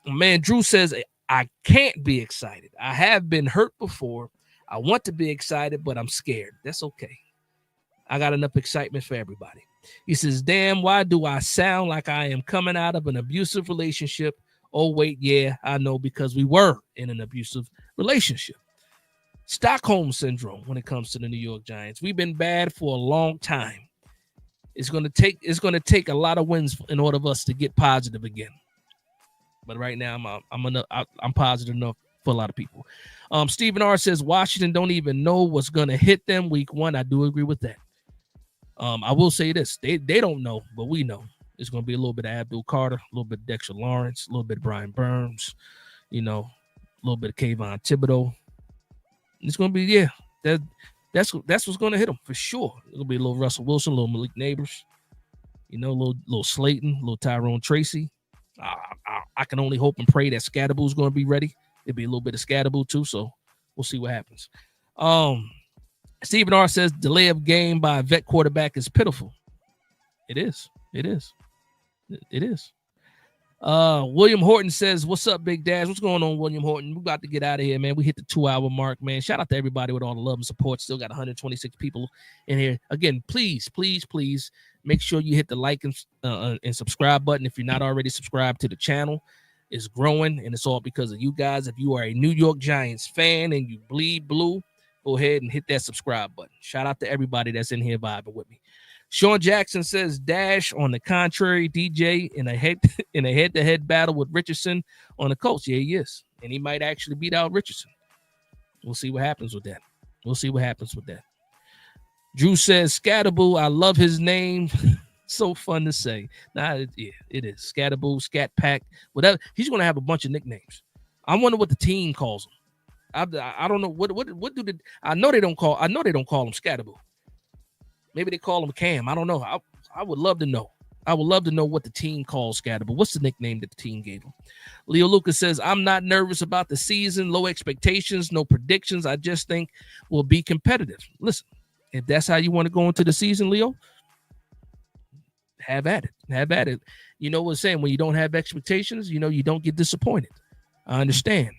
Man, Drew says, I can't be excited. I have been hurt before. I want to be excited, but I'm scared. That's okay. I got enough excitement for everybody. He says, damn, why do I sound like I am coming out of an abusive relationship? Oh, wait, yeah, I know, because we were in an abusive relationship. Stockholm syndrome when it comes to the New York Giants. We've been bad for a long time. It's going to take a lot of wins in order for us to get positive again. But right now, I'm positive enough for a lot of people. Stephen R says Washington don't even know what's going to hit them week 1. I do agree with that. I will say this: they don't know, but we know. It's going to be a little bit of Abdul Carter, a little bit of Dexter Lawrence, a little bit of Brian Burns, a little bit of Kayvon Thibodeau. It's going to be that's what's going to hit them for sure. It'll be a little Russell Wilson, a little Malik Neighbors, a little Slayton, a little Tyrone Tracy. I can only hope and pray that Scadaboo's going to be ready. It'll be a little bit of Scadaboo too, so we'll see what happens. Stephen R says delay of game by a vet quarterback is pitiful. It is. William Horton says, what's up, Big Dash? What's going on, William Horton? We're about to get out of here, man. We hit the 2-hour mark, man. Shout out to everybody with all the love and support. Still got 126 people in here. Again, please make sure you hit the like and subscribe button if you're not already subscribed to the channel. It's growing, and it's all because of you guys. If you are a New York Giants fan and you bleed blue, go ahead and hit that subscribe button. Shout out to everybody that's in here vibing with me. Sean Jackson says Dash on the contrary, DJ in a head-to-head battle with Richardson on the Colts. Yeah, he is. And he might actually beat out Richardson. We'll see what happens with that. Drew says Scatterboo, I love his name. So fun to say. It is. Scatterboo, Scat Pack, whatever. He's going to have a bunch of nicknames. I wonder what the team calls him. I don't know what I know they don't call him Scatterboo. Maybe they call him Cam. I don't know. I would love to know. I would love to know what the team calls Scatterboo. What's the nickname that the team gave him? Leo Lucas says, I'm not nervous about the season. Low expectations, no predictions. I just think we'll be competitive. Listen, if that's how you want to go into the season, Leo, have at it. You know what I'm saying? When you don't have expectations, you don't get disappointed. I understand.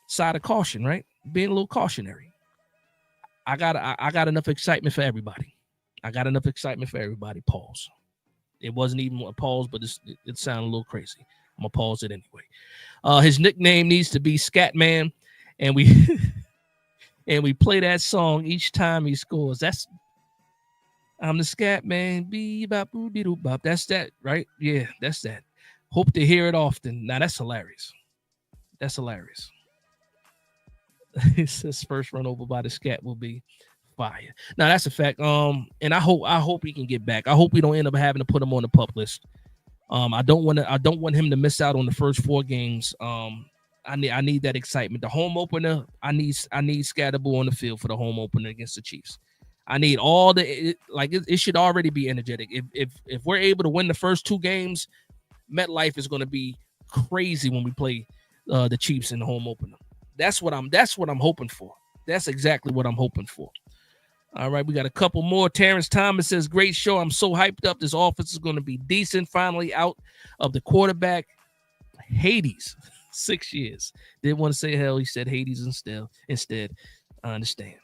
Side of caution, right? Being a little cautionary. I got enough excitement for everybody. Pause. It wasn't even a pause, but it sounded a little crazy. I'm gonna pause it anyway. His nickname needs to be Scatman, and we play that song each time he scores. I'm the Scatman. Bee-bop-boo-dee-doo-bop. That's that, right? Yeah, that's that. Hope to hear it often. Now that's hilarious. His first run over by the Scat will be fire. Now that's a fact. And I hope he can get back. I hope we don't end up having to put him on the PUP list. I don't want him to miss out on the first 4 games. I need that excitement. The home opener, I need Scatterboo on the field for the home opener against the Chiefs. I need all it should already be energetic. If we're able to win the first 2 games, MetLife is going to be crazy when we play the Chiefs in the home opener. That's what I'm hoping for. That's exactly what I'm hoping for. All right, we got a couple more. Terrence Thomas says, great show. I'm so hyped up. This offense is going to be decent. Finally out of the quarterback Hades. 6 years. Didn't want to say hell. He said Hades instead. I understand.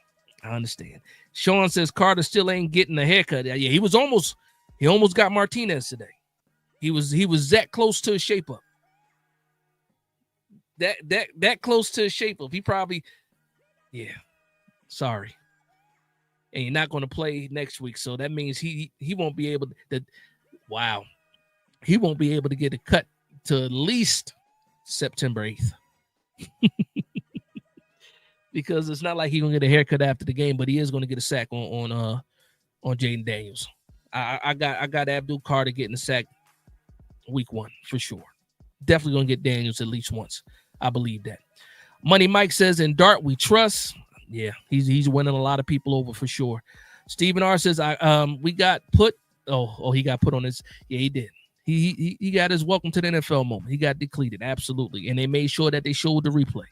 Sean says Carter still ain't getting a haircut. Yeah, he almost got Martinez today. He was that close to a shape up. That close to a shape up. He probably, sorry. And you're not going to play next week, so that means he won't be able to. He won't be able to get a cut to at least September 8th. Because it's not like he's gonna get a haircut after the game, but he is gonna get a sack on Jaden Daniels. I got Abdul Carter getting a sack week 1 for sure. Definitely gonna get Daniels at least once. I believe that. Money Mike says, in Dart we trust. Yeah, he's winning a lot of people over for sure. Stephen R says, we got put. Oh, he got put on his. Yeah, he did. He got his welcome to the NFL moment. He got depleted, absolutely, and they made sure that they showed the replay,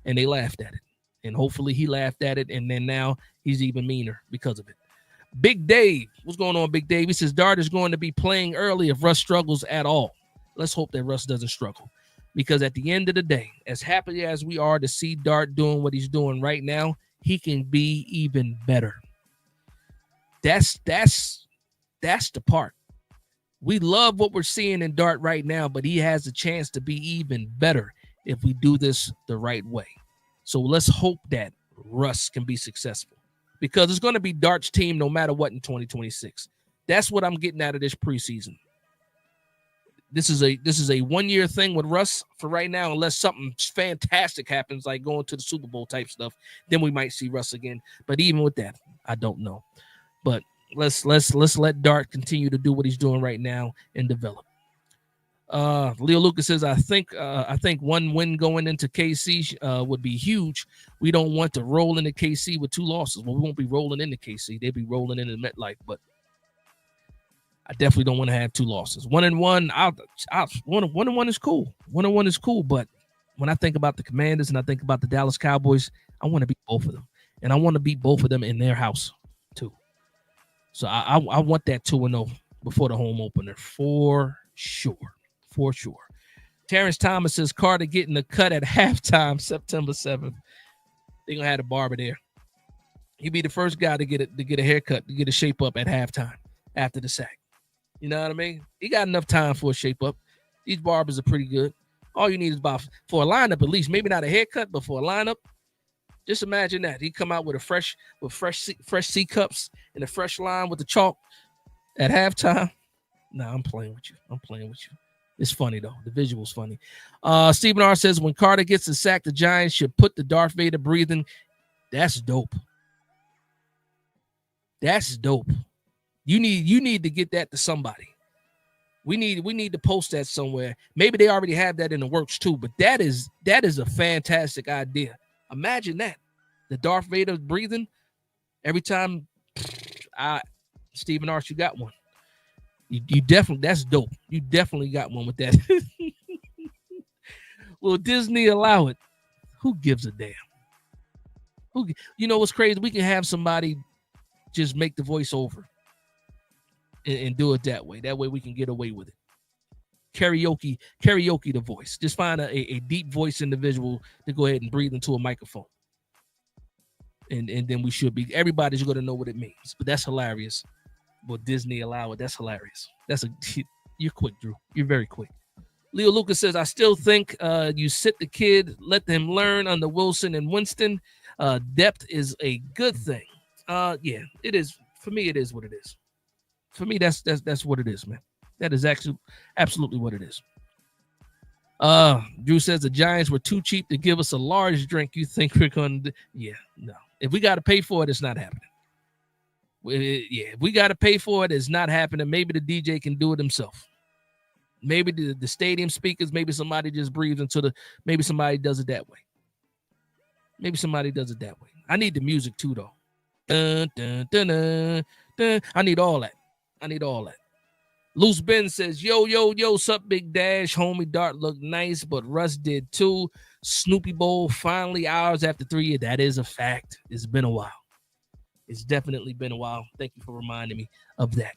and they laughed at it, and hopefully he laughed at it, and then now he's even meaner because of it. Big Dave, what's going on, Big Dave? He says Dart is going to be playing early if Russ struggles at all. Let's hope that Russ doesn't struggle. Because at the end of the day, as happy as we are to see Dart doing what he's doing right now, he can be even better. That's the part. We love what we're seeing in Dart right now, but he has a chance to be even better if we do this the right way. So let's hope that Russ can be successful, because it's going to be Dart's team no matter what in 2026. That's what I'm getting out of this preseason. This is a 1 year thing with Russ for right now, unless something fantastic happens, like going to the Super Bowl type stuff. Then we might see Russ again. But even with that, I don't know. But let's let Dart continue to do what he's doing right now and develop. Leo Lucas says, I think one win going into KC would be huge. We don't want to roll into KC with 2 losses. Well, we won't be rolling into KC. They'll be rolling into MetLife, but I definitely don't want to have 2 losses. 1-1, 1-1 is cool. 1-1 is cool, but when I think about the Commanders and I think about the Dallas Cowboys, I want to beat both of them, and I want to beat both of them in their house too. So I want that 2-0 before the home opener for sure. For sure. Terrence Thomas says Carter getting the cut at halftime, September 7th. They're gonna have a barber there. He'd be the first guy to get a haircut, to get a shape up at halftime after the sack. You know what I mean? He got enough time for a shape up. These barbers are pretty good. All you need is about for a lineup, at least, maybe not a haircut, but for a lineup. Just imagine that he come out with fresh C cups and a fresh line with the chalk at halftime. Nah, I'm playing with you. It's funny though. The visual's funny. Stephen R says when Carter gets a sack, the Giants should put the Darth Vader breathing. That's dope. That's dope. You need to get that to somebody. We need to post that somewhere. Maybe they already have that in the works too, but that is a fantastic idea. Imagine that. The Darth Vader breathing every time. Stephen R, you got one. You definitely, that's dope. You definitely got one with that. Will Disney allow it? Who gives a damn? You know what's crazy? We can have somebody just make the voice over and do it that way. That way we can get away with it. Karaoke the voice. Just find a deep voice individual to go ahead and breathe into a microphone. And then we should be, everybody's going to know what it means. But that's hilarious. Will Disney allow it? That's hilarious. You're quick, Drew. You're very quick. Leo Lucas says, I still think you sit the kid, let them learn under Wilson and Winston. Depth is a good thing. Yeah, it is. For me, it is what it is. For me, that's what it is, man. That is actually absolutely what it is. Drew says the Giants were too cheap to give us a large drink. You think we're going to? Yeah, no. If we got to pay for it, it's not happening. If we got to pay for it, it's not happening. Maybe the DJ can do it himself. Maybe the stadium speakers, maybe somebody just breathes into maybe somebody does it that way. I need the music too, though. Dun, dun, dun, dun, dun. I need all that. Loose Ben says, yo, sup, Big Dash. Homie Dart looked nice, but Russ did too. Snoopy Bowl finally hours after 3 years. That is a fact. It's been a while. It's definitely been a while. Thank you for reminding me of that.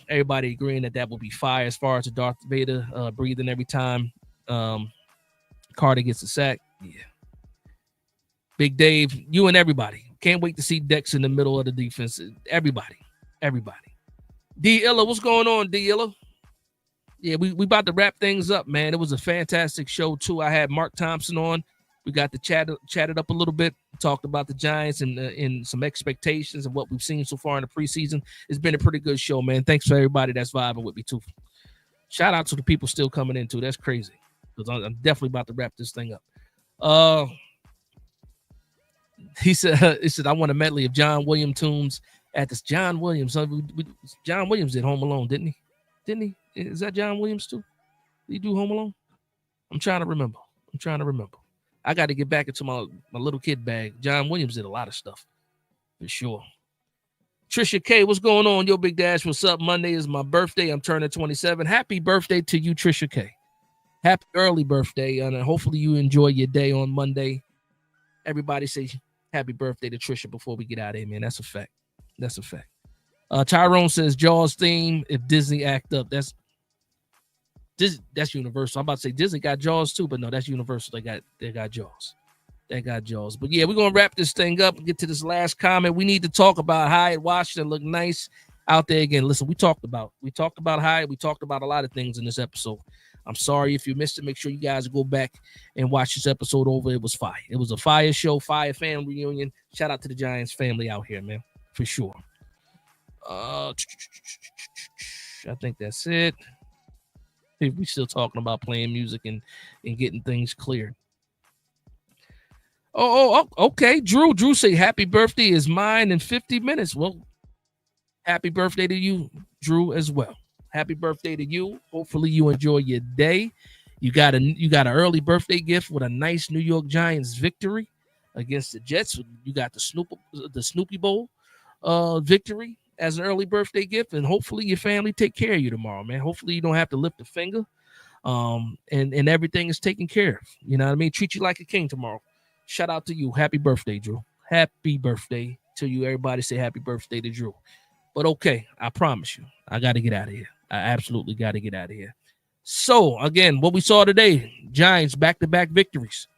Everybody agreeing that will be fire as far as the Darth Vader breathing every time Carter gets a sack. Yeah. Big Dave, you and everybody. Can't wait to see Dex in the middle of the defense. Everybody. D Illa, what's going on, D Illa? Yeah, we about to wrap things up, man. It was a fantastic show, too. I had Mark Thompson on. We got to chatted up a little bit, talked about the Giants and some expectations and what we've seen so far in the preseason. It's been a pretty good show, man. Thanks for everybody that's vibing with me, too. Shout out to the people still coming in, too. That's crazy, because I'm definitely about to wrap this thing up. He said, I want a medley of John Williams tunes at this. John Williams. John Williams did Home Alone, didn't he? Is that John Williams, too? Did he do Home Alone? I'm trying to remember. I got to get back into my little kid bag. John Williams did a lot of stuff, for sure. Trisha K, what's going on? Yo, Big Dash, what's up? Monday is my birthday. I'm turning 27. Happy birthday to you, Trisha K. Happy early birthday, and hopefully you enjoy your day on Monday. Everybody say happy birthday to Trisha before we get out of here, man. That's a fact. Tyrone says Jaws theme, if Disney act up. That's Universal. I'm about to say Disney got Jaws too, but no, that's Universal. They got Jaws. Thank God, Jaws. But yeah, we're gonna wrap this thing up and get to this last comment. We need to talk about Hyatt Washington look nice out there again. Listen, we talked about Hyatt. We talked about a lot of things in this episode. I'm sorry if you missed it. Make sure you guys go back and watch this episode over. It was fire. It was a fire show, fire fan reunion. Shout out to the Giants family out here, man, for sure. I think that's it. We still talking about playing music and getting things cleared. Oh, okay. Drew say happy birthday is mine in 50 minutes. Well, happy birthday to you, Drew, as well. Happy birthday to you. Hopefully you enjoy your day. You got an early birthday gift with a nice New York Giants victory against the Jets. You got the Snoopy Bowl victory as an early birthday gift, and hopefully your family take care of you tomorrow, man. Hopefully you don't have to lift a finger, and everything is taken care of. You know what I mean? Treat you like a king tomorrow. Shout out to you. Happy birthday, Drew. Happy birthday to you. Everybody say happy birthday to Drew. But okay, I promise you, I got to get out of here. I absolutely got to get out of here. So, again, what we saw today, Giants back-to-back victories,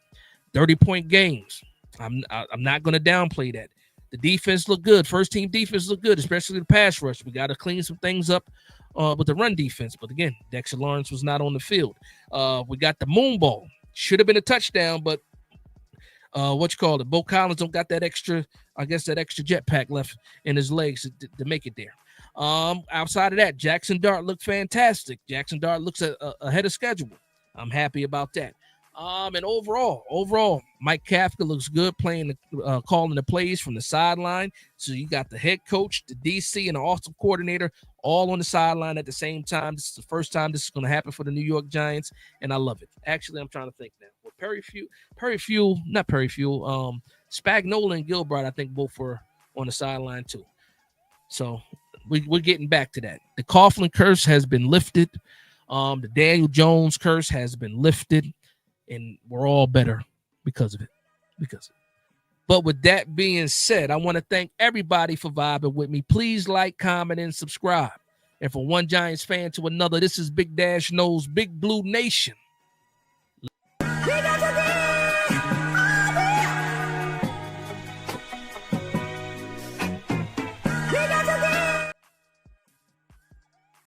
30-point games. I'm not going to downplay that. The defense looked good. First-team defense looked good, especially the pass rush. We got to clean some things up with the run defense. But, again, Dexter Lawrence was not on the field. We got the moon ball. Should have been a touchdown, but Bo Collins don't got that extra jetpack left in his legs to make it there. Outside of that, Jackson Dart looked fantastic. Jackson Dart looks ahead of schedule. I'm happy about that. And overall, Mike Kafka looks good calling the plays from the sideline. So you got the head coach, the DC, and the offensive coordinator all on the sideline at the same time. This is the first time this is going to happen for the New York Giants, and I love it. Actually, I'm trying to think now. Well, Spagnuolo and Gilbride, I think both were on the sideline too. So we're getting back to that. The Coughlin curse has been lifted. The Daniel Jones curse has been lifted, and we're all better because of it. But with that being said, I want to thank everybody for vibing with me. Please like, comment, and subscribe. And from one Giants fan to another, this is Big Dash Knows Big Blue Nation.